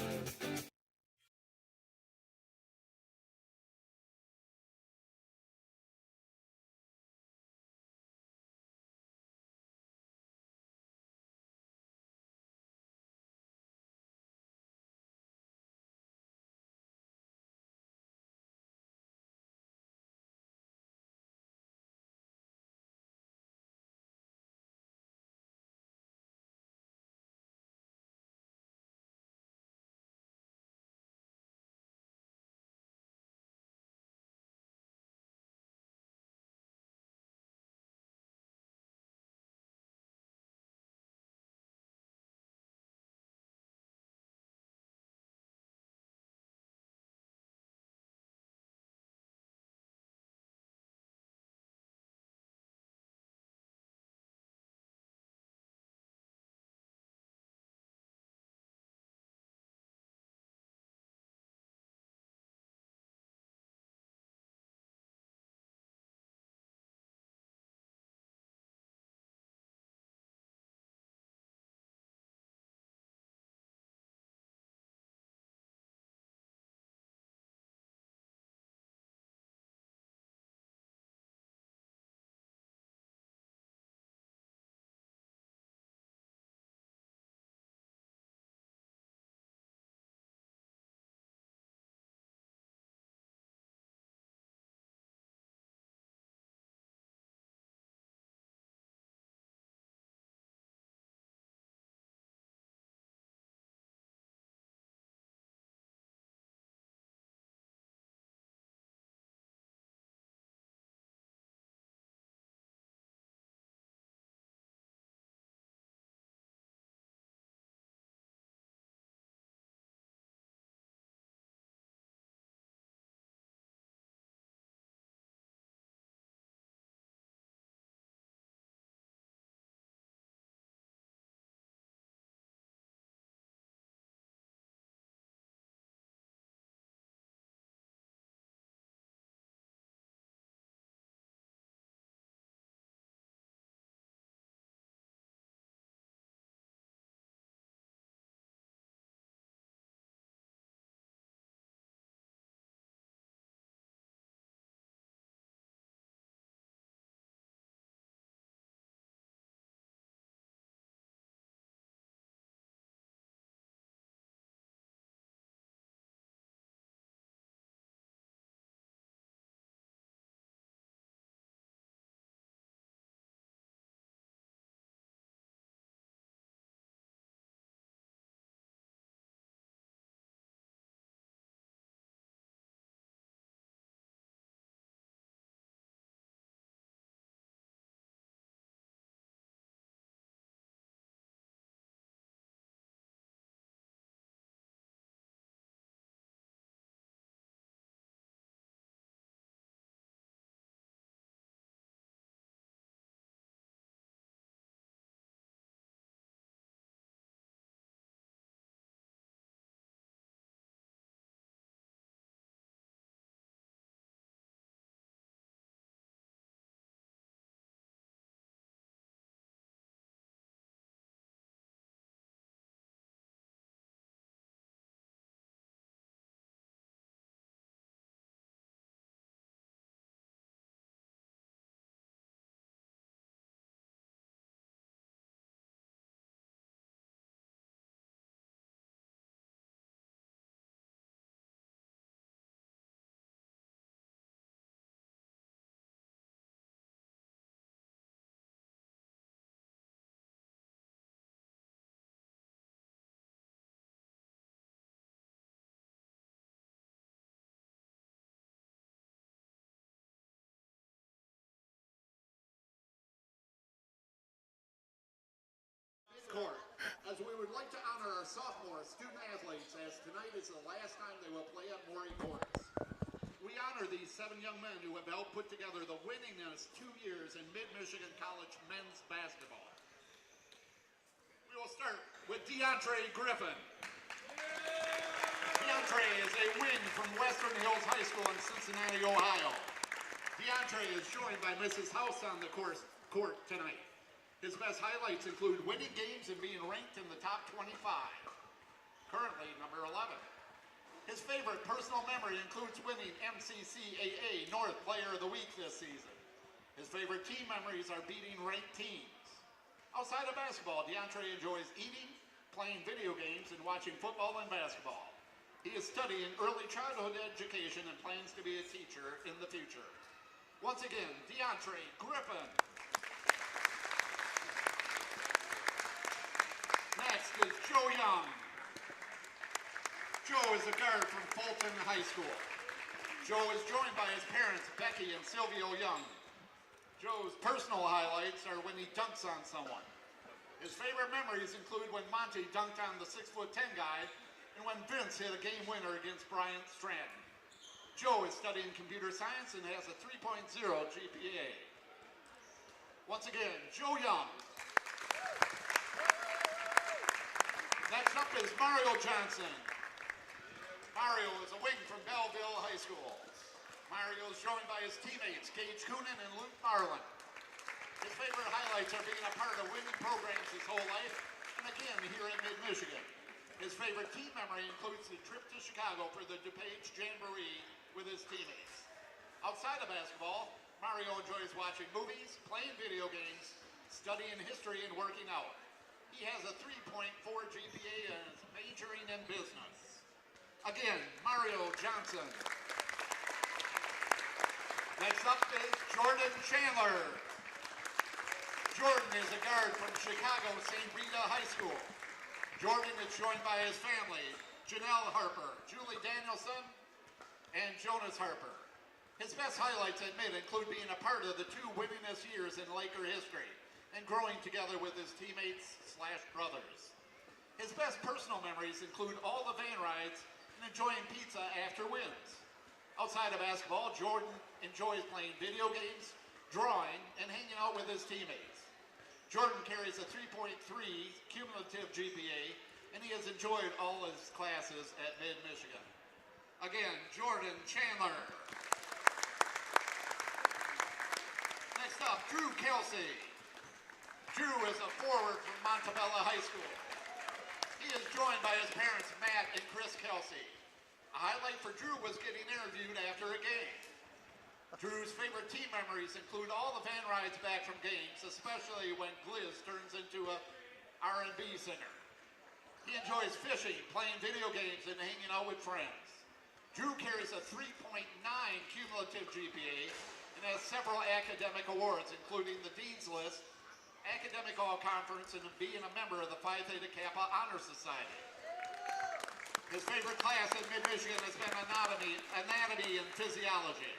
like to honor our sophomore student athletes as tonight is the last time they will play at Maury Courts. We honor these 7 young men who have helped put together the winningest 2 years in Mid-Michigan College men's basketball. We will start with DeAndre Griffin. DeAndre is a wing from Western Hills High School in Cincinnati, Ohio. DeAndre is joined by Mrs. House on the court tonight. His best highlights include winning games and being ranked in the top 25. Currently number 11. His favorite personal memory includes winning MCCAA North Player of the Week this season. His favorite team memories are beating ranked teams. Outside of basketball, DeAndre enjoys eating, playing video games, and watching football and basketball. He is studying early childhood education and plans to be a teacher in the future. Once again, DeAndre Griffin. Next is Joe Young. Joe is a guard from Fulton High School. Joe is joined by his parents, Becky and Silvio Young. Joe's personal highlights are when he dunks on someone. His favorite memories include when Monty dunked on the 6'10" guy and when Vince hit a game winner against Bryant Stratton. Joe is studying computer science and has a 3.0 GPA. Once again, Joe Young. Next up is Mario Johnson. Mario is a wing from Belleville High School. Mario is joined by his teammates, Gage Coonan and Luke Marlin. His favorite highlights are being a part of winning programs his whole life, and again here at Mid-Michigan. His favorite team memory includes the trip to Chicago for the DuPage Jamboree with his teammates. Outside of basketball, Mario enjoys watching movies, playing video games, studying history, and working out. He has a 3.4 GPA and is majoring in business. Again, Mario Johnson. Next up is Jordan Chandler. Jordan is a guard from Chicago St. Rita High School. Jordan is joined by his family, Janelle Harper, Julie Danielson, and Jonas Harper. His best highlights at Mid include being a part of the 2 winningest years in Laker history and growing together with his teammates/brothers. His best personal memories include all the van rides and enjoying pizza after wins. Outside of basketball, Jordan enjoys playing video games, drawing, and hanging out with his teammates. Jordan carries a 3.3 cumulative GPA, and he has enjoyed all his classes at Mid-Michigan. Again, Jordan Chandler. Next up, Drew Kelsey. Drew is a forward from Montebello High School. He is joined by his parents, Matt and Chris Kelsey. A highlight for Drew was getting interviewed after a game. Drew's favorite team memories include all the van rides back from games, especially when Gliz turns into a R&B singer. He enjoys fishing, playing video games, and hanging out with friends. Drew carries a 3.9 cumulative GPA and has several academic awards, including the Dean's List, Academic All-Conference, and being a member of the Phi Theta Kappa Honor Society. His favorite class at Mid-Michigan has been anatomy and physiology.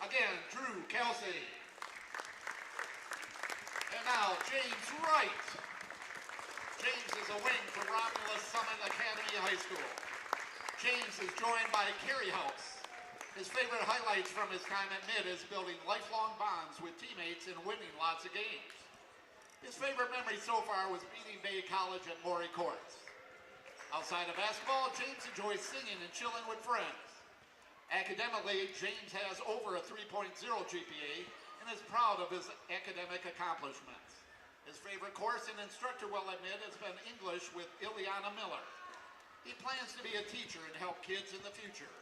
Again, Drew Kelsey. And now, James Wright. James is a wing from Romulus Summit Academy High School. James is joined by Kerry House. His favorite highlights from his time at Mid is building lifelong bonds with teammates and winning lots of games. His favorite memory so far was beating Bay College at Maury Courts. Outside of basketball, James enjoys singing and chilling with friends. Academically, James has over a 3.0 GPA and is proud of his academic accomplishments. His favorite course and instructor while at Mid has been English with Ileana Miller. He plans to be a teacher and help kids in the future.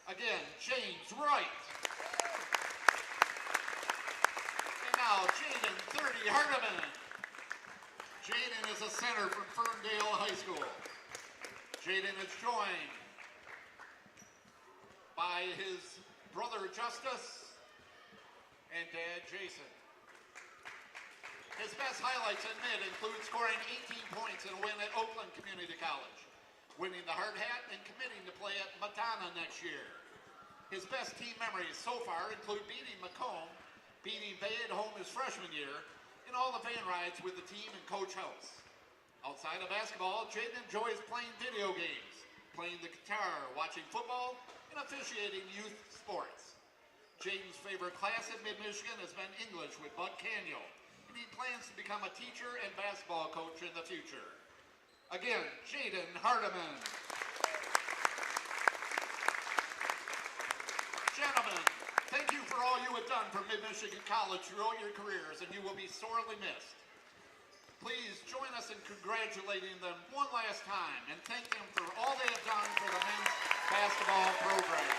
Again, James Wright. Now, Jaden 30 Hardiman. Jaden is a center from Ferndale High School. Jaden is joined by his brother Justice and dad Jason. His best highlights at Mid include scoring 18 points in a win at Oakland Community College, winning the Hard Hat, and committing to play at Madonna next year. His best team memories so far include beating Macomb, beating Bay at home his freshman year, and all the van rides with the team and Coach House. Outside of basketball, Jaden enjoys playing video games, playing the guitar, watching football, and officiating youth sports. Jaden's favorite class at Mid-Michigan has been English with Bud Canyo, and he plans to become a teacher and basketball coach in the future. Again, Jaden Hardiman. Gentlemen, thank you for all you have done for Mid-Michigan College throughout your careers, and you will be sorely missed. Please join us in congratulating them one last time and thank them for all they have done for the men's basketball program.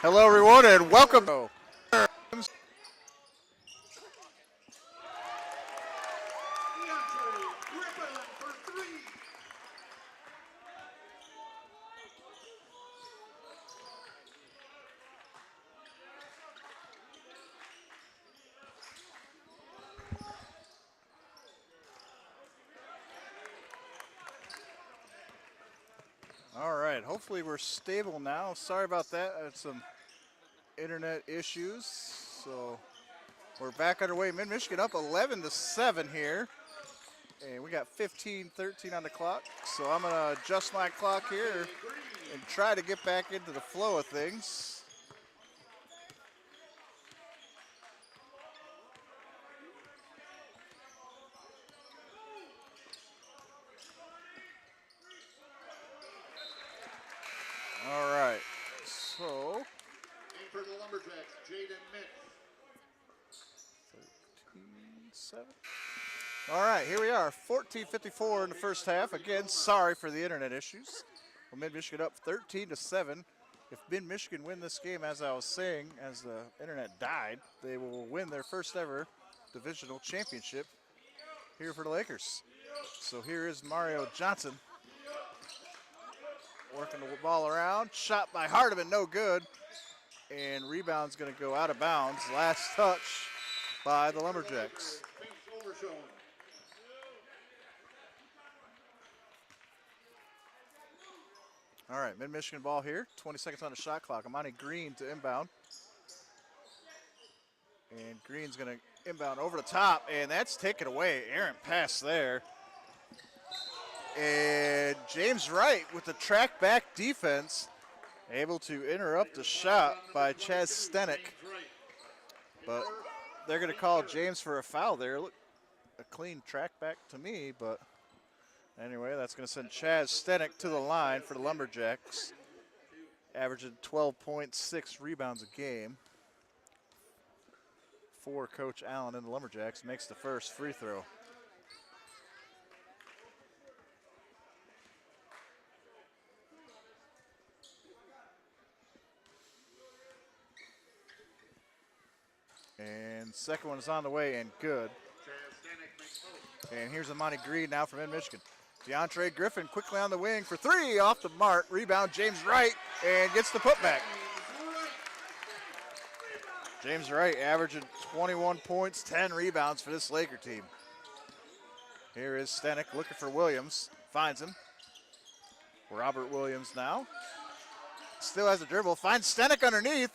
Hello, everyone, and welcome. All right, hopefully we're stable now. Sorry about that. I had some internet issues. So we're back underway. Mid-Michigan up 11-7 here. And we got 15-13 on the clock. So I'm going to adjust my clock here and try to get back into the flow of things. All right, so. And for the Lumberjacks, Jaden Mick. 13-7. All right, here we are, 14:54 in the first half. Again, sorry for the internet issues. Well, Mid-Michigan up 13-7. If Mid-Michigan win this game, as I was saying, as the internet died, they will win their first ever divisional championship here for the Lakers. So here is Mario Johnson working the ball around. Shot by Hardiman, no good. And rebound's going to go out of bounds. Last touch by the Lumberjacks. All right, Mid-Michigan ball here. 20 seconds on the shot clock. Amani Green to inbound. And Green's going to inbound over the top, and that's taken away. Errant pass there. And James Wright with the track back defense, able to interrupt the shot by Chaz Stenek. But they're going to call James for a foul there. Look, a clean track back to me, but anyway, that's going to send Chaz Stenek to the line for the Lumberjacks, averaging 12.6 rebounds a game. For Coach Allen and the Lumberjacks, makes the first free throw. And second one is on the way and good. And here's Amani Green now from Mid-Michigan. DeAndre Griffin quickly on the wing for three, off the mark. Rebound, James Wright, and gets the putback. James Wright averaging 21 points, 10 rebounds for this Laker team. Here is Stenek looking for Williams, finds him. Robert Williams now. Still has a dribble, finds Stenek underneath.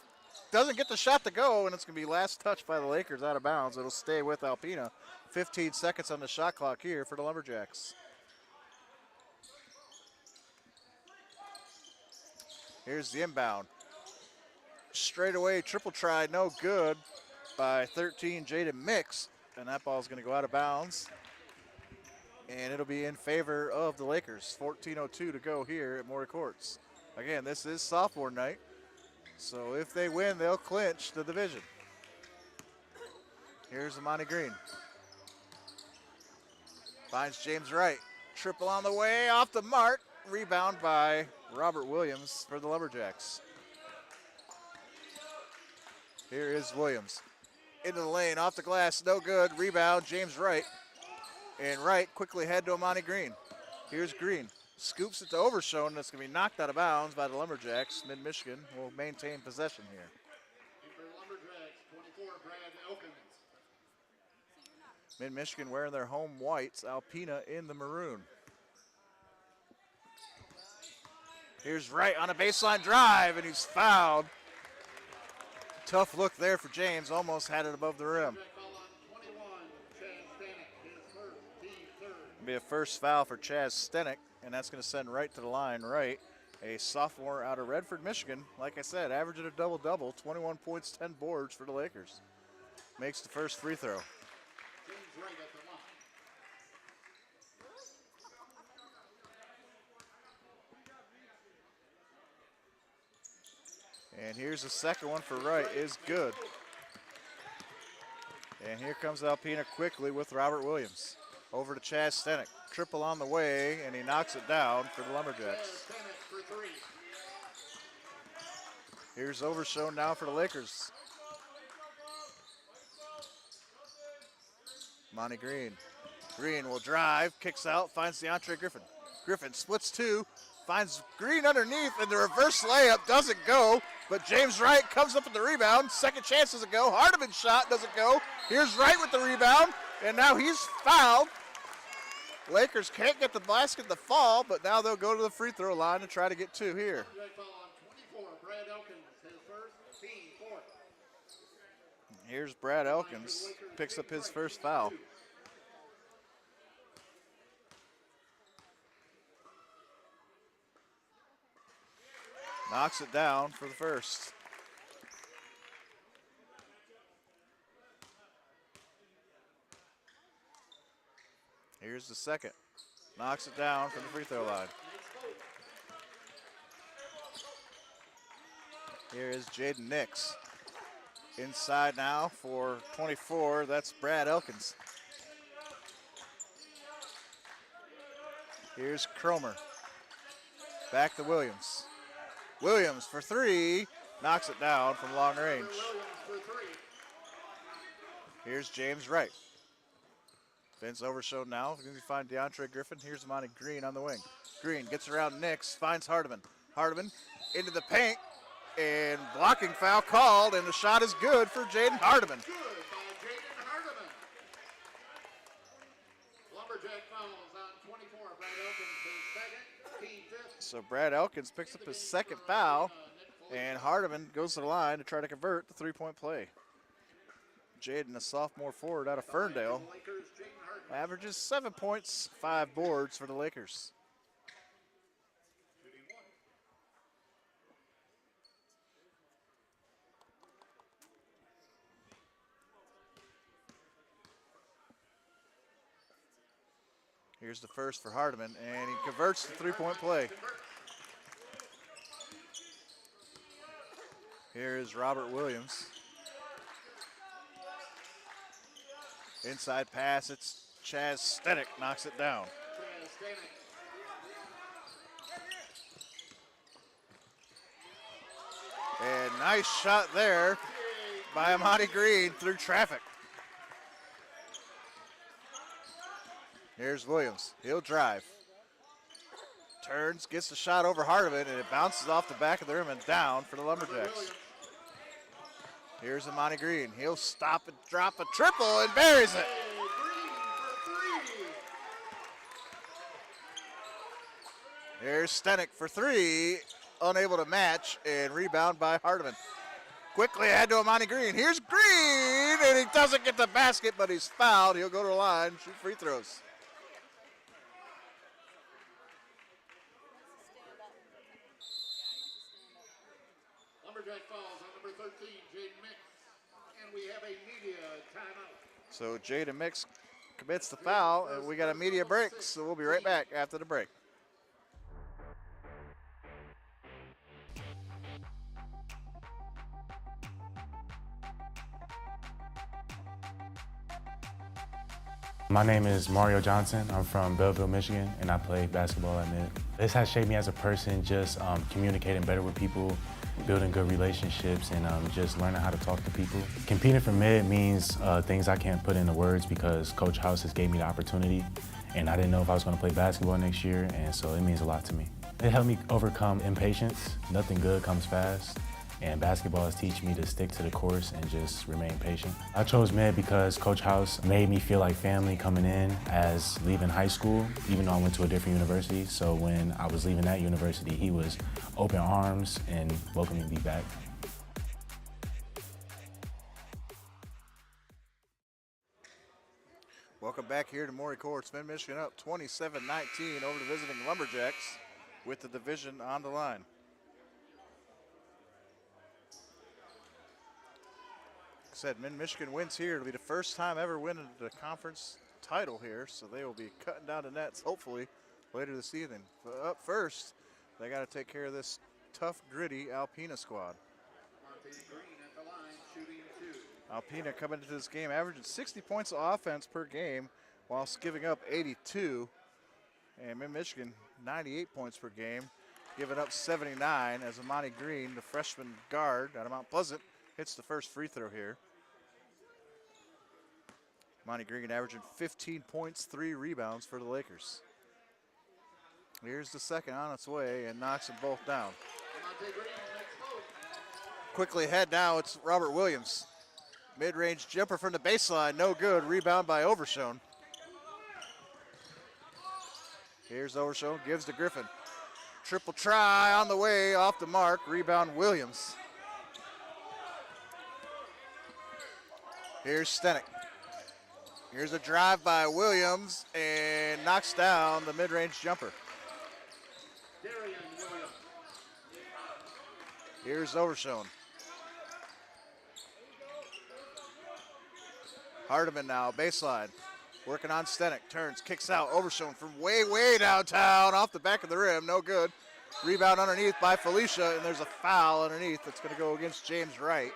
Doesn't get the shot to go, and it's going to be last touch by the Lakers out of bounds. It'll stay with Alpena. 15 seconds on the shot clock here for the Lumberjacks. Here's the inbound. Straight away, triple try, no good by 13, Jaden Mix. And that ball is going to go out of bounds. And it'll be in favor of the Lakers. 14:02 to go here at Morey Courts. Again, this is sophomore night. So if they win, they'll clinch the division. Here's Amani Green. Finds James Wright. Triple on the way, off the mark. Rebound by Robert Williams for the Lumberjacks. Here is Williams. Into the lane, off the glass, no good. Rebound, James Wright. And Wright quickly head to Amani Green. Here's Green. Scoops it to Overshone, and it's going to be knocked out of bounds by the Lumberjacks. Mid-Michigan will maintain possession here. Mid-Michigan wearing their home whites, Alpena in the maroon. Here's Wright on a baseline drive, and he's fouled. Tough look there for James, almost had it above the rim. It'll be a first foul for Chaz Stenek, and that's going to send Wright to the line. Wright, a sophomore out of Redford, Michigan. Like I said, averaging a double-double, 21 points, 10 boards for the Lakers. Makes the first free throw. And here's the second one for Wright, is good. And here comes Alpena quickly with Robert Williams. Over to Chaz Stenek. Triple on the way, and he knocks it down for the Lumberjacks. Here's Overshone now for the Lakers. Monty Green. Green will drive, kicks out, finds DeAndre Griffin. Griffin splits two, finds Green underneath, and the reverse layup doesn't go, but James Wright comes up with the rebound. Second chance doesn't go. Hardiman's shot doesn't go. Here's Wright with the rebound, and now he's fouled. Lakers can't get the basket to fall, but now they'll go to the free throw line to try to get two here. Here's Brad Elkins, picks up his first foul. Knocks it down for the first. Here's the second. Knocks it down from the free throw line. Here is Jaden Nix. Inside now for 24, that's Brad Elkins. Here's Cromer. Back to Williams. Williams for three, knocks it down from long range. Here's James Wright. Vince Overshone now. Going to find DeAndre Griffin. Here's Monty Green on the wing. Green gets around Nix, finds Hardiman. Hardiman into the paint, and blocking foul called, and the shot is good for Jaden Hardiman. So Brad Elkins picks up his second foul, and Hardiman goes to the line to try to convert the three-point play. Jaden, a sophomore forward out of Ferndale, averages 7 points, 5 boards for the Lakers. Here's the first for Hardiman, and he converts the three-point play. Here is Robert Williams. Inside pass, it's Chaz Stenek, knocks it down. And nice shot there by Amani Green through traffic. Here's Williams. He'll drive. Turns, gets the shot over Hardiman, and it bounces off the back of the rim and down for the Lumberjacks. Here's Amani Green. He'll stop and drop a triple and buries it. Here's Stenik for three. Unable to match, and rebound by Hardiman. Quickly ahead to Amani Green. Here's Green, and he doesn't get the basket, but he's fouled. He'll go to the line, shoot free throws. Lumberjack fouls on number 13, Jaden Mix, and we have a media timeout. So Jaden Mix commits the foul, and we got a media break, so we'll be right back after the break. My name is Mario Johnson. I'm from Belleville, Michigan, and I play basketball at Mid. This has shaped me as a person, just communicating better with people, building good relationships, and just learning how to talk to people. Competing for Mid means things I can't put into words because Coach House has gave me the opportunity, and I didn't know if I was going to play basketball next year, and so it means a lot to me. It helped me overcome impatience. Nothing good comes fast. And basketball has taught me to stick to the course and just remain patient. I chose Med because Coach House made me feel like family coming in as leaving high school, even though I went to a different university. So when I was leaving that university, he was open arms and welcoming me back. Welcome back here to Maury Courts. Mid-Michigan up 27-19 over the visiting Lumberjacks with the division on the line. Said Mid-Michigan wins here. It'll be the first time ever winning the conference title here, so they will be cutting down the nets hopefully later this evening. But up first, they got to take care of this tough, gritty Alpena squad. Alpena coming into this game averaging 60 points of offense per game whilst giving up 82. And Mid-Michigan 98 points per game, giving up 79 as Amani Green, the freshman guard out of Mount Pleasant, hits the first free throw here. Monty Green averaging 15 points, 3 rebounds for the Lakers. Here's the second on its way and knocks them both down. Quickly ahead now, it's Robert Williams. Mid-range jumper from the baseline, no good. Rebound by Overshone. Here's Overshone, gives to Griffin. Triple try on the way, off the mark. Rebound Williams. Here's Stenik. Here's a drive by Williams and knocks down the mid-range jumper. Here's Overshone. Hardiman now, baseline. Working on Stenik, turns, kicks out. Overshone from way, way downtown, off the back of the rim, no good. Rebound underneath by Felicia, and there's a foul underneath that's going to go against James Wright.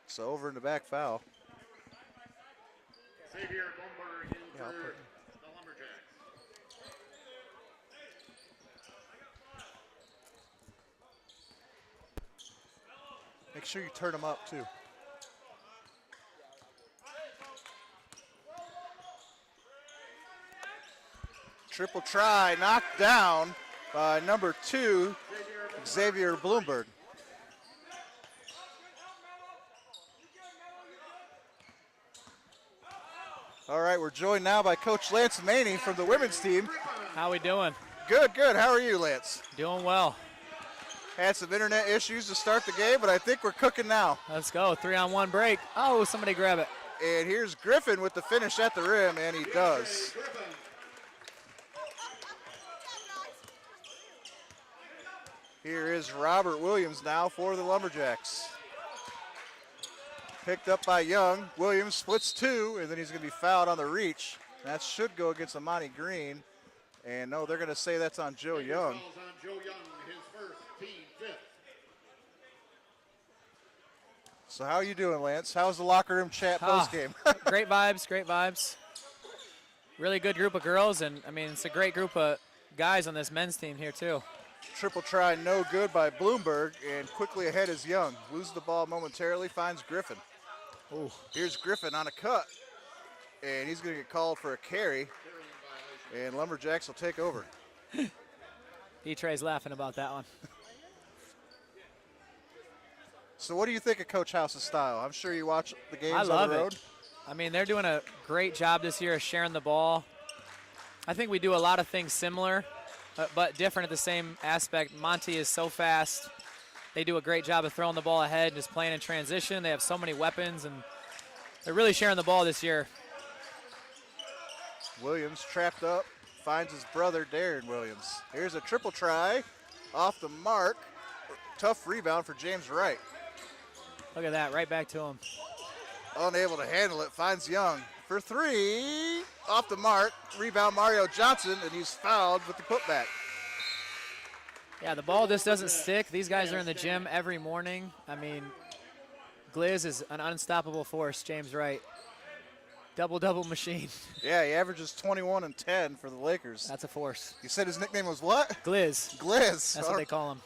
So over in the back foul. Xavier Blumberg in for the Lumberjacks. Make sure you turn them up too. Triple try, knocked down by number 2, Xavier Bloomberg. All right, we're joined now by Coach Lance Maney from the women's team. How we doing? Good, good. How are you, Lance? Doing well. Had some internet issues to start the game, but I think we're cooking now. Let's go. 3-on-1 break. Oh, somebody grab it. And here's Griffin with the finish at the rim, and he does. Here is Robert Williams now for the Lumberjacks. Picked up by Young. Williams splits 2, and then he's going to be fouled on the reach. That should go against Amani Green. And no, they're going to say that's on Joe Young. So how are you doing, Lance? How's the locker room chat post-game? Great vibes, great vibes. Really good group of girls, and I mean, it's a great group of guys on this men's team here too. Triple try, no good by Bloomberg, and quickly ahead is Young. Loses the ball momentarily, finds Griffin. Ooh. Here's Griffin on a cut, and he's going to get called for a carry, and Lumberjacks will take over. D-Trey's laughing about that one. So what do you think of Coach House's style? I'm sure you watch the games I love on the road. it. I mean, they're doing a great job this year of sharing the ball. I think we do a lot of things similar, but different at the same aspect. Monty is so fast. They do a great job of throwing the ball ahead and just playing in transition. They have so many weapons, and they're really sharing the ball this year. Williams trapped up, finds his brother, Darren Williams. Here's a triple try, off the mark. Tough rebound for James Wright. Look at that, right back to him. Unable to handle it, finds Young for three, off the mark. Rebound Mario Johnson, and he's fouled with the putback. Yeah, the ball just doesn't stick. These guys are in the gym every morning. I mean, Gliz is an unstoppable force, James Wright. Double-double machine. Yeah, he averages 21 and 10 for the Lakers. That's a force. You said his nickname was what? Gliz. Gliz. That's what they call him.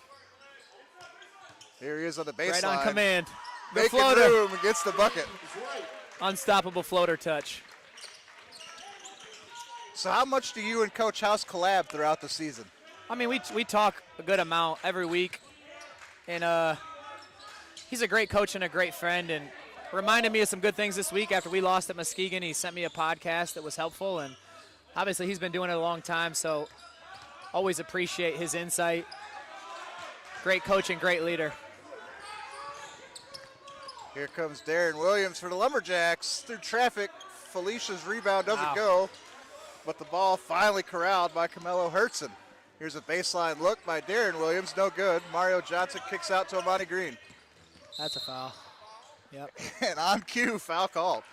Here he is on the baseline. Right on command. The Making floater. room and gets the bucket. Unstoppable floater touch. So how much do you and Coach House collab throughout the season? I mean, we talk a good amount every week. And he's a great coach and a great friend, and reminded me of some good things this week after we lost at Muskegon. He sent me a podcast that was helpful, and obviously he's been doing it a long time, so always appreciate his insight. Great coach and great leader. Here comes Darren Williams for the Lumberjacks. Through traffic, Felicia's rebound doesn't go, but the ball finally corralled by Camelo Hertzen. Here's a baseline look by Darren Williams, no good. Mario Johnson kicks out to Amani Green. That's a foul. Yep. And on cue, foul called.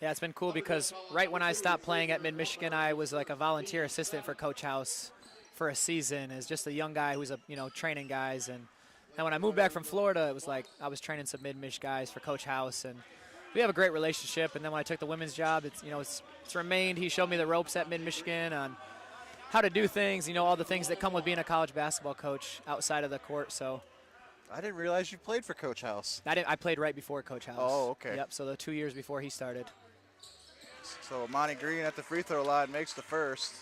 Yeah, it's been cool because right when I stopped playing at Mid-Michigan, I was like a volunteer assistant for Coach House for a season as just a young guy who's training guys. And when I moved back from Florida, it was like I was training some Mid-Mich guys for Coach House, and we have a great relationship. And then when I took the women's job, it's remained. He showed me the ropes at Mid-Michigan on how to do things, all the things that come with being a college basketball coach outside of the court. So I didn't realize you played for Coach House. I played right before Coach House. Oh, okay. Yep, so the 2 years before he started. So Amani Green at the free throw line makes the first.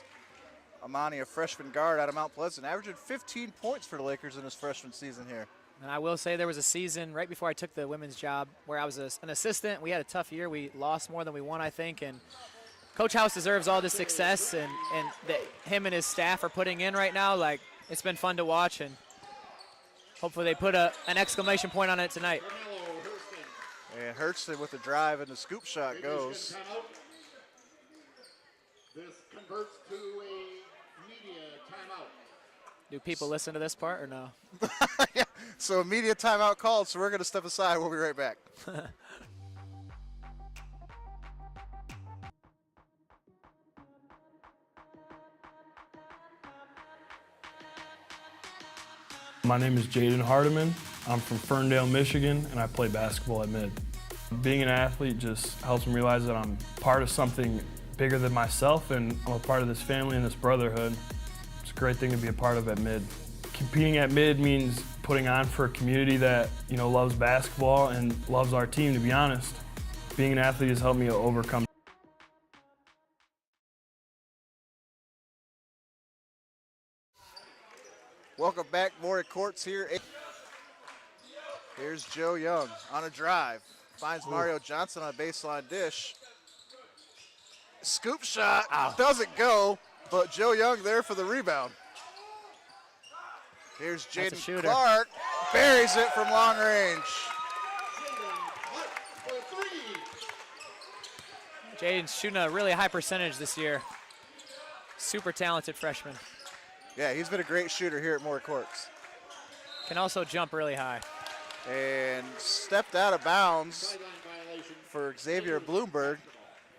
Amani, a freshman guard out of Mount Pleasant, averaging 15 points for the Lakers in his freshman season here. And I will say there was a season right before I took the women's job where I was an assistant. We had a tough year. We lost more than we won, I think. And Coach House deserves all the success and that him and his staff are putting in right now. Like, it's been fun to watch, and hopefully they put an exclamation point on it tonight. And Hertzen with the drive, and the scoop shot goes. This converts to a media timeout. Do people listen to this part or no? Yeah, so a media timeout called, so we're going to step aside. We'll be right back. My name is Jaden Hardiman. I'm from Ferndale, Michigan, and I play basketball at Mid. Being an athlete just helps me realize that I'm part of something bigger than myself, and I'm a part of this family and this brotherhood. It's a great thing to be a part of at Mid. Competing at Mid means putting on for a community that loves basketball and loves our team, to be honest. Being an athlete has helped me overcome. Welcome back, Maury Courts here. Here's Joe Young on a drive. Finds Mario Johnson on a baseline dish. Scoop shot doesn't go, but Joe Young there for the rebound. Here's Jaden Clark, buries it from long range. Jaden's shooting a really high percentage this year. Super talented freshman. Yeah, he's been a great shooter here at Maury Courts. Can also jump really high. And stepped out of bounds for Xavier Bloomberg.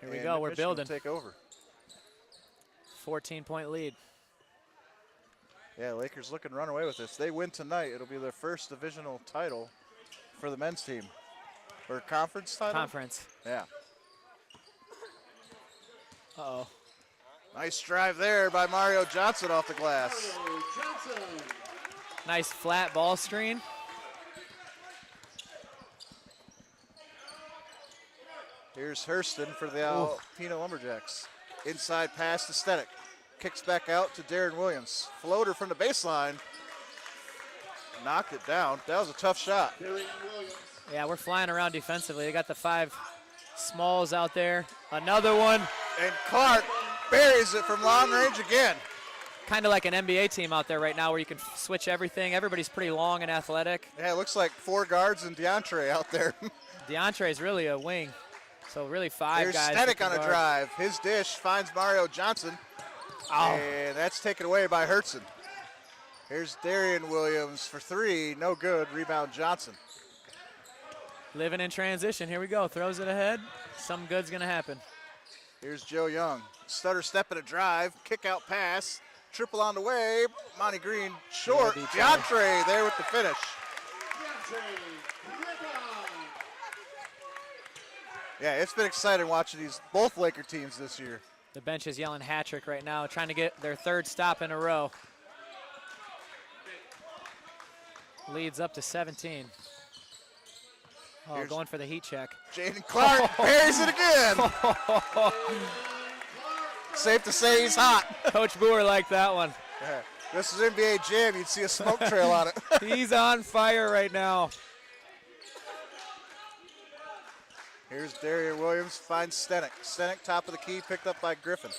Here we go, we're building. Take over. 14-point lead. Yeah, Lakers looking to run away with this. They win tonight. It'll be their first divisional title for the men's team. Or conference title? Conference. Yeah. Uh-oh. Nice drive there by Mario Johnson off the glass. Nice flat ball screen. Here's Hurston for the Alpena Lumberjacks. Inside pass to Stenik. Kicks back out to Darren Williams. Floater from the baseline. Knocked it down. That was a tough shot. Yeah, we're flying around defensively. They got the 5 smalls out there. Another one. And Clark buries it from long range again. Kind of like an NBA team out there right now where you can switch everything. Everybody's pretty long and athletic. Yeah, it looks like 4 guards and DeAndre out there. DeAndre is really a wing. So really 5 Here's guys. Stenik on a drive. His dish finds Mario Johnson. And that's taken away by Hertzen. Here's Darian Williams for 3. No good. Rebound Johnson. Living in transition. Here we go. Throws it ahead. Something good's going to happen. Here's Joe Young. Stutter step and a drive. Kick out pass. Triple on the way. Monty Green short. DeAndre there with the finish. Yeah, it's been exciting watching both Laker teams this year. The bench is yelling hat trick right now, trying to get their 3rd stop in a row. Leads up to 17. Oh, Here's going for the heat check. Jaden Clark buries it again. Safe to say he's hot. Coach Boer liked that one. Yeah. This is NBA Jam. You'd see a smoke trail on it. He's on fire right now. Here's Darian Williams, finds Stenik. Stenik, top of the key, picked up by Griffin.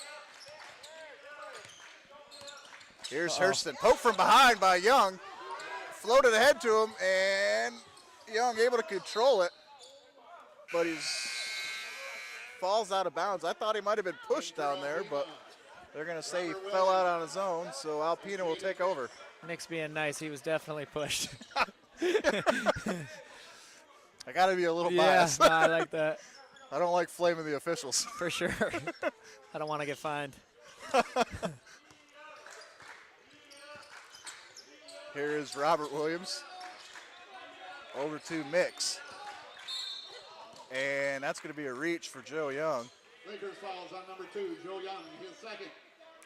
Here's Hurston, poke from behind by Young. Floated ahead to him, and Young able to control it. But he's falls out of bounds. I thought he might have been pushed down there, but they're going to say he fell out on his own, so Alpena will take over. Nick's being nice. He was definitely pushed. I got to be a little yeah, biased. No, I like that. I don't like flaming the officials. For sure. I don't want to get fined. Here is Robert Williams. Over to Mix. And that's going to be a reach for Joe Young. Lakers fouls on number 2, Joe Young, his 2nd.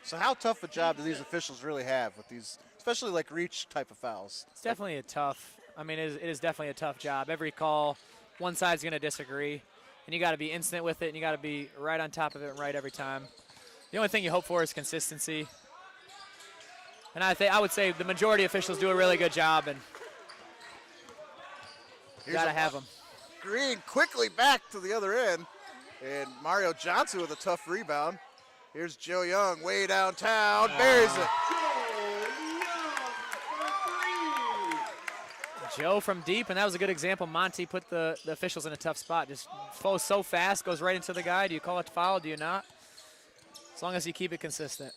So how tough a job do these officials really have with these, especially like reach type of fouls? It's definitely a tough, it is definitely a tough job. Every call, one side's going to disagree, and you got to be instant with it, and you got to be right on top of it and right every time. The only thing you hope for is consistency. And I would say the majority of officials do a really good job, and you got to have them. Green quickly back to the other end, and Mario Johnson with a tough rebound. Here's Joe Young way downtown, buries it. Joe from deep, and that was a good example. Monty put the officials in a tough spot. Just flows so fast, goes right into the guy. Do you call it foul? Do you not? As long as you keep it consistent.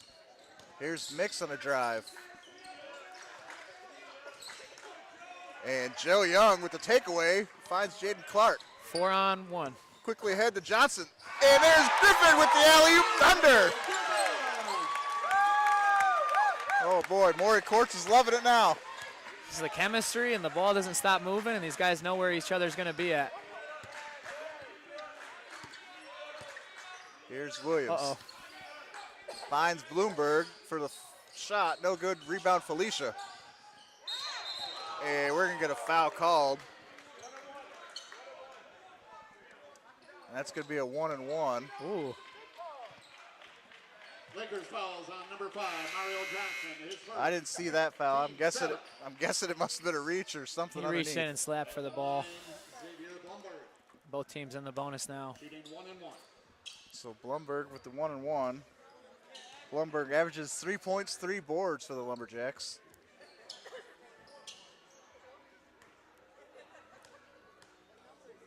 Here's Mix on a drive. And Joe Young with the takeaway finds Jaden Clark. 4-on-1. Quickly ahead to Johnson. And there's Griffin with the alley-oop thunder. Oh boy, Maury Courts is loving it now. This is the chemistry, and the ball doesn't stop moving, and these guys know where each other's going to be at. Here's Williams. Uh-oh. Finds Bloomberg for the shot. No good. Rebound Felicia. And we're going to get a foul called. And that's going to be a 1-and-1. Ooh. Lakers fouls on number 5, Mario Johnson. His first. I didn't see that foul. I'm guessing it must have been a reach or something. He reached in and slapped for the ball. Both teams in the bonus now. So Blumberg with the 1-and-1. Blumberg averages 3 points, 3 boards for the Lumberjacks.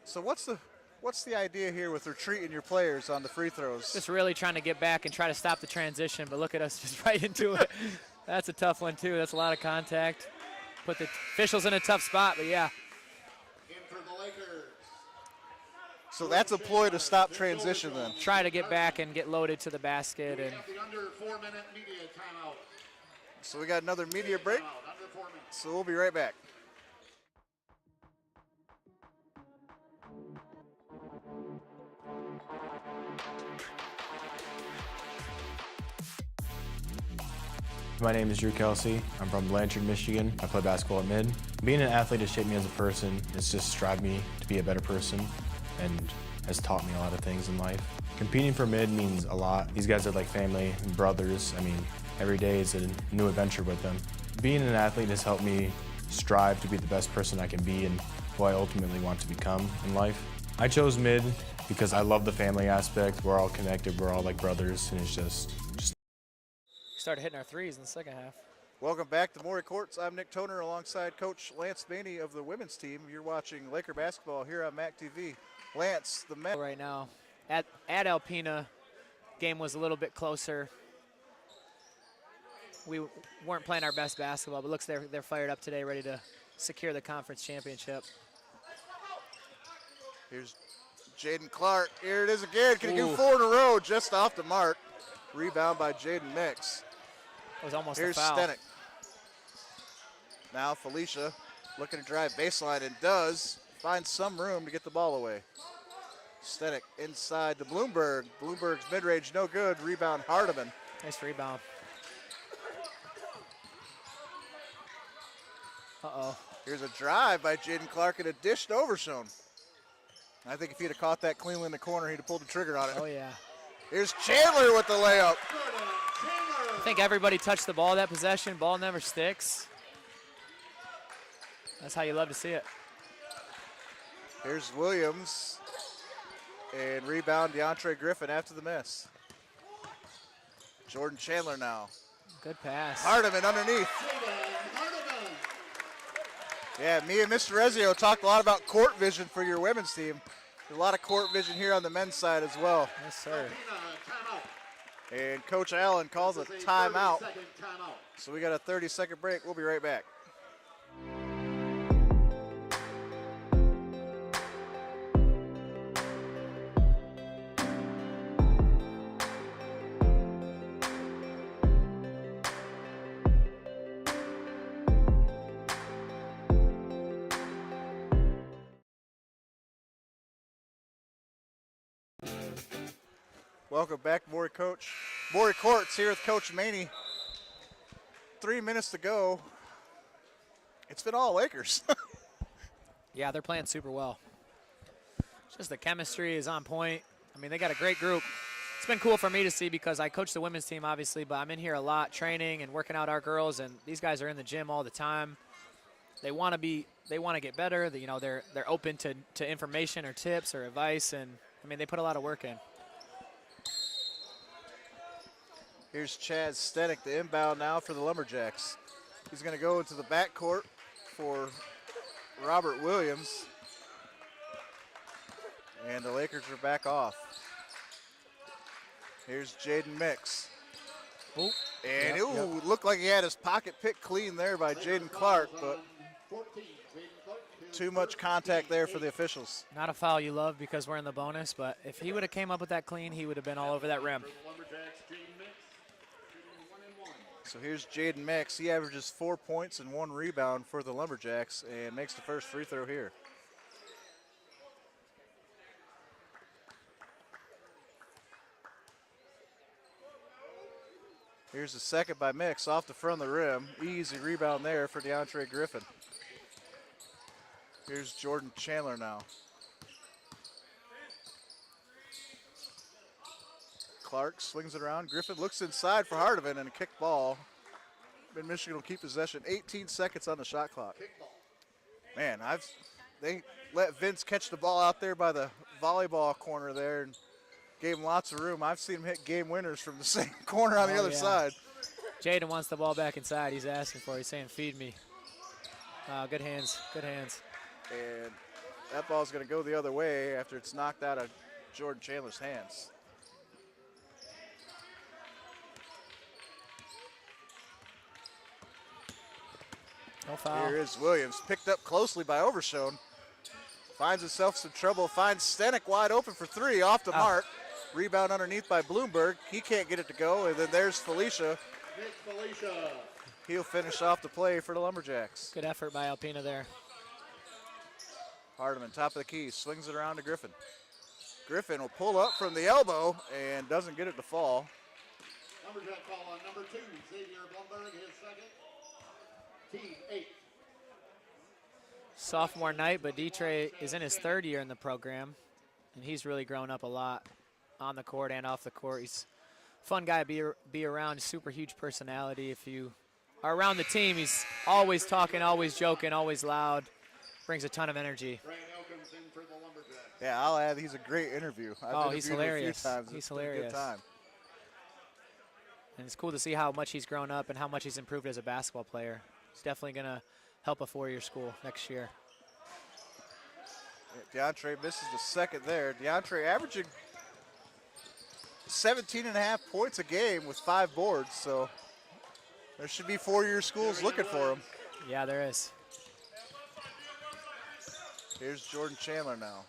So what's the idea here with retreating your players on the free throws? Just really trying to get back and try to stop the transition, but look at us just right into it. That's a tough one too. That's a lot of contact. Put the officials in a tough spot, but yeah. In for the Lakers. So that's a ploy to stop transition then. Try to get back and get loaded to the basket. And The under 4-minute media timeout. So we got another media break. Under 4 minutes. So we'll be right back. My name is Drew Kelsey. I'm from Blanchard, Michigan. I play basketball at mid. Being an athlete has shaped me as a person. It's just strived me to be a better person and has taught me a lot of things in life. Competing for mid means a lot. These guys are like family and brothers. I mean, every day is a new adventure with them. Being an athlete has helped me strive to be the best person I can be and who I ultimately want to become in life. I chose mid because I love the family aspect. We're all connected, we're all like brothers, and it's just Started hitting our threes in the second half. Welcome back to Maury Courts. I'm Nick Toner alongside Coach Lance Maney of the women's team. You're watching Laker basketball here on MAC TV. Lance, the men. Right now, at Alpena, game was a little bit closer. We weren't playing our best basketball, but looks they're fired up today, ready to secure the conference championship. Here's Jaden Clark. Here it is again. Can he do 4 in a row? Just off the mark. Rebound by Jaden Mix. It was almost Here's a foul. Stenek. Now Felicia looking to drive baseline and does find some room to get the ball away. Stenek inside to Bloomberg. Bloomberg's mid-range no good. Rebound Hardiman. Nice rebound. Uh-oh. Here's a drive by Jaden Clark and a dish to Overshone. I think if he'd have caught that cleanly in the corner, he'd have pulled the trigger on it. Oh, yeah. Here's Chandler with the layup. I think everybody touched the ball that possession. Ball never sticks. That's how you love to see it. Here's Williams. And rebound DeAndre Griffin after the miss. Jordan Chandler now. Good pass. Hardiman underneath. Yeah, me and Mr. Rezio talked a lot about court vision for your women's team. There's a lot of court vision here on the men's side as well. Yes, sir. And Coach Allen calls a timeout. So we got a 30-second break. We'll be right back. Welcome back, Maury Courts here with Coach Maney. 3 minutes to go. It's been all Lakers. Yeah, they're playing super well. Just the chemistry is on point. I mean, they got a great group. It's been cool for me to see because I coach the women's team, obviously, but I'm in here a lot training and working out our girls, and these guys are in the gym all the time. They want to get better. You know, they're open to information or tips or advice, and I mean, they put a lot of work in. Here's Chad Stenek, the inbound now for the Lumberjacks. He's going to go into the backcourt for Robert Williams. And the Lakers are back off. Here's Jaden Mix. Ooh. And it looked like he had his pocket picked clean there by Jaden Clark, but too much contact there for the officials. Not a foul you love because we're in the bonus, but if he would have came up with that clean, he would have been all over that rim. So here's Jaden Mix. He averages 4 points and 1 rebound for the Lumberjacks and makes the first free throw here. Here's the second by Mix off the front of the rim. Easy rebound there for DeAndre Griffin. Here's Jordan Chandler now. Clark swings it around. Griffin looks inside for Hardiman and a kick ball. Mid-Michigan will keep possession. 18 seconds on the shot clock. Man, they let Vince catch the ball out there by the volleyball corner there and gave him lots of room. I've seen him hit game winners from the same corner on the other side. Jaden wants the ball back inside. He's asking for it. He's saying, feed me. Good hands, good hands. And that ball's going to go the other way after it's knocked out of Jordan Chandler's hands. No foul. Here is Williams, picked up closely by Overshone. Finds himself some trouble, finds Stenek wide open for 3, off the mark. Rebound underneath by Bloomberg. He can't get it to go, and then there's Felicia. He'll finish off the play for the Lumberjacks. Good effort by Alpena there. Hardiman, top of the key, swings it around to Griffin. Griffin will pull up from the elbow and doesn't get it to fall. Lumberjack call on number 2, Xavier Blumberg, 15-8. Sophomore night, but Dietrich is in his 3rd year in the program, and he's really grown up a lot on the court and off the court. He's a fun guy to be around, super huge personality. If you are around the team, he's always talking, always joking, always loud, brings a ton of energy. Yeah, I'll add he's a great interview. He's hilarious. He's hilarious. Good time. And it's cool to see how much he's grown up and how much he's improved as a basketball player. He's definitely going to help a 4-year school next year. DeAndre misses the second there. DeAndre averaging 17.5 points a game with 5 boards, so there should be 4-year schools looking for him. Yeah, there is. Here's Jordan Chandler now.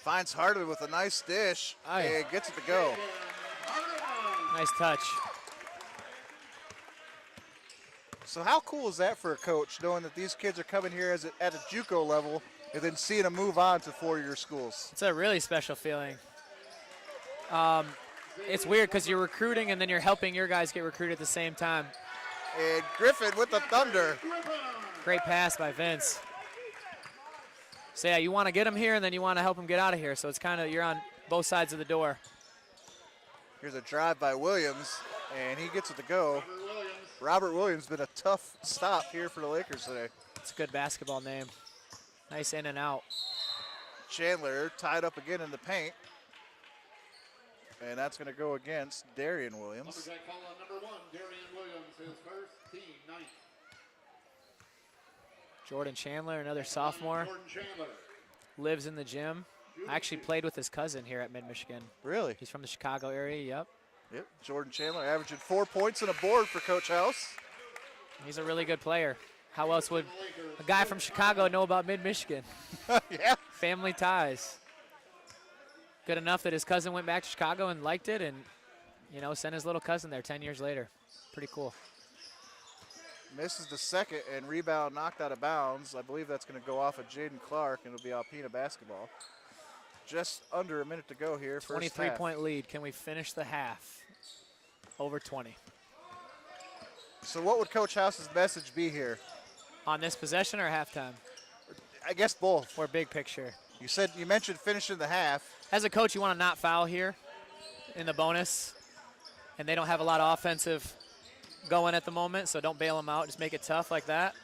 Finds Hardeman with a nice dish and gets it to go. Nice touch. So how cool is that for a coach, knowing that these kids are coming here at a JUCO level and then seeing them move on to 4-year schools? It's a really special feeling. It's weird because you're recruiting and then you're helping your guys get recruited at the same time. And Griffin with the thunder. Great pass by Vince. So yeah, you want to get him here and then you want to help him get out of here. So it's kind of, you're on both sides of the door. Here's a drive by Williams, and he gets it to go. Robert Williams been a tough stop here for the Lakers today. It's a good basketball name. Nice in and out. Chandler tied up again in the paint. And that's going to go against Darian Williams. Lumberjack call on number 1, Darian Williams, his first, team 9th. Jordan Chandler, another sophomore. Jordan Chandler. Lives in the gym. I actually played with his cousin here at Mid-Michigan. Really? He's from the Chicago area, yep. Yep, Jordan Chandler averaging 4 points and a board for Coach House. He's a really good player. How else would a guy from Chicago know about Mid-Michigan? Yeah. Family ties. Good enough that his cousin went back to Chicago and liked it and, you know, sent his little cousin there 10 years later. Pretty cool. Misses the second and rebound knocked out of bounds. I believe that's going to go off of Jaden Clark and it'll be Alpena basketball. Just under a minute to go here. 23-point lead. Can we finish the half? Over 20. So what would Coach House's message be here? On this possession or halftime? I guess both. Or big picture. You mentioned finishing the half. As a coach, you want to not foul here in the bonus. And they don't have a lot of offensive going at the moment, so don't bail them out. Just make it tough like that.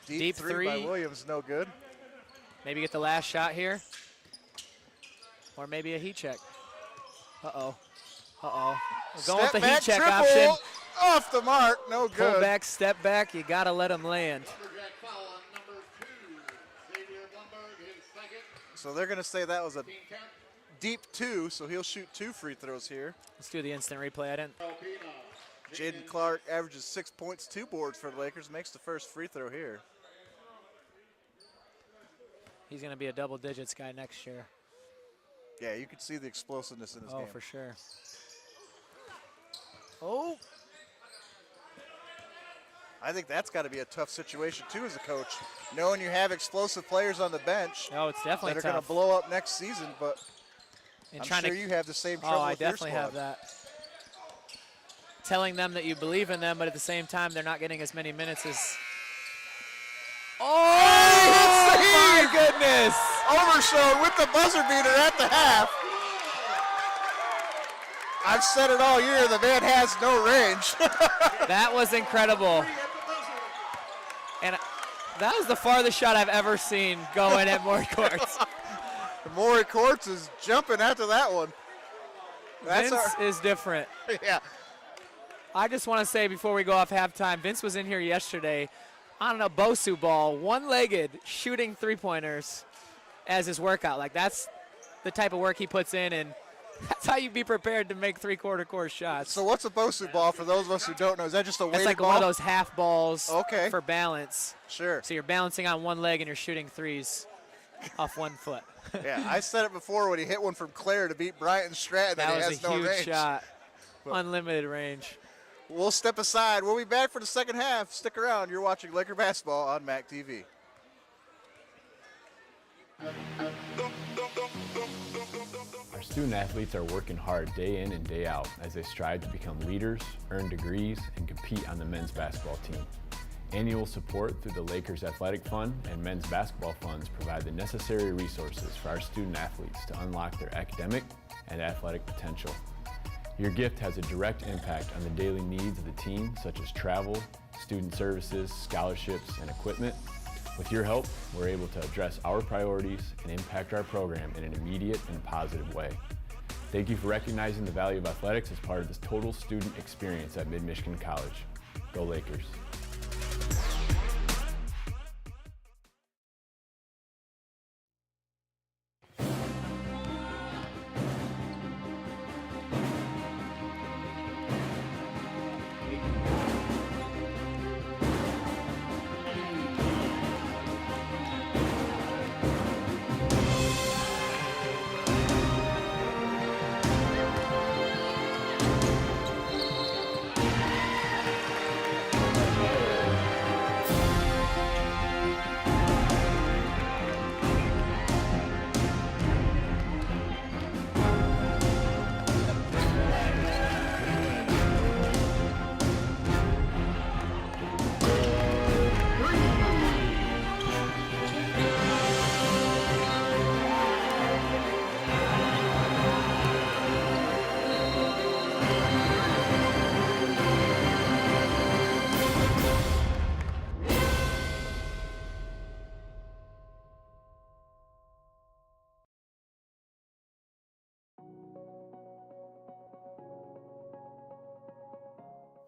Deep three by Williams, no good. Maybe get the last shot here. Or maybe a heat check. Uh-oh. Uh-oh. We're going with the heat check option. Off the mark, no good. Pull back, step back. You got to let him land. So they're going to say that was a deep 2, so he'll shoot 2 free throws here. Let's do the instant replay. I didn't. Jaden Clark averages 6 points, 2 boards for the Lakers, makes the first free throw here. He's going to be a double digits guy next year. Yeah, you can see the explosiveness in his game. Oh, for sure. Oh. I think that's got to be a tough situation, too, as a coach, knowing you have explosive players on the bench. Oh, it's definitely that are going to blow up next season, but I'm sure you have the same trouble with your squad. I definitely have that. Telling them that you believe in them, but at the same time, they're not getting as many minutes as... Oh, my goodness! Overshowed with the buzzer beater at the half. I've said it all year, the man has no range. That was incredible. And that was the farthest shot I've ever seen going at Maury Courts. Maury Courts is jumping after that one. Vince is different. Yeah. I just want to say before we go off halftime, Vince was in here yesterday on a Bosu ball, one-legged, shooting three-pointers as his workout. Like, that's the type of work he puts in, and that's how you be prepared to make three-quarter course shots. So what's a Bosu ball for those of us who don't know? Is that just a weighted ball? It's like one of those half balls okay. for balance. Sure. So you're balancing on one leg and you're shooting threes off one foot. Yeah, I said it before when he hit one from Claire to beat Bryant Stratton that he has no range. That was a huge shot. Unlimited range. We'll step aside. We'll be back for the second half. Stick around. You're watching Laker basketball on MAC TV. Student athletes are working hard day in and day out as they strive to become leaders, earn degrees, and compete on the men's basketball team. Annual support through the Lakers Athletic Fund and men's basketball funds provide the necessary resources for our student athletes to unlock their academic and athletic potential. Your gift has a direct impact on the daily needs of the team, such as travel, student services, scholarships, and equipment. With your help, we're able to address our priorities and impact our program in an immediate and positive way. Thank you for recognizing the value of athletics as part of this total student experience at Mid-Michigan College. Go Lakers.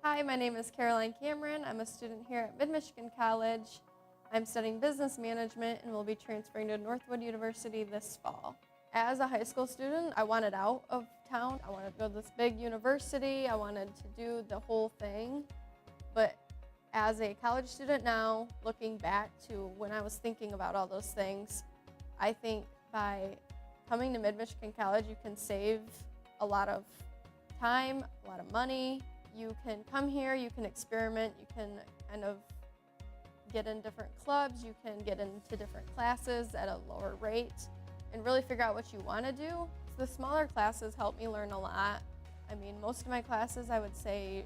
Hi, my name is Caroline Cameron. I'm a student here at Mid-Michigan College. I'm studying business management and will be transferring to Northwood University this fall. As a high school student, I wanted out of town. I wanted to go to this big university. I wanted to do the whole thing. But as a college student now, looking back to when I was thinking about all those things, I think by coming to Mid-Michigan College, you can save a lot of time, a lot of money. You can come here, you can experiment, you can kind of get in different clubs, you can get into different classes at a lower rate and really figure out what you want to do. So the smaller classes help me learn a lot. I mean, most of my classes, I would say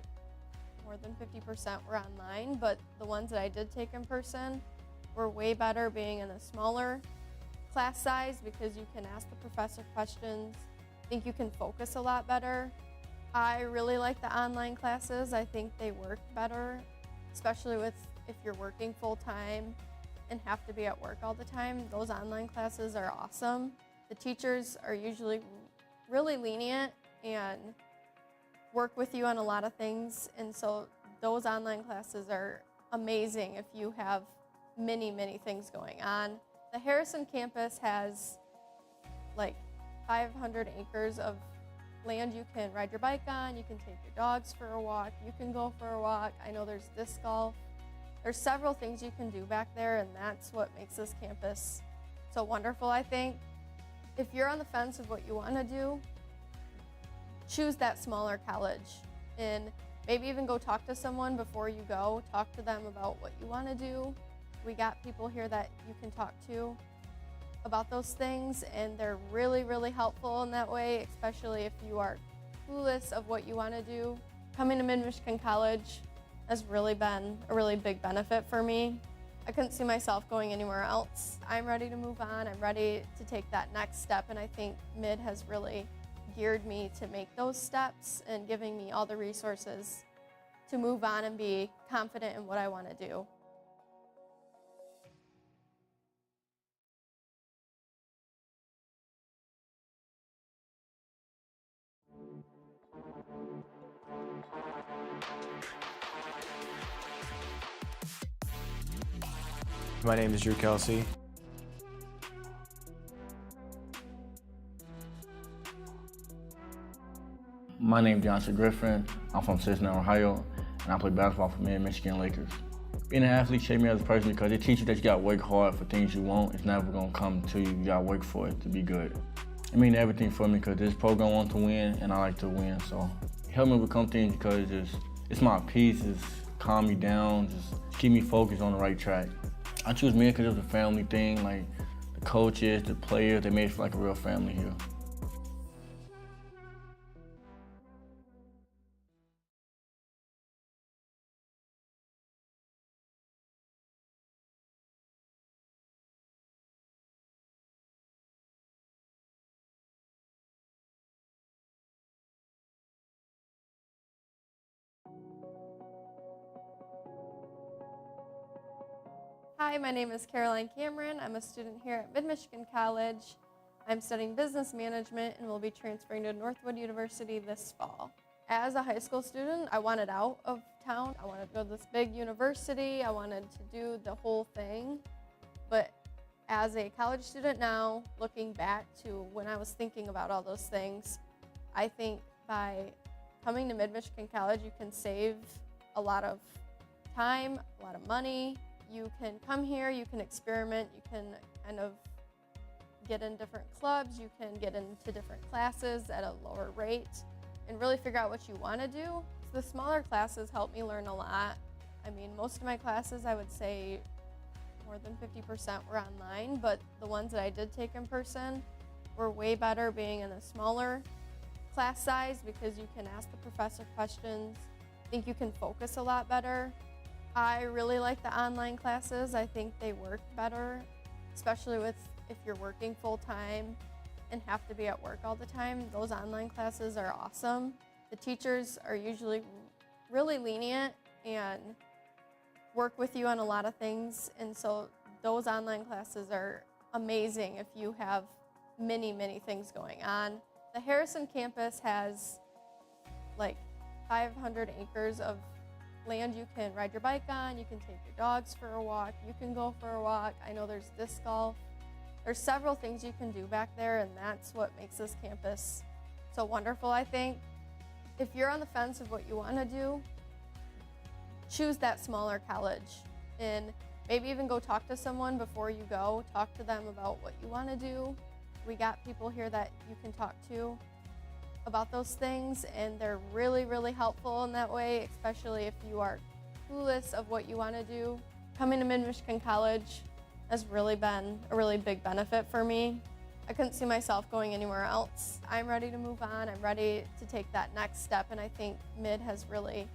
more than 50% were online, but the ones that I did take in person were way better being in a smaller class size because you can ask the professor questions. I think you can focus a lot better. I really like the online classes. I think they work better, especially with if you're working full-time and have to be at work all the time. Those online classes are awesome. The teachers are usually really lenient and work with you on a lot of things, and so those online classes are amazing if you have many, many things going on. The Harrison campus has like 500 acres of land you can ride your bike on, you can take your dogs for a walk, you can go for a walk. I know there's disc golf. There's several things you can do back there, and that's what makes this campus so wonderful, I think. If you're on the fence of what you want to do, choose that smaller college and maybe even go talk to someone before you go. Talk to them about what you want to do. We got people here that you can talk to about those things, and they're really, really helpful in that way, especially if you are clueless of what you want to do. Coming to Mid-Michigan College has really been a really big benefit for me. I couldn't see myself going anywhere else. I'm ready to move on. I'm ready to take that next step, and I think Mid has really geared me to make those steps and giving me all the resources to move on and be confident in what I want to do. My name is Drew Kelsey. My name is Johnson Griffin. I'm from Cincinnati, Ohio, and I play basketball for Mid-Michigan Lakers. Being an athlete shaped me as a person because it teaches you that you gotta work hard for things you want. It's never gonna come to you. You gotta work for it to be good. It means everything for me because this program wants to win, and I like to win. So it helped me become things because it's my peace. It's calm me down, just keep me focused on the right track. I choose Mid because it was a family thing. Like the coaches, the players, they made it feel like a real family here. Hi, my name is Caroline Cameron. I'm a student here at Mid-Michigan College. I'm studying business management and will be transferring to Northwood University this fall. As a high school student, I wanted out of town. I wanted to go to this big university. I wanted to do the whole thing. But as a college student now, looking back to when I was thinking about all those things, I think by coming to Mid-Michigan College, you can save a lot of time, a lot of money. You can come here, you can experiment, you can kind of get in different clubs, you can get into different classes at a lower rate and really figure out what you want to do. So the smaller classes help me learn a lot. I mean, most of my classes, I would say more than 50% were online, but the ones that I did take in person were way better being in a smaller class size because you can ask the professor questions. I think you can focus a lot better. I really like the online classes. I think they work better, especially if you're working full-time and have to be at work all the time. Those online classes are awesome. The teachers are usually really lenient and work with you on a lot of things, and so those online classes are amazing if you have many, many things going on. The Harrison campus has like 500 acres of land you can ride your bike on, you can take your dogs for a walk, you can go for a walk. I know there's disc golf. There's several things you can do back there, and that's what makes this campus so wonderful, I think. If you're on the fence of what you want to do, choose that smaller college and maybe even go talk to someone before you go. Talk to them about what you want to do. We got people here that you can talk to about those things, and they're really, really helpful in that way, especially if you are clueless of what you want to do. Coming to Mid-Michigan College has really been a really big benefit for me. I couldn't see myself going anywhere else. I'm ready to move on. I'm ready to take that next step, and I think Mid has really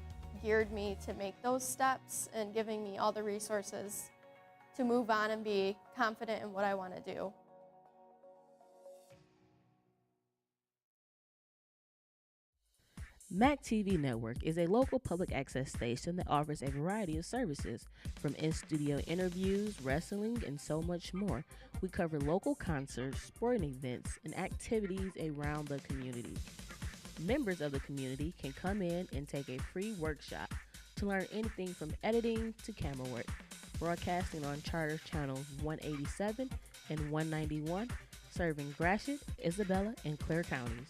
geared me to make those steps and giving me all the resources to move on and be confident in what I want to do. MAC TV Network is a local public access station that offers a variety of services, from in-studio interviews, wrestling, and so much more. We cover local concerts, sporting events, and activities around the community. Members of the community can come in and take a free workshop to learn anything from editing to camera work. Broadcasting on Charter Channels 187 and 191, serving Gratiot, Isabella, and Clare counties.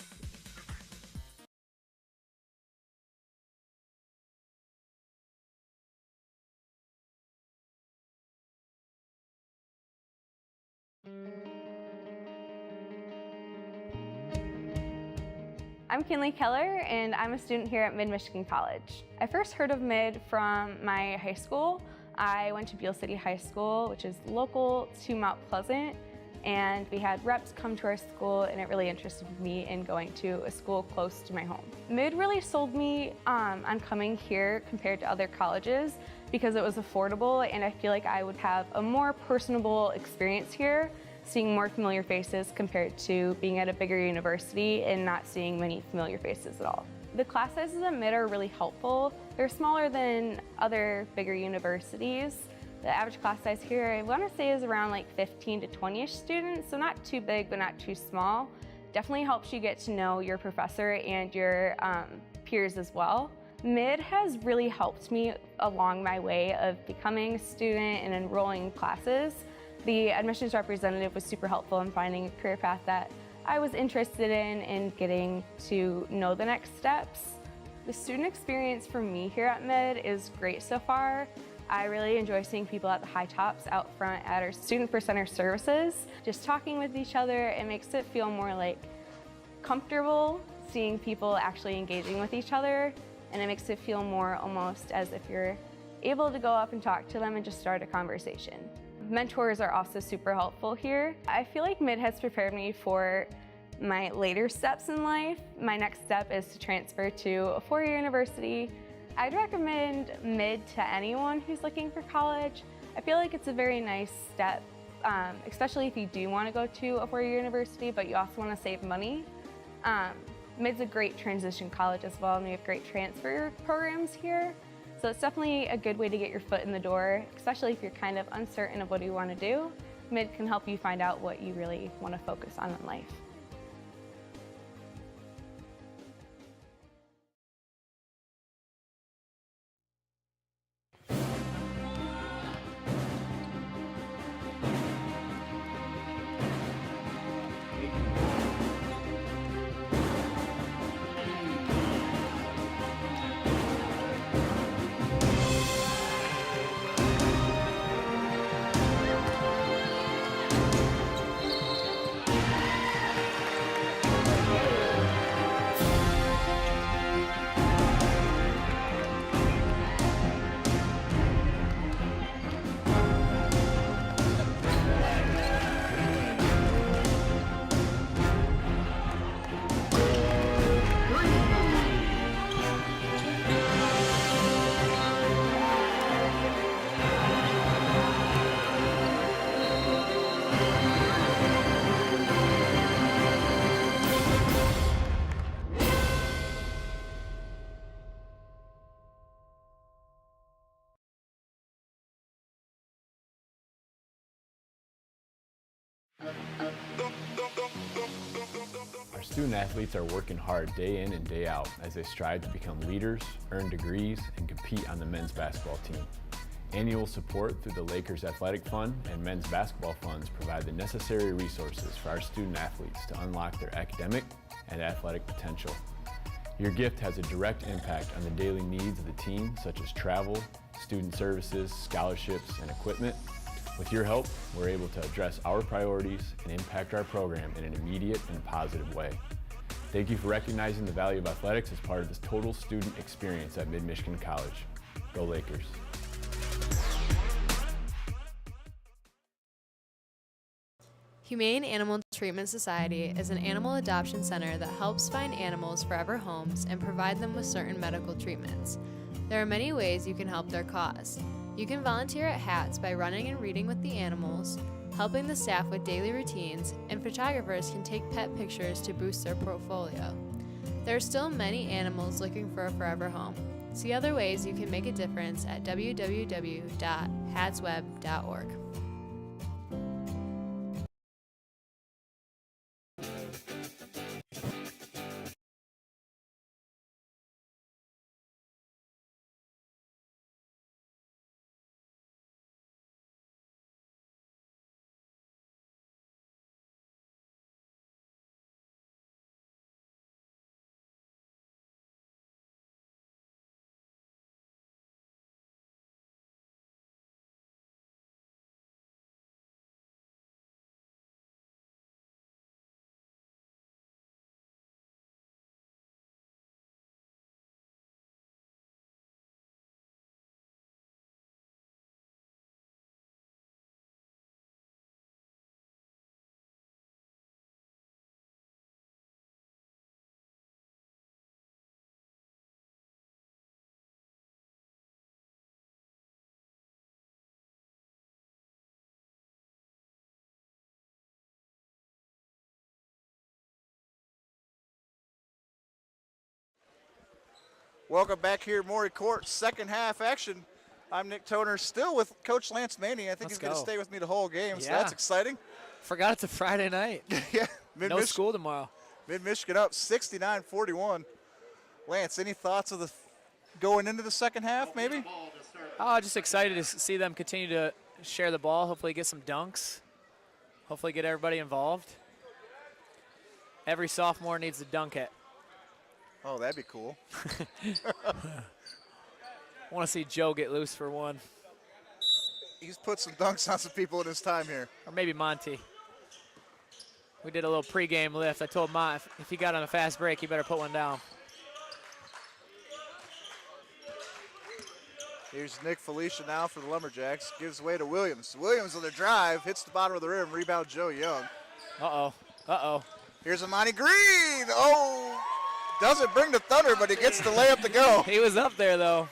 I'm Kinley Keller, and I'm a student here at Mid-Michigan College. I first heard of Mid from my high school. I went to Beale City High School, which is local to Mount Pleasant, and we had reps come to our school, and it really interested me in going to a school close to my home. Mid really sold me on coming here compared to other colleges because it was affordable, and I feel like I would have a more personable experience here, seeing more familiar faces compared to being at a bigger university and not seeing many familiar faces at all. The class sizes at Mid are really helpful. They're smaller than other bigger universities. The average class size here, I want to say, is around like 15 to 20-ish students, so not too big but not too small. Definitely helps you get to know your professor and your peers as well. Mid has really helped me along my way of becoming a student and enrolling in classes. The admissions representative was super helpful in finding a career path that I was interested in and getting to know the next steps. The student experience for me here at Mid is great so far. I really enjoy seeing people at the high tops out front at our Student for Center services. Just talking with each other, it makes it feel more like comfortable seeing people actually engaging with each other, and it makes it feel more almost as if you're able to go up and talk to them and just start a conversation. Mentors are also super helpful here. I feel like Mid has prepared me for my later steps in life. My next step is to transfer to a four-year university. I'd recommend Mid to anyone who's looking for college. I feel like it's a very nice step, especially if you do want to go to a four-year university, but you also want to save money. Mid's a great transition college as well, and we have great transfer programs here. So it's definitely a good way to get your foot in the door, especially if you're kind of uncertain of what you want to do. Mid can help you find out what you really want to focus on in life. Our student athletes are working hard day in and day out as they strive to become leaders, earn degrees, and compete on the men's basketball team. Annual support through the Lakers Athletic Fund and men's basketball funds provide the necessary resources for our student athletes to unlock their academic and athletic potential. Your gift has a direct impact on the daily needs of the team, such as travel, student services, scholarships, and equipment. With your help, we're able to address our priorities and impact our program in an immediate and positive way. Thank you for recognizing the value of athletics as part of this total student experience at Mid-Michigan College. Go Lakers. Humane Animal Treatment Society is an animal adoption center that helps find animals forever homes and provide them with certain medical treatments. There are many ways you can help their cause. You can volunteer at HATS by running and reading with the animals, helping the staff with daily routines, and photographers can take pet pictures to boost their portfolio. There are still many animals looking for a forever home. See other ways you can make a difference at www.hatsweb.org. Welcome back here, Maury Court, second half action. I'm Nick Toner, still with Coach Lance Maney. I think he's going to stay with me the whole game, so that's exciting. Forgot it's a Friday night. Yeah. No school tomorrow. Mid-Michigan up 69-41. Lance, any thoughts of the going into the second half, maybe? Oh, just excited to see them continue to share the ball, hopefully get some dunks, hopefully get everybody involved. Every sophomore needs to dunk it. Oh, that'd be cool. I want to see Joe get loose for one. He's put some dunks on some people in his time here. Or maybe Monty. We did a little pregame lift. I told Mont if he got on a fast break, he better put one down. Here's Nick Felicia now for the Lumberjacks. Gives way to Williams. Williams on the drive, hits the bottom of the rim, rebound Joe Young. Uh-oh, uh-oh. Here's Amani Green. Oh, doesn't bring the thunder, but he gets the layup to go. He was up there, though.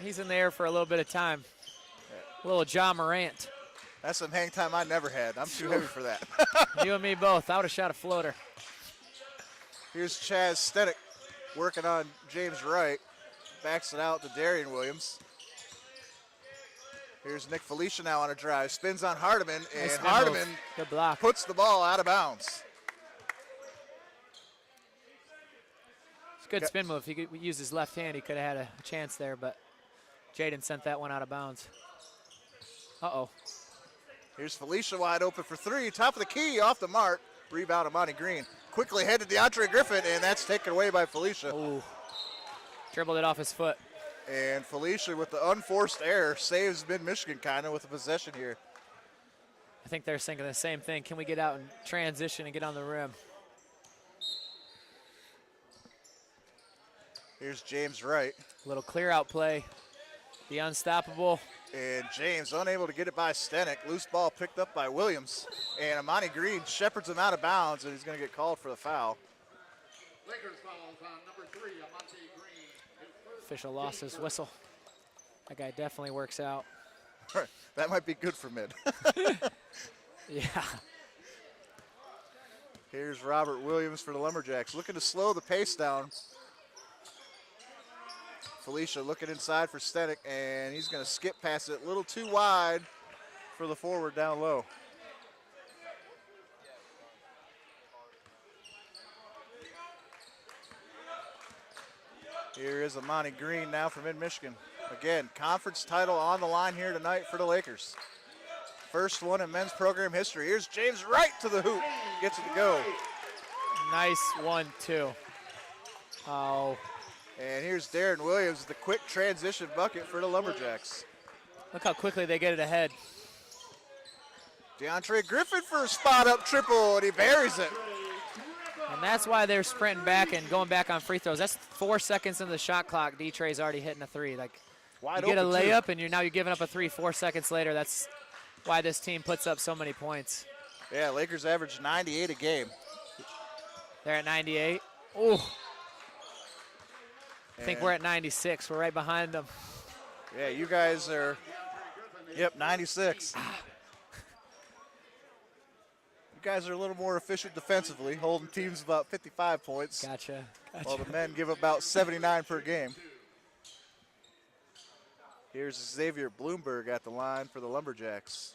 He's in the air for a little bit of time. A little John Morant. That's some hang time I never had. I'm too heavy for that. You and me both. I would have shot a floater. Here's Chaz Stenick working on James Wright. backs it out to Darian Williams. Here's Nick Felicia now on a drive. Spins on Hardiman, and Nice Hardiman Good block. puts the ball out of bounds. It's a good spin move. If he could use his left hand, he could have had a chance there, but Jaden sent that one out of bounds. Uh-oh. Here's Felicia wide open for three. Top of the key, off the mark. Rebound of Monty Green. Quickly headed DeAndre Griffin, and that's taken away by Felicia. Ooh. Dribbled it off his foot. And Felicia, with the unforced error, saves Mid-Michigan kind of with the possession here. I think they're thinking the same thing. Can we get out and transition and get on the rim? Here's James Wright. Little clear out play. The unstoppable. And James unable to get it by Stenik. Loose ball picked up by Williams. And Amani Green shepherds him out of bounds, and he's going to get called for the foul. Lakers fouls on number 3, Amante Green. Official lost his whistle. That guy definitely works out. That might be good for Mid. Yeah. Here's Robert Williams for the Lumberjacks, looking to slow the pace down. Felicia looking inside for Stenik, and he's going to skip past it a little too wide for the forward down low. Here is Amani Green now for Mid-Michigan. Again, conference title on the line here tonight for the Lakers. First one in men's program history. Here's James Wright to the hoop. Gets it to go. Nice 1-2. Oh. And here's Darren Williams with the quick transition bucket for the Lumberjacks. Look how quickly they get it ahead. DeAndre Griffin for a spot-up triple, and he buries it. And that's why they're sprinting back and going back on free throws. That's 4 seconds into the shot clock. D-Trey's already hitting a three. Like, wide you get a open, layup, too. and now you're giving up a three 4 seconds later. That's why this team puts up so many points. Yeah, Lakers average 98 a game. They're at 98. Ooh. I think we're at 96. We're right behind them. Yeah, you guys are, 96. You guys are a little more efficient defensively, holding teams about 55 points. Gotcha. While the men give about 79 per game. Here's Xavier Bloomberg at the line for the Lumberjacks.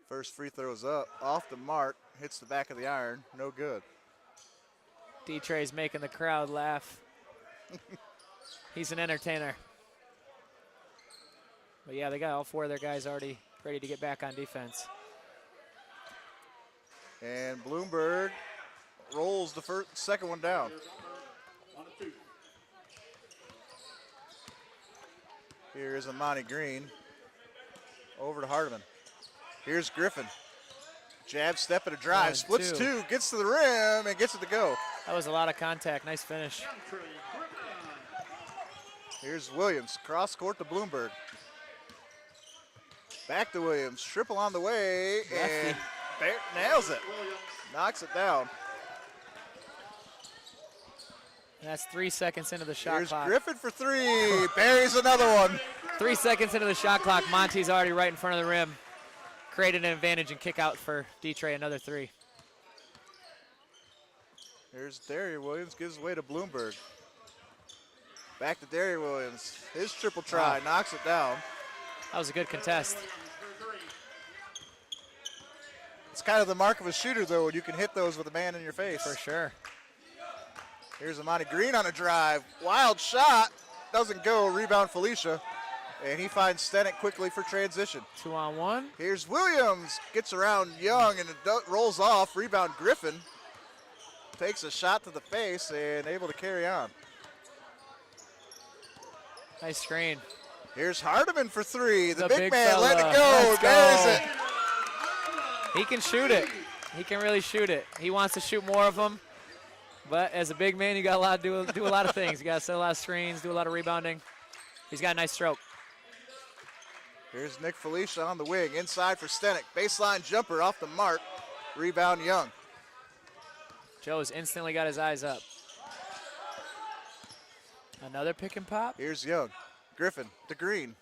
First free throw's up, off the mark, hits the back of the iron, no good. D-Trey's making the crowd laugh. He's an entertainer. But yeah, they got all 4 of their guys already ready to get back on defense. And Bloomberg rolls the second one down. Here is Amani Green. Over to Hardiman. Here's Griffin. Jab step and a drive. Splits 2, gets to the rim, and gets it to go. That was a lot of contact. Nice finish. Here's Williams. Cross court to Bloomberg. Back to Williams. Triple on the way, and nails it. Knocks it down. And that's 3 seconds into the shot Here's clock. Griffin for 3. Buries another one. 3 seconds into the shot clock. Monty's already right in front of the rim. Created an advantage and kick out for D-Trey, another 3. Here's Darian Williams, gives way to Bloomberg. Back to Darian Williams. His triple try, knocks it down. That was a good contest. It's kind of the mark of a shooter, though, when you can hit those with a man in your face. For sure. Here's Amani Green on a drive. Wild shot. Doesn't go. Rebound Felicia. And he finds Stenik quickly for transition. 2-on-1. Here's Williams. Gets around Young and it rolls off. Rebound Griffin. Takes a shot to the face and able to carry on. Nice screen. Here's Hardiman for 3. The big man fella. let it go. Let's Buries go. it. He can shoot it. He can really shoot it. He wants to shoot more of them. But as a big man, you got a lot to do a lot of things. You got to set a lot of screens, do a lot of rebounding. He's got a nice stroke. Here's Nick Felicia on the wing. Inside for Stenik. Baseline jumper off the mark. Rebound Young. Joe's instantly got his eyes up. Another pick and pop. Here's Young. Griffin to Green.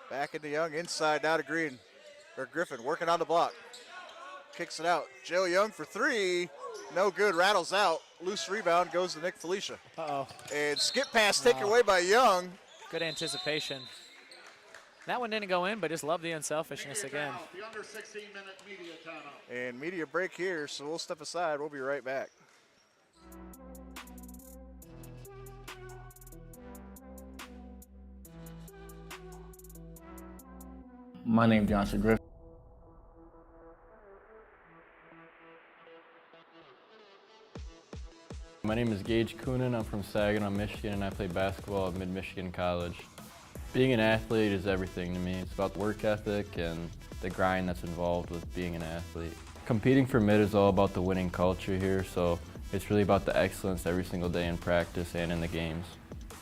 Back into Young, inside now to Green. Or Griffin working on the block. Kicks it out. Joe Young for 3. No good, rattles out. Loose rebound goes to Nick Felicia. Uh-oh. And skip pass taken away by Young. Good anticipation. That one didn't go in, but just love the unselfishness again. The under 16-minute media timeout. And media break here, so we'll step aside. We'll be right back. My name's Johnson Griffin. My name is Gage Coonan. I'm from Saginaw, Michigan, and I play basketball at Mid-Michigan College. Being an athlete is everything to me. It's about the work ethic and the grind that's involved with being an athlete. Competing for Mid is all about the winning culture here, so it's really about the excellence every single day in practice and in the games.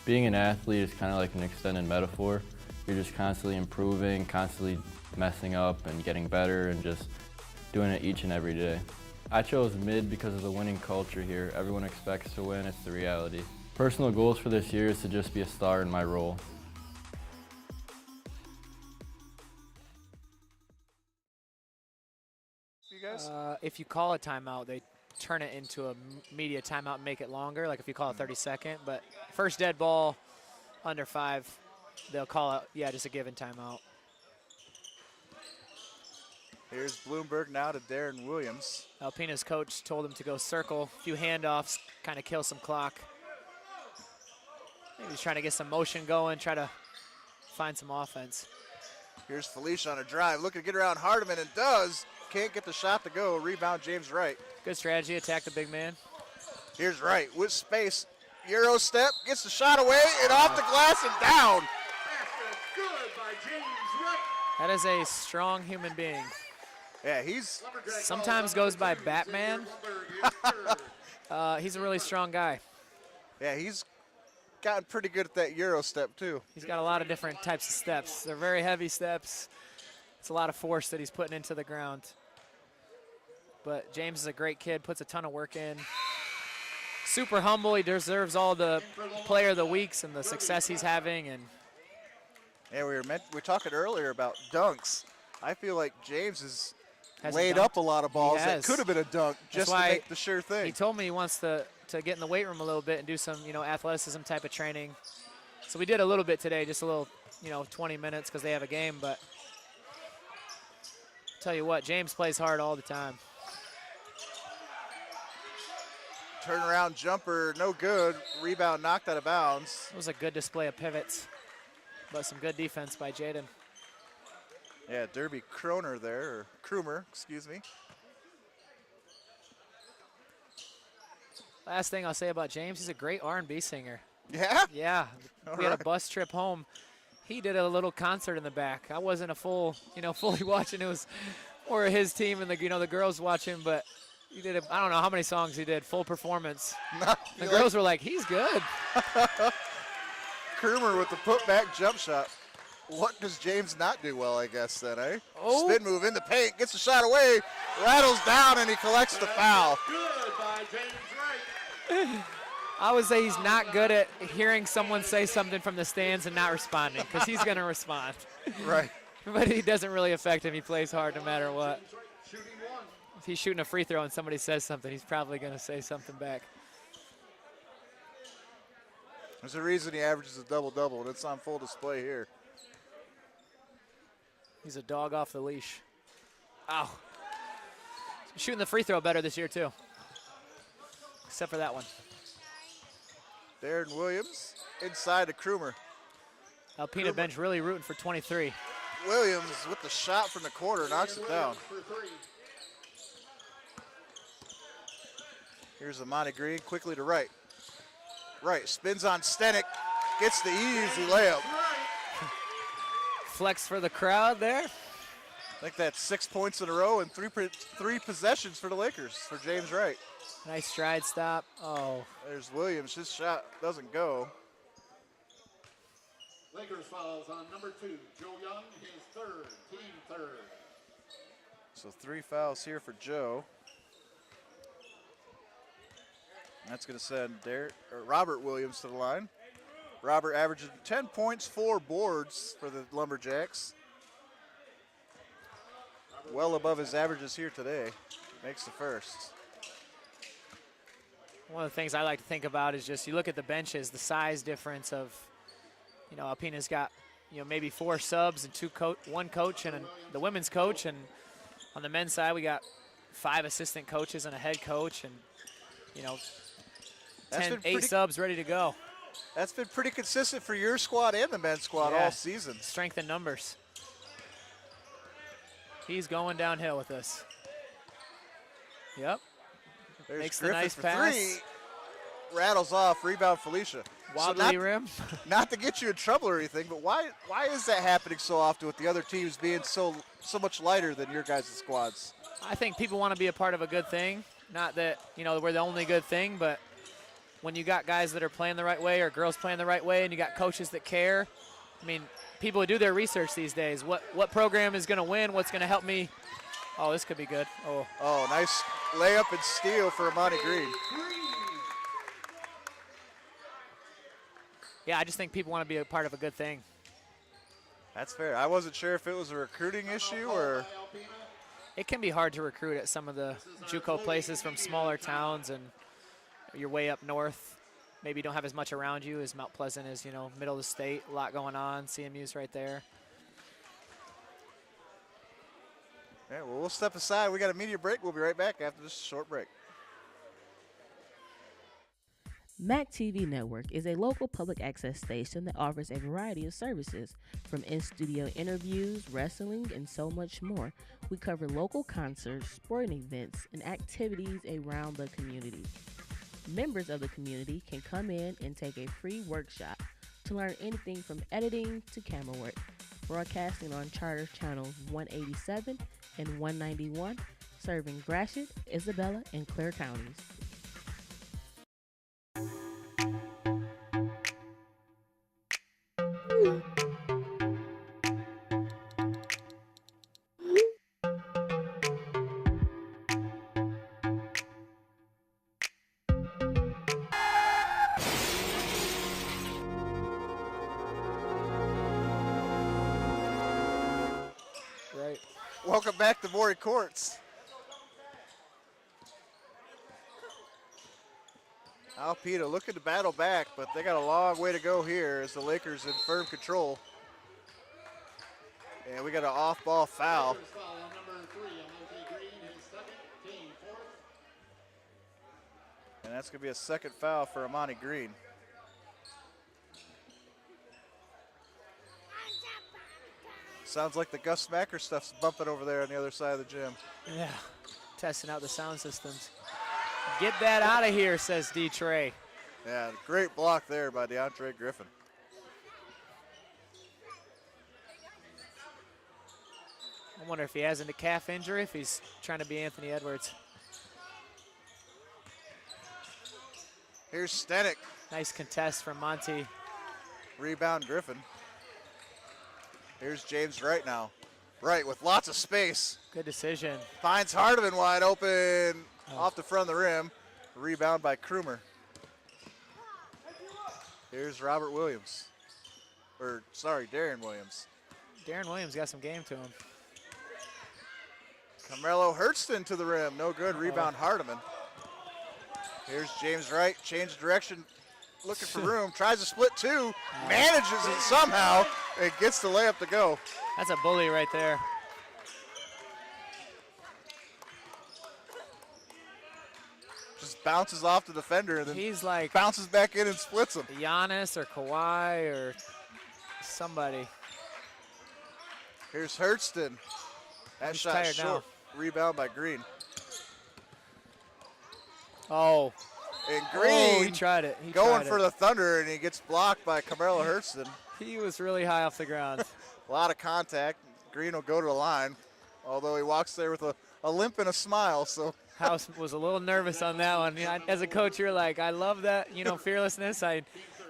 Being an athlete is kind of like an extended metaphor. You're just constantly improving, constantly messing up and getting better and just doing it each and every day. I chose Mid because of the winning culture here. Everyone expects to win, it's the reality. Personal goals for this year is to just be a star in my role. You guys? If you call a timeout, they turn it into a media timeout and make it longer, like if you call a 30-second. But first dead ball, under 5, they'll call it, yeah, just a given timeout. Here's Bloomberg now to Darren Williams. Alpena's coach told him to go circle, a few handoffs, kind of kill some clock. Maybe he's trying to get some motion going, try to find some offense. Here's Felicia on a drive, looking to get around Hardiman, and does. Can't get the shot to go. Rebound, James Wright. Good strategy, attack the big man. Here's Wright with space. Euro step, gets the shot away, and off the glass and down. Good by James Wright. That is a strong human being. Yeah, he's sometimes goes by Batman. He's a really strong guy. Yeah, he's gotten pretty good at that Euro step too. He's got a lot of different types of steps. They're very heavy steps. It's a lot of force that he's putting into the ground. But James is a great kid, puts a ton of work in. Super humble, he deserves all the player of the weeks and the success he's having. And yeah, we were talking earlier about dunks. I feel like James has laid dunked. up a lot of balls that could have been a dunk just to make the sure thing. He told me he wants to get in the weight room a little bit and do some, athleticism type of training. So we did a little bit today, just a little, 20 minutes because they have a game. But tell you what, James plays hard all the time. Turnaround jumper, no good. Rebound knocked out of bounds. It was a good display of pivots, but some good defense by Jaden. Yeah, Derby Kroner there, or Krumer, excuse me. Last thing I'll say about James, he's a great R&B singer. Yeah? Yeah. We had a bus trip home. He did a little concert in the back. I wasn't fully watching. It was more his team and the girls watching, but he did I don't know how many songs he did, full performance. The girls were like, he's good. Krumer with the putback jump shot. What does James not do well, I guess, then, eh? Oh. Spin move in the paint, gets the shot away, rattles down, and he collects the foul. Good by James Wright. I would say he's not good at hearing someone say something from the stands and not responding, because he's going to respond. Right. But it doesn't really affect him. He plays hard no matter what. If he's shooting a free throw and somebody says something, he's probably going to say something back. There's a reason he averages a double-double, and it's on full display here. He's a dog off the leash. Ow. He's shooting the free throw better this year, too. Except for that one. Darren Williams inside to Krumer. Alpena bench really rooting for 23. Williams with the shot from the corner knocks it down. Here's Amani Green quickly to Wright. Wright spins on Stenick, gets the easy layup. Flex for the crowd there. I think that's 6 points in a row and three possessions for the Lakers for James Wright. Nice stride stop. Oh. There's Williams. His shot doesn't go. Lakers fouls on number 2, Joe Young, his third, team third. So 3 fouls here for Joe. That's going to send Robert Williams to the line. Robert averaging 10 points, 4 boards for the Lumberjacks. Well above his averages here today. Makes the first. One of the things I like to think about is just you look at the benches, the size difference of, Alpena's got, maybe 4 subs and one coach and the women's coach. And on the men's side, we got 5 assistant coaches and a head coach and, 8 subs ready to go. That's been pretty consistent for your squad and the men's squad all season. Strength in numbers. He's going downhill with this. Yep. There's Makes Griffin the nice for pass. 3. Rattles off, rebound Felicia. Wobbly rim. Not to get you in trouble or anything, but why is that happening so often with the other teams being so much lighter than your guys' squads? I think people want to be a part of a good thing. Not that, we're the only good thing, but when you got guys that are playing the right way or girls playing the right way and you got coaches that care, I mean, people do their research these days. What program is going to win? What's going to help me? Oh, this could be good. Oh, nice layup and steal for Amani Green. Yeah, I just think people want to be a part of a good thing. That's fair. I wasn't sure if it was a recruiting issue or... It can be hard to recruit at some of the JUCO places from smaller towns, and you're way up north. Maybe you don't have as much around you as Mount Pleasant is, middle of the state. A lot going on. CMU's right there. Yeah, well, we'll step aside. We got a media break. We'll be right back after this short break. MAC TV Network is a local public access station that offers a variety of services, from in-studio interviews, wrestling, and so much more. We cover local concerts, sporting events, and activities around the community. Members of the community can come in and take a free workshop to learn anything from editing to camera work. Broadcasting on Charter Channels 187 and 191, serving Gratiot, Isabella, and Clare counties. Welcome back to Maury Courts. Alpena looking to battle back, but they got a long way to go here as the Lakers in firm control. And we got an off-ball foul. And that's going to be a second foul for Amani Green. Sounds like the Gus Smacker stuff's bumping over there on the other side of the gym. Yeah, testing out the sound systems. Get that out of here, says D. Trey. Yeah, great block there by DeAndre Griffin. I wonder if he has a calf injury, if he's trying to be Anthony Edwards. Here's Stenik. Nice contest from Monty. Rebound Griffin. Here's James Wright now. Wright with lots of space. Good decision. Finds Hardiman wide open off the front of the rim. Rebound by Krumer. Here's Robert Williams. Darren Williams. Darren Williams got some game to him. Carmelo Hurston to the rim. No good. Rebound Hardiman. Here's James Wright. Change direction. Looking for room. Tries to split 2. Manages it somehow. And gets the layup to go. That's a bully right there. Just bounces off the defender and then he's like bounces back in and splits him. Giannis or Kawhi or somebody. Here's Hurston. That He's shot tired short. Rebound by Green. Oh. And Green he tried it. Going for the Thunder, and he gets blocked by Carmelo Hurston. He was really high off the ground. A lot of contact. Green will go to the line, although he walks there with a limp and a smile. So House was a little nervous on that one. As a coach, you're like, I love that, fearlessness. I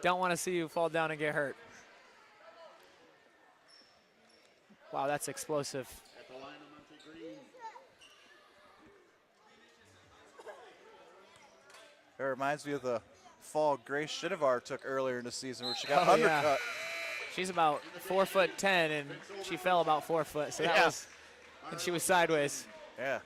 don't want to see you fall down and get hurt. Wow, that's explosive. It reminds me of the fall Grace Shinovar took earlier in the season where she got undercut. Yeah. She's about 4'10", and she fell about 4 foot. So that was, and she was sideways. Yeah.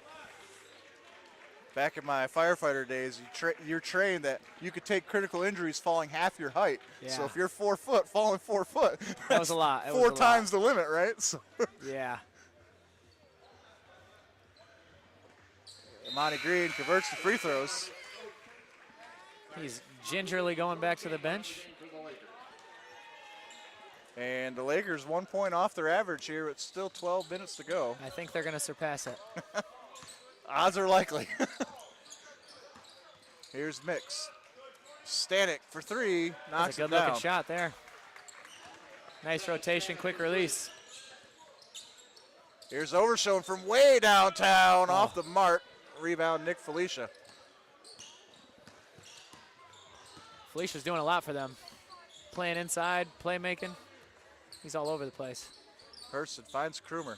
Back in my firefighter days, you're trained that you could take critical injuries falling half your height. Yeah. So if you're 4 foot, falling 4 foot, That was a lot. That was 4 a times lot. the limit, right? So Yeah. Monty Green converts the free throws. He's gingerly going back to the bench. And the Lakers 1 point off their average here. It's still 12 minutes to go. I think they're going to surpass it. Odds are likely. Here's Mix. Stanek for 3. Knocks That's a it good looking down. shot there. Nice rotation, quick release. Here's Overshone from way downtown off the mark. Rebound, Nick Felicia. Felicia's doing a lot for them. Playing inside, playmaking. He's all over the place. Hurston finds Krumer.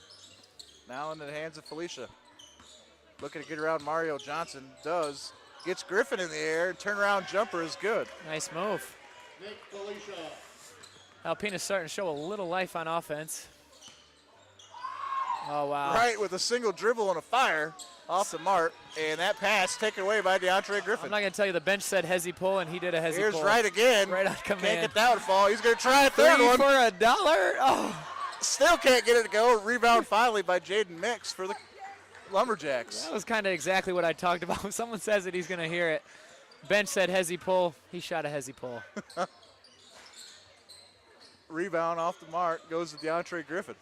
Now in the hands of Felicia. Looking to get around Mario Johnson. Does. Gets Griffin in the air. Turnaround jumper is good. Nice move. Nick Felicia. Alpena's starting to show a little life on offense. Oh, wow. Right with a single dribble and a fire off the mark. And that pass taken away by DeAndre Griffin. I'm not going to tell you the bench said hezzy pull, and he did a hezzy Here's pull. Wright again. Right on command. Can't get down fall. He's going to try a third Three one. for $1. Oh. Still can't get it to go. Rebound finally by Jaden Mix for the Lumberjacks. That was kind of exactly what I talked about. When someone says it, he's going to hear it. Bench said hezzy pull. He shot a hezzy pull. Rebound off the mark goes to DeAndre Griffin.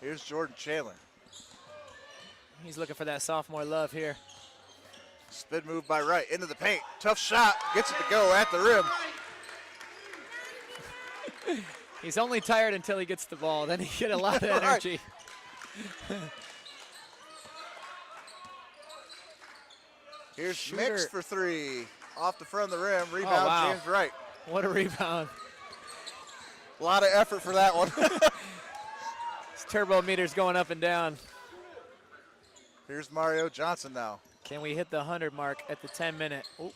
Here's Jordan Chandler. He's looking for that sophomore love here. Spin move by Wright into the paint. Tough shot. Gets it to go at the rim. He's only tired until he gets the ball. Then he get a lot of energy. Here's Mix for 3. Off the front of the rim. Rebound, wow. James Wright. What a rebound. A lot of effort for that one. His turbo meter's going up and down. Here's Mario Johnson now. Can we hit the 100 mark at the 10-minute? Ooh.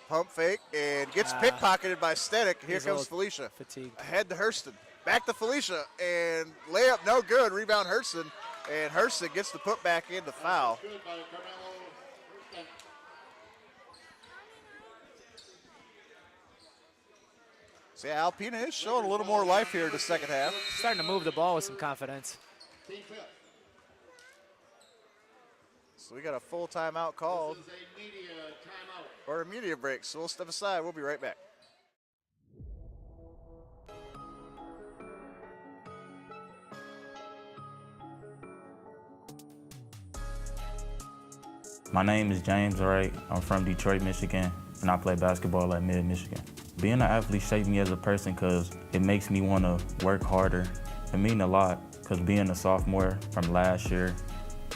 Pump fake and gets pickpocketed by Stanek. Here comes Felicia. Fatigued. Ahead to Hurston. Back to Felicia and layup no good. Rebound Hurston. And Hurston gets the put back in to foul. Good by Carmelo Hurston. So yeah, Alpena is showing a little more life here in the second half. Starting to move the ball with some confidence. Team fifth. So we got a full timeout called. This is a media timeout. Or a media break. So we'll step aside. We'll be right back. My name is James Wright. I'm from Detroit, Michigan, and I play basketball at Mid-Michigan. Being an athlete shaped me as a person because it makes me want to work harder. It means a lot because being a sophomore from last year,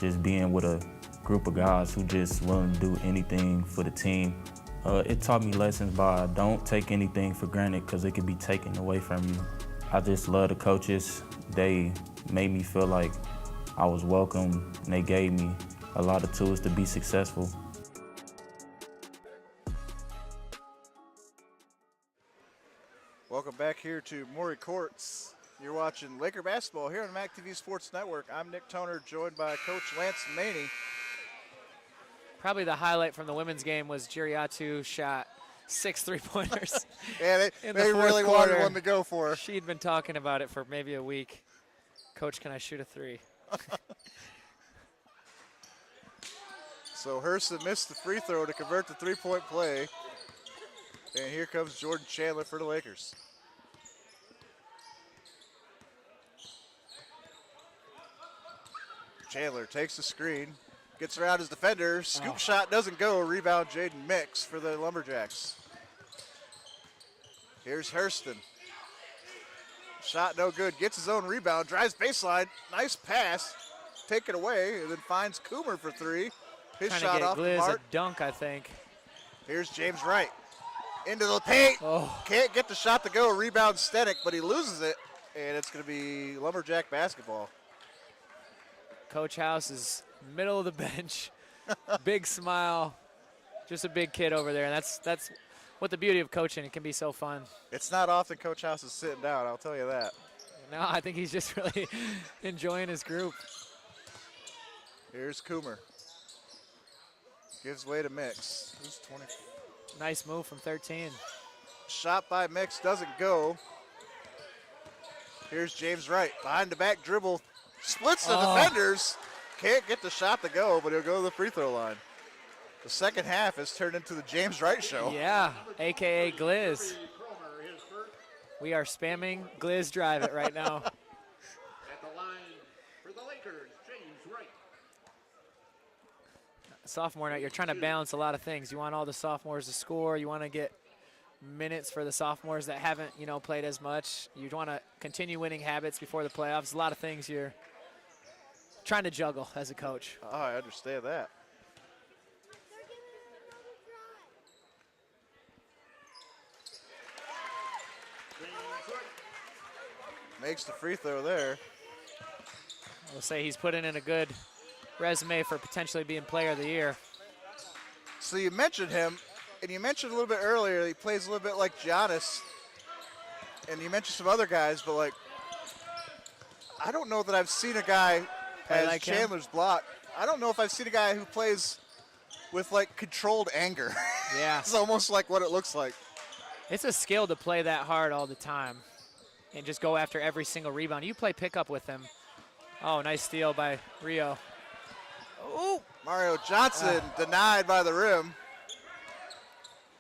just being with a group of guys who just willing to do anything for the team, it taught me lessons by don't take anything for granted because it could be taken away from you. I just love the coaches. They made me feel like I was welcome, and they gave me a lot of tools to be successful. Welcome back here to Maury Courts. You're watching Laker basketball here on the MAC TV Sports Network. I'm Nick Toner, joined by Coach Lance Maney. Probably the highlight from the women's game was Giriatu shot 6 three-pointers. Yeah, they in the fourth really quarter. wanted one to go for her. She'd been talking about it for maybe a week. Coach, can I shoot a 3? So Hurston missed the free throw to convert the three-point play. And here comes Jordan Chandler for the Lakers. Chandler takes the screen, gets around his defender. Scoop shot doesn't go. Rebound Jaden Mix for the Lumberjacks. Here's Hurston. Shot no good. Gets his own rebound. Drives baseline. Nice pass. Take it away. And then finds Coomer for 3. His Trying shot to get off the Gliz mark. a dunk, I think. Here's James Wright. Into the paint. Can't get the shot to go. Rebound Stanek, but he loses it. And it's going to be Lumberjack basketball. Coach House is middle of the bench. Big smile. Just a big kid over there. And that's what the beauty of coaching. It can be so fun. It's not often Coach House is sitting down, I'll tell you that. No, I think he's just really enjoying his group. Here's Coomer. Gives way to Mix. Who's 20? Nice move from 13. Shot by Mix doesn't go. Here's James Wright. Behind the back dribble. Splits the defenders. Can't get the shot to go, but he'll go to the free throw line. The second half has turned into the James Wright show. Yeah, a.k.a. Gliz. We are spamming Gliz Drive It right now. At the line for the Lakers, James Wright. Sophomore night, you're trying to balance a lot of things. You want all the sophomores to score. You want to get minutes for the sophomores that haven't, played as much. You want to continue winning habits before the playoffs. A lot of things you're trying to juggle as a coach. Oh, I understand that. Makes the free throw there. We'll say he's putting in a good resume for potentially being player of the year. So you mentioned him, and you mentioned a little bit earlier, he plays a little bit like Giannis, and you mentioned some other guys, but I don't know that I've seen a guy as like him? Chandler's block. I don't know if I've seen a guy who plays with controlled anger. Yeah. It's almost like what it looks like. It's a skill to play that hard all the time and just go after every single rebound. You play pickup with him. Oh, nice steal by Rio. Oh, Mario Johnson denied by the rim.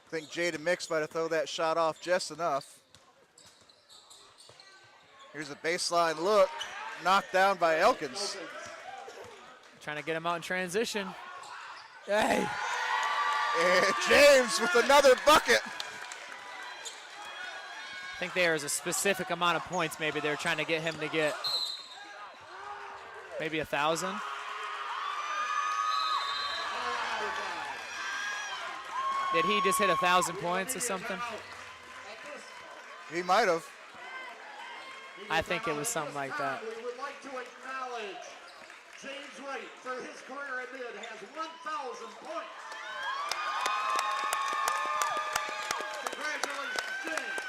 I think Jaden Mix might have thrown that shot off just enough. Here's a baseline look, knocked down by Elkins. Trying to get him out in transition. Hey. And James with another bucket. I think there is a specific amount of points maybe they're trying to get him to get. Maybe 1,000. Did he just hit 1,000 points or something? He might have. I think it was something like that. We would like to acknowledge James Wright for his career at mid has 1,000 points. Congratulations, James.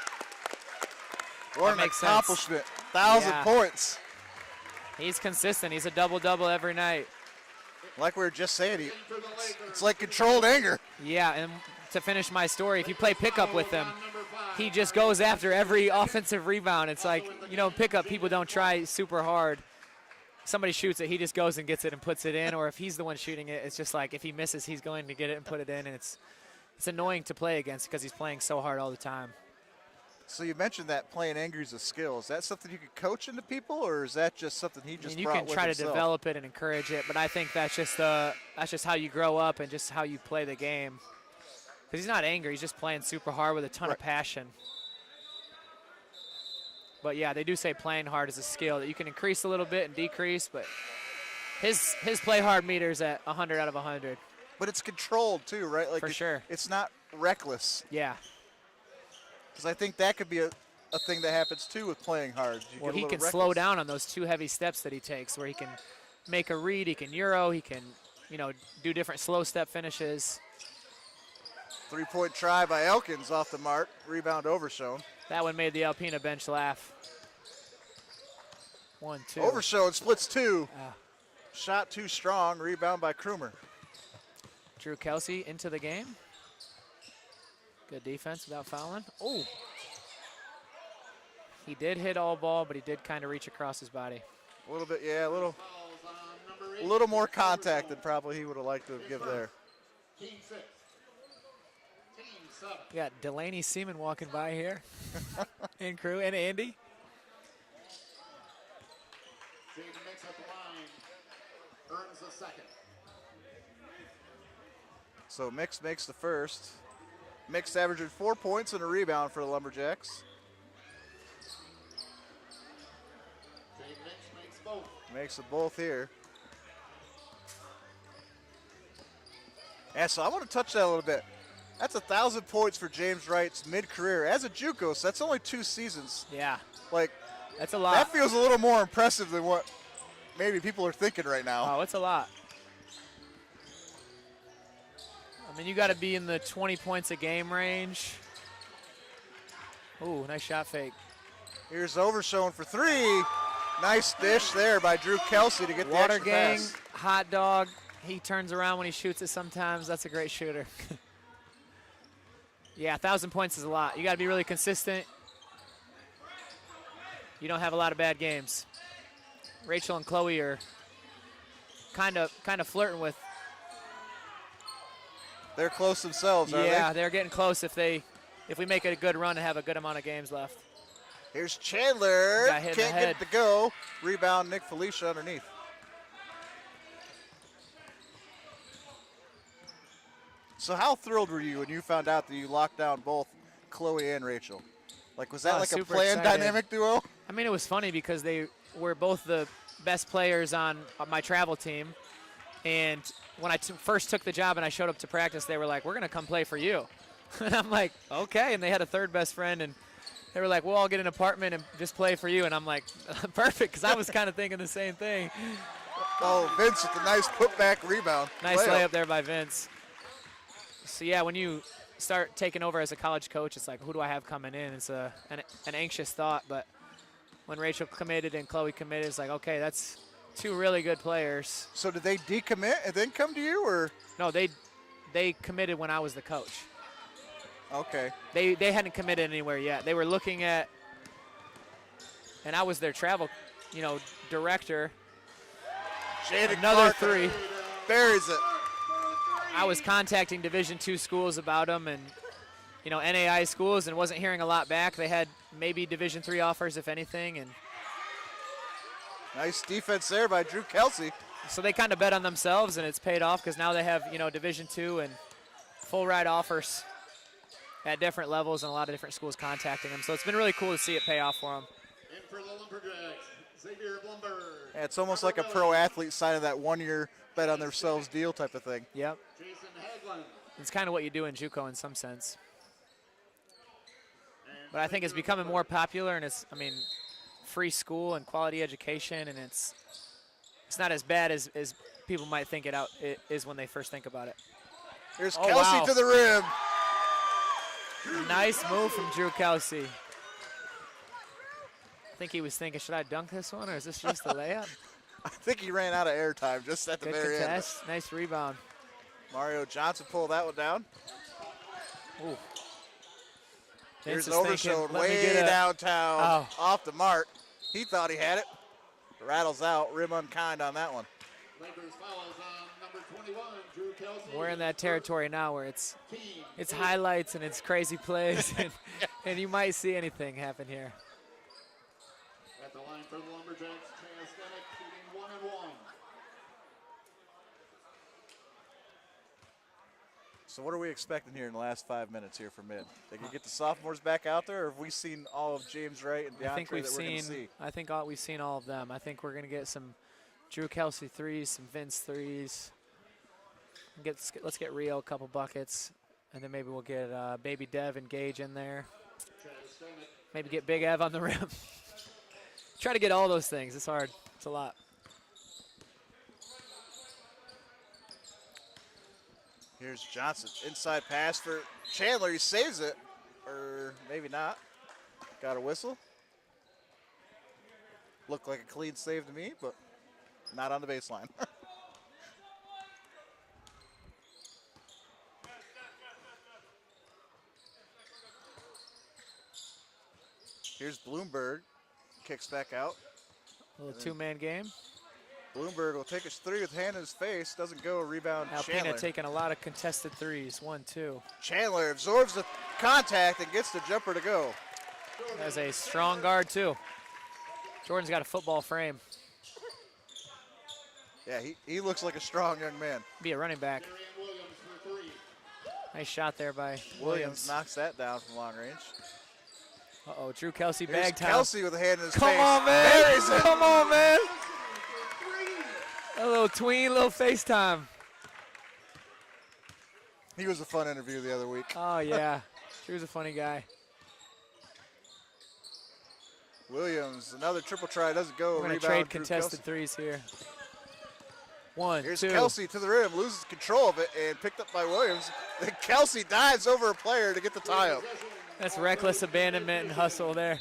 What an makes accomplishment. sense. 1,000 Yeah. points. He's consistent. He's a double-double every night. Like we were just saying, it's like controlled anger. Yeah, and to finish my story, if you play pickup with him, he just goes after every offensive rebound. It's like, pickup, people don't try super hard. Somebody shoots it, he just goes and gets it and puts it in, or if he's the one shooting it, it's just like if he misses, he's going to get it and put it in, and it's annoying to play against because he's playing so hard all the time. So you mentioned that playing angry is a skill. Is that something you could coach into people, or is that just something he just You brought can with try himself? to develop it and encourage it, but I think that's just how you grow up and just how you play the game. Because he's not angry, he's just playing super hard with a ton of passion. But yeah, they do say playing hard is a skill that you can increase a little bit and decrease, but his play hard meter's at 100 out of 100. But it's controlled too, right? For sure. It's not reckless. Yeah. Because I think that could be a thing that happens too with playing hard. Well, he can slow down on those 2 heavy steps that he takes, where he can make a read, he can euro, he can, do different slow step finishes. 3-point try by Elkins off the mark. Rebound Overshown. That one made the Alpena bench laugh. 1, 2. Overshown splits 2. Shot too strong. Rebound by Krumer. Drew Kelsey into the game. Good defense without fouling. Oh. He did hit all ball, but he did kind of reach across his body. A little bit, yeah, a little more contact than probably he would have liked to give there. Team 6. Team 7. We got Delaney Seaman walking by here. And crew, and Andy. Jaden Mix at the line. Earns the second. So Mix makes the first. Mix averaging 4 points and a rebound for the Lumberjacks. Jaden Mix makes both. Makes them both here. Yeah, so I want to touch that a little bit. That's 1,000 points for James Wright's mid-career. As a JUCO, so that's only 2 seasons. Yeah. That's a lot. That feels a little more impressive than what maybe people are thinking right now. Oh, it's a lot. I mean, you got to be in the 20 points a game range. Ooh, nice shot fake. Here's Overshown for 3. Nice dish there by Drew Kelsey to get the Water extra Gang, pass. Hot Dog. He turns around when he shoots it sometimes. That's a great shooter. Yeah, 1,000 points is a lot. You got to be really consistent. You don't have a lot of bad games. Rachel and Chloe are kind of flirting with. They're close themselves, aren't they? Yeah, they're getting close if we make it a good run and have a good amount of games left. Here's Chandler. Got hit in the Can't head. get it to go. Rebound, Nick Felicia underneath. So how thrilled were you when you found out that you locked down both Chloe and Rachel? Like, was that like a Super planned excited. dynamic duo? I mean, it was funny because they were both the best players on my travel team. And when I first took the job and I showed up to practice, they were like, we're going to come play for you. And I'm like, okay. And they had a third best friend, and they were like, we'll all get an apartment and just play for you. And I'm like, perfect, because I was kind of thinking the same thing. Oh, Vince with a nice putback rebound. Nice layup there by Vince. So, yeah, when you start taking over as a college coach, it's like, who do I have coming in? It's an anxious thought. But when Rachel committed and Chloe committed, it's like, okay, that's two really good players. So did they decommit and then come to you, or? No, they committed when I was the coach. Okay. They hadn't committed anywhere yet. They were looking at, and I was their travel, director. Jaden Another Clark three. Buries it. I was contacting Division II schools about them and, NAI schools, and wasn't hearing a lot back. They had maybe Division III offers, if anything, and nice defense there by Drew Kelsey. so they kind of bet on themselves, and it's paid off because now they have, Division II and full ride offers at different levels and a lot of different schools contacting them. So it's been really cool to see it pay off for them. In for the Lumberjacks, Xavier Blumberg. Yeah, it's almost like a pro athlete signing that 1 year bet on themselves deal type of thing. Yep. Jason Haglund. It's kind of what you do in JUCO in some sense. But I think it's becoming more popular, and it's, free school and quality education, and it's not as bad as people might think it is when they first think about it. Here's Oh, Kelsey wow. to the rim. Nice move from Drew Kelsey. I think he was thinking, should I dunk this one, or is this just a layup? I think he ran out of airtime just at the Good very contest. Nice rebound. end. Mario Johnson pulled that one down. Ooh. Here's Vince an is thinking, overshot let me way get a- downtown, Oh. off the mark. He thought he had it. Rattles out, rim unkind on that one. Lakers fouls on number 21, Drew Kelsey. We're in that territory now where it's highlights and it's crazy plays, and you might see anything happen here. At the line for the Lumberjacks, Chaz Stenick shooting 1 and 1. So what are we expecting here in the last 5 minutes here for mid? They can get the sophomores back out there, or have we seen all of James Wright and DeAndre I think we've that we're going to see? we've seen all of them. I think we're going to get some Drew Kelsey threes, some Vince threes. Let's get Rio a couple buckets, and then maybe we'll get Baby Dev and Gage in there. Maybe get Big Ev on the rim. Try to get all those things. It's hard. It's a lot. Here's Johnson, inside pass for Chandler. He saves it, or maybe not. Got a whistle. Looked like a clean save to me, but not on the baseline. Here's Bloomberg, kicks back out. A little two-man game. Bloomberg will take his three with hand in his face. Doesn't go. Rebound. Alpena Chandler. taking a lot of contested threes. 1, 2. Chandler absorbs the contact and gets the jumper to go. As a strong guard, too. Jordan's got a football frame. Yeah, he looks like a strong young man. Be a running back. Nice shot there by Williams knocks that down from long range. Uh-oh, Drew Kelsey Here's bag time. Kelsey with a hand in his Come face. on, man. Buries it. Come on, man. A little tween, little FaceTime. He was a fun interview the other week. Oh, yeah. Drew's a funny guy. Williams, another triple try, doesn't go. We're going to Rebound, trade Drew contested Kelsey. threes here. 1, Here's 2. Kelsey to the rim, loses control of it, and picked up by Williams. Then Kelsey dives over a player to get the tie-up. That's reckless abandonment and hustle there.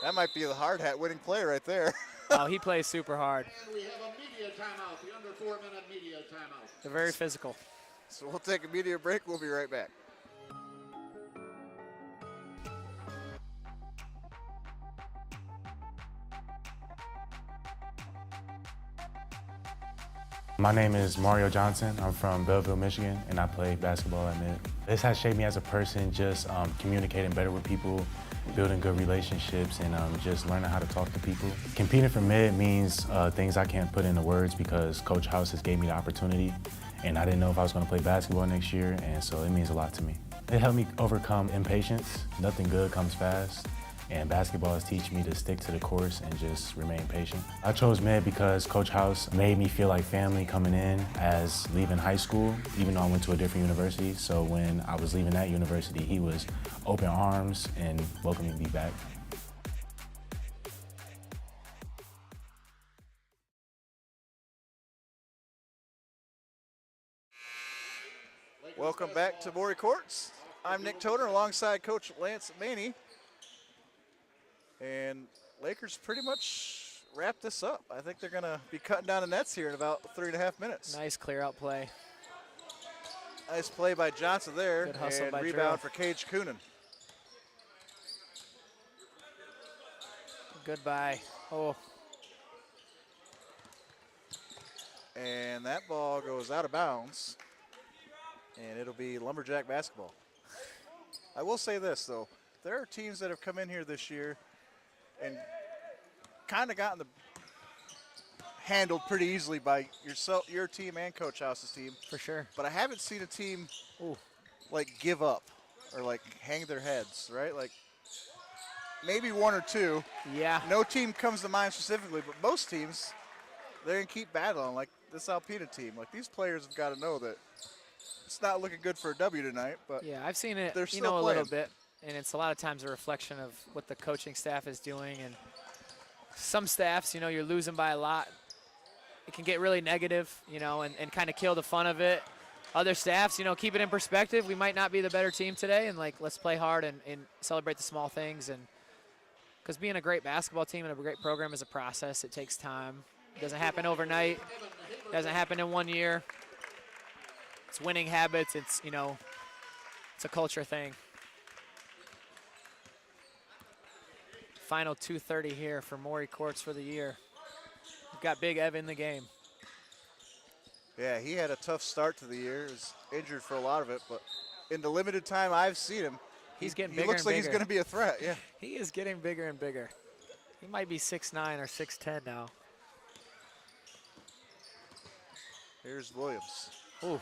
That might be the hard hat winning play right there. Oh, he plays super hard. And we have a media media timeout, the under 4-minute media timeout. They're very physical. So we'll take a media break. We'll be right back. My name is Mario Johnson. I'm from Belleville, Michigan, and I play basketball at Mid. This has shaped me as a person, just communicating better with people, building good relationships, and just learning how to talk to people. Competing for Mid means things I can't put into words because Coach House has gave me the opportunity, and I didn't know if I was going to play basketball next year, and so it means a lot to me. It helped me overcome impatience. Nothing good comes fast. And basketball has taught me to stick to the course and just remain patient. I chose Mid because Coach House made me feel like family coming in as leaving high school, even though I went to a different university. So when I was leaving that university, he was open arms and welcoming me back. Welcome back to Maury Courts. I'm Nick Toner alongside Coach Lance Maney. And Lakers pretty much wrap this up. I think they're going to be cutting down the nets here in about 3.5 minutes. Nice clear out play. Nice play by Johnson there. Good hustle and by rebound Drew. for Cage Coonan. Goodbye. Oh. And that ball goes out of bounds. And it'll be Lumberjack basketball. I will say this, though. There are teams that have come in here this year and kind of gotten handled pretty easily by your team and Coach House's team. For sure. But I haven't seen a team like give up or like hang their heads, right? Like maybe one or two. Yeah. No team comes to mind specifically, but most teams, they're going to keep battling. Like this Alpena team, like these players have got to know that it's not looking good for a W tonight. But yeah, I've seen it, they're still a playing. little bit. And it's a lot of times a reflection of what the coaching staff is doing. And some staffs, you're losing by a lot. It can get really negative, and kind of kill the fun of it. Other staffs, keep it in perspective. We might not be the better team today, and let's play hard and celebrate the small things. And because being a great basketball team and a great program is a process. It takes time. It doesn't happen overnight. It doesn't happen in 1 year. It's winning habits. It's, it's a culture thing. Final 2:30 here for Maury Courts for the year. We've got Big Ev in the game. Yeah, he had a tough start to the year. He was injured for a lot of it, but in the limited time I've seen him, he's getting he bigger looks and like bigger. he's going to be a threat, yeah. He is getting bigger and bigger. He might be 6'9" or 6'10" now. Here's Williams. Ooh.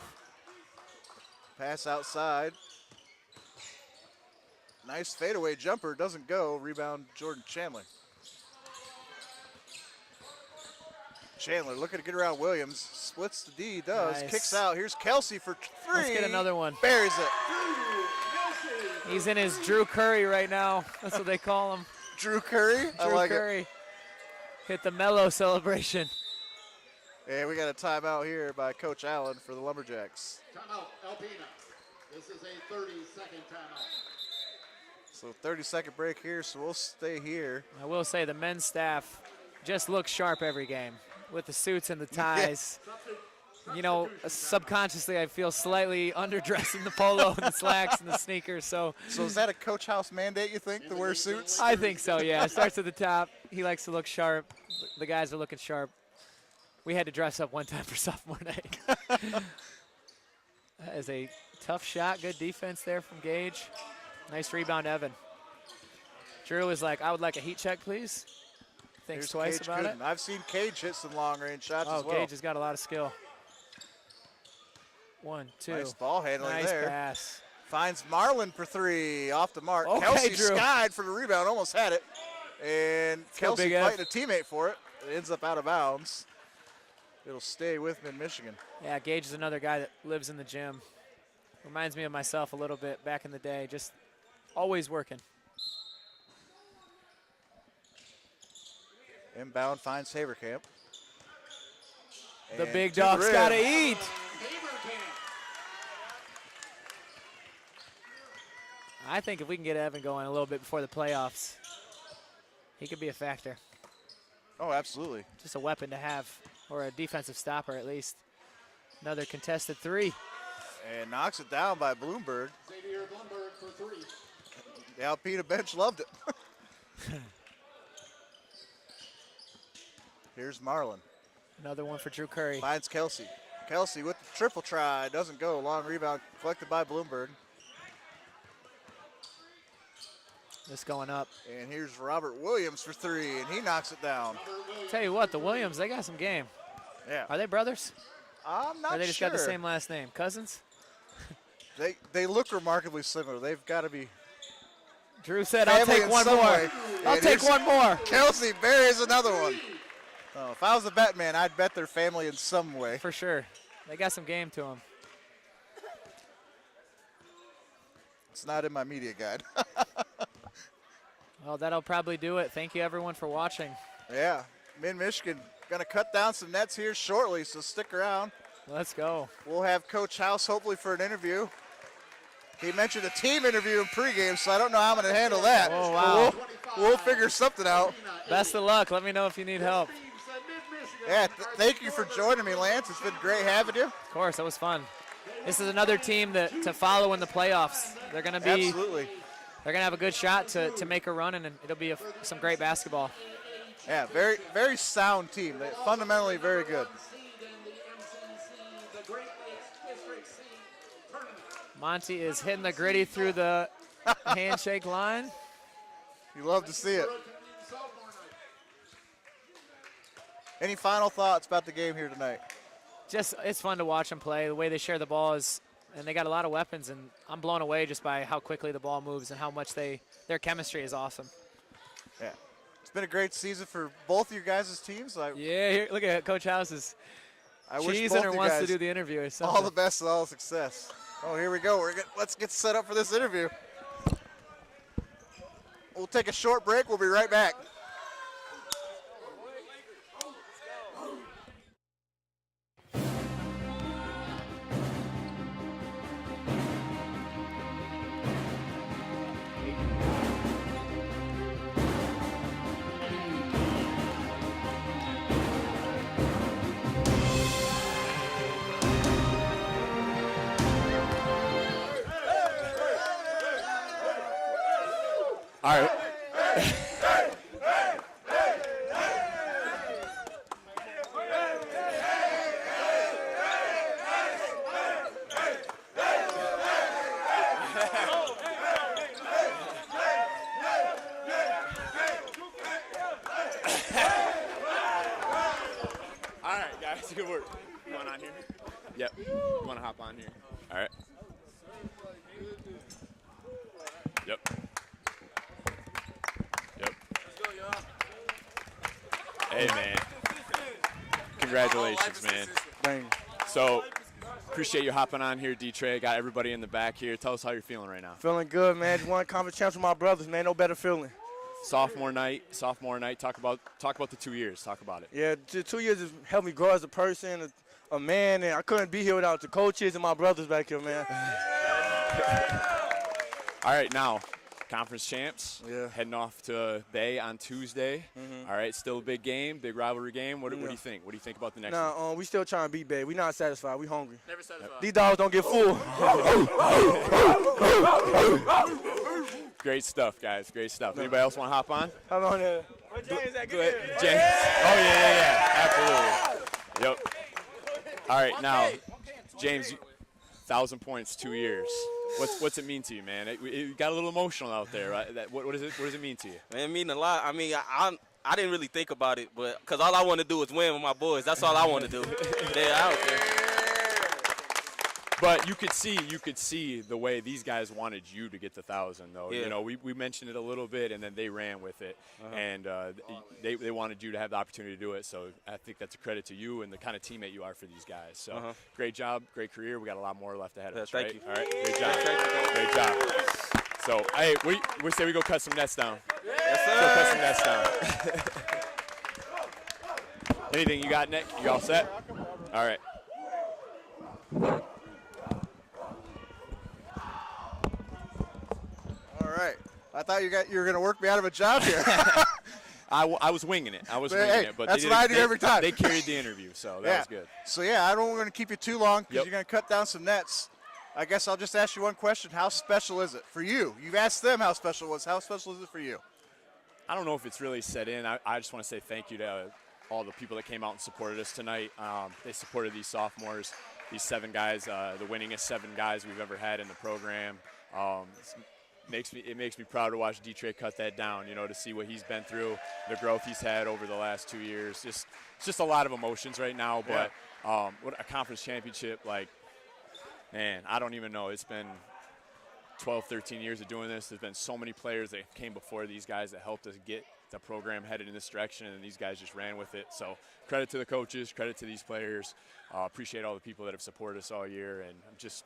Pass outside. Nice fadeaway jumper, doesn't go. Rebound, Jordan Chandler. Chandler looking to get around Williams. Splits the D, does. Nice. Kicks out. Here's Kelsey for three. Let's get another one. Buries it. He's in his Drew Curry right now. That's what they call him. Drew Curry? I Drew like Curry. it. Hit the mellow celebration. And we got a timeout here by Coach Allen for the Lumberjacks. Timeout, Alpena. This is a 30-second timeout. So 30-second break here, so we'll stay here. I will say the men's staff just looks sharp every game with the suits and the ties. Subconsciously I feel slightly underdressed in the polo and the slacks and the sneakers. So is that a Coach House mandate, you think, to wear suits? I think so, yeah. It starts at the top. He likes to look sharp. The guys are looking sharp. We had to dress up one time for sophomore night. That is a tough shot. Good defense there from Gage. Nice rebound, Evan. Drew is like, I would like a heat check, please. Thinks twice Cage about it. I've seen Cage hit some long-range shots as well. Gage has got a lot of skill. 1, 2. Nice ball handling nice there. Pass. Finds Marlin for three, off the mark. Okay, Kelsey Drew. skied for the rebound, almost had it. And go, Kelsey Big F. fighting a teammate for it. It ends up out of bounds. It'll stay with Mid-Michigan. Yeah, Gage is another guy that lives in the gym. Reminds me of myself a little bit back in the day, just always working. Inbound finds Haverkamp. The And big to the dog's rim. got to eat. I think if we can get Evan going a little bit before the playoffs, he could be a factor. Oh, absolutely. Just a weapon to have. or a defensive stopper at least. Another contested three. And knocks it down by Bloomberg. Xavier Bloomberg for 3. The Alpena bench loved it. Here's Marlin. Another one for Drew Curry. Finds Kelsey. Kelsey with the triple try. Doesn't go. Long rebound collected by Bloomberg. This going up. And here's Robert Williams for 3, and he knocks it down. Tell you what, the Williams, they got some game. Yeah. Are they brothers? I'm not sure. Or they just got the same last name? Cousins? They look remarkably similar. They've got to be. Drew said, I'll take one more. I'll take one more. Kelsey buries another one. Oh, if I was a bet man, I'd bet their family in some way. For sure. They got some game to them. It's not in my media guide. Well, that'll probably do it. Thank you, everyone, for watching. Yeah. Mid-Michigan going to cut down some nets here shortly, so stick around. Let's go. We'll have Coach House hopefully for an interview. He mentioned a team interview in pregame, so I don't know how I'm going to handle that. Oh, wow. We'll figure something out. Best of luck. Let me know if you need help. Yeah, thank you for joining me, Lance. It's been great having you. Of course, that was fun. This is another team to follow in the playoffs. They're going to be Absolutely. They're going to have a good shot to make a run, and it'll be some great basketball. Yeah, very, very sound team. They're fundamentally very good. Monty is hitting the gritty through the handshake line. You love to see it. Any final thoughts about the game here tonight? Just, it's fun to watch them play. The way they share the ball is, and they got a lot of weapons, and I'm blown away just by how quickly the ball moves and how much their chemistry is awesome. Yeah. It's been a great season for both of your guys' teams. Yeah, here, look at Coach House's. I wish Cheesing both or you wants guys to do the interview or something. all the best and all the success. Oh, here we go. Let's get set up for this interview. We'll take a short break. We'll be right back. All right. All right, guys, good work. You want on here? Yep. You want to hop on here? All right. Yep. Hey, man. Congratulations, man. Thank you. So, appreciate you hopping on here, D-Trey. Got everybody in the back here. Tell us how you're feeling right now. Feeling good, man. Just won conference champs with my brothers, man. No better feeling. Sophomore night. Talk about the 2 years. Talk about it. Yeah, the 2 years has helped me grow as a person, a man, and I couldn't be here without the coaches and my brothers back here, man. All right, now, conference champs. Yeah. Heading off to Bay on Tuesday. All right, still a big game, big rivalry game. What do you think? What do you think about the next one? We still trying to beat Bay. We not satisfied. We hungry. Never satisfied. These dogs don't get full. Great stuff, guys. Great stuff. Anybody else want to hop on? Hop on there. Where's James at? Go ahead. James. Oh, yeah. Absolutely. Yep. All right, now, James, 1,000 points, 2 years. What's it mean to you, man? It got a little emotional out there, right? What does it mean to you? Man, it mean a lot. I mean, I didn't really think about it, but because all I want to do is win with my boys. That's all I want to do. Yeah, I don't care. But you could see the way these guys wanted you to get the 1,000, though. Yeah. You know, we mentioned it a little bit, and then they ran with it, and they wanted you to have the opportunity to do it. So I think that's a credit to you and the kind of teammate you are for these guys. So great job, great career. We got a lot more left ahead of us. Thank right? you. All right, great job, great job. So hey, we say we go cut some nets down. Yes, sir. Go cut some nets down. Anything you got, Nick? You all set? All right. All right. I thought you were going to work me out of a job here. I was winging it. But that's what I do every time. They carried the interview, so that was good. So, yeah, I don't want to keep you too long because Yep. you're going to cut down some nets. I guess I'll just ask you one question. How special is it for you? You've asked them how special it was. How special is it for you? I don't know if it's really set in. I just want to say thank you to all the people that came out and supported us tonight. They supported these sophomores, these 7 guys, the winningest 7 guys we've ever had in the program. It makes me proud to watch D-Trey cut that down, to see what he's been through, the growth he's had over the last 2 years. It's just a lot of emotions right now, but what a conference championship, man, I don't even know. It's been 12, 13 years of doing this. There's been so many players that came before these guys that helped us get the program headed in this direction, and these guys just ran with it. So credit to the coaches, credit to these players. Appreciate all the people that have supported us all year, and I'm just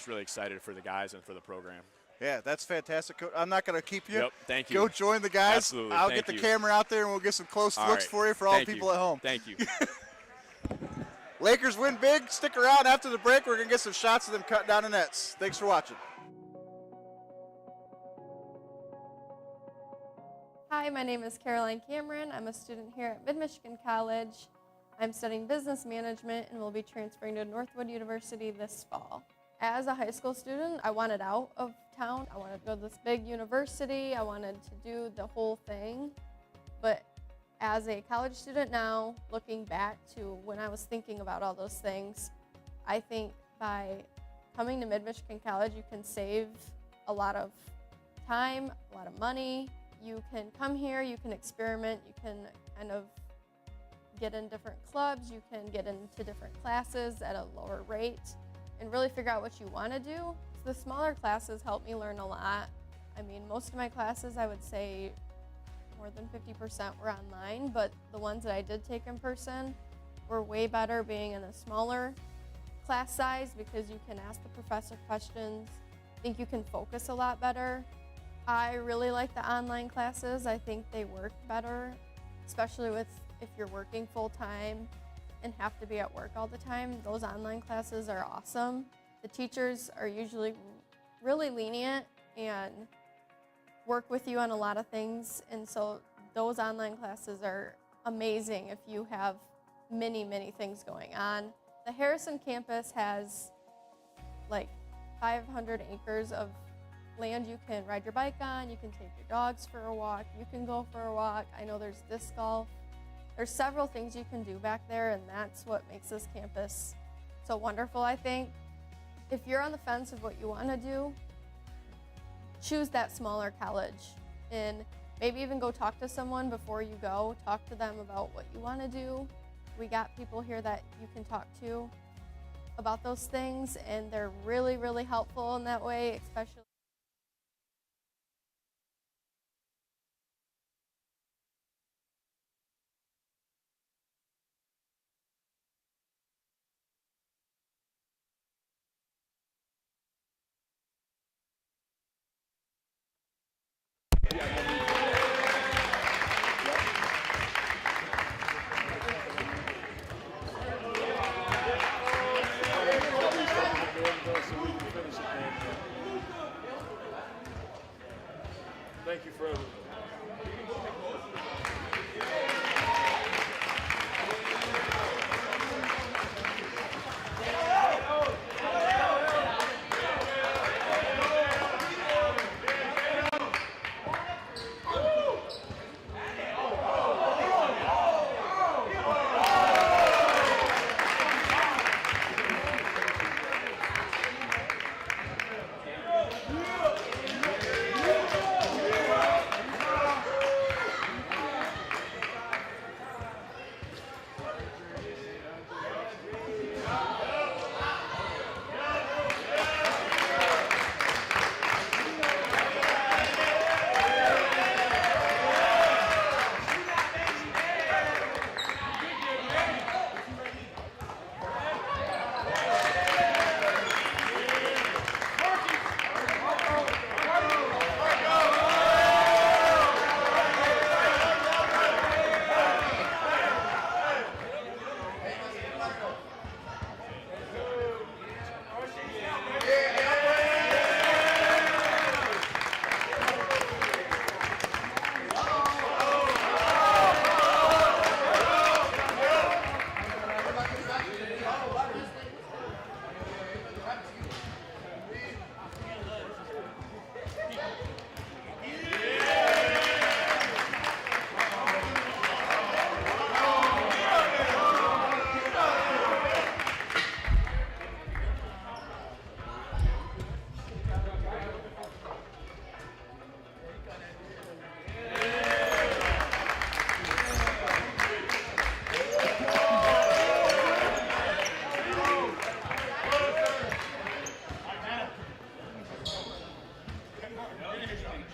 really excited for the guys and for the program. Yeah, that's fantastic. I'm not going to keep you. Yep, thank you. Go join the guys. Absolutely, I'll thank get the you. camera out there, and we'll get some close looks for you for all the people at home. Thank you. Lakers win big. Stick around after the break. We're going to get some shots of them cutting down the nets. Thanks for watching. Hi, my name is Caroline Cameron. I'm a student here at Mid-Michigan College. I'm studying business management and will be transferring to Northwood University this fall. As a high school student, I wanted out of town. I wanted to go to this big university. I wanted to do the whole thing. But as a college student now, looking back to when I was thinking about all those things, I think by coming to Mid-Michigan College, you can save a lot of time, a lot of money. You can come here, you can experiment, you can kind of get in different clubs, you can get into different classes at a lower rate and really figure out what you want to do. So the smaller classes help me learn a lot. I mean, most of my classes, I would say more than 50% were online, but the ones that I did take in person were way better being in a smaller class size because you can ask the professor questions. I think you can focus a lot better. I really like the online classes. I think they work better, especially if you're working full-time and have to be at work all the time. Those online classes are awesome. The teachers are usually really lenient and work with you on a lot of things, and so those online classes are amazing if you have many, many things going on. The Harrison campus has like 500 acres of land you can ride your bike on, you can take your dogs for a walk, you can go for a walk. I know there's disc golf. There's several things you can do back there, and that's what makes this campus so wonderful, I think. If you're on the fence of what you want to do, choose that smaller college and maybe even go talk to someone before you go. Talk to them about what you want to do. We got people here that you can talk to about those things, and they're really, really helpful in that way, especially. Thank you for everything. Yeah.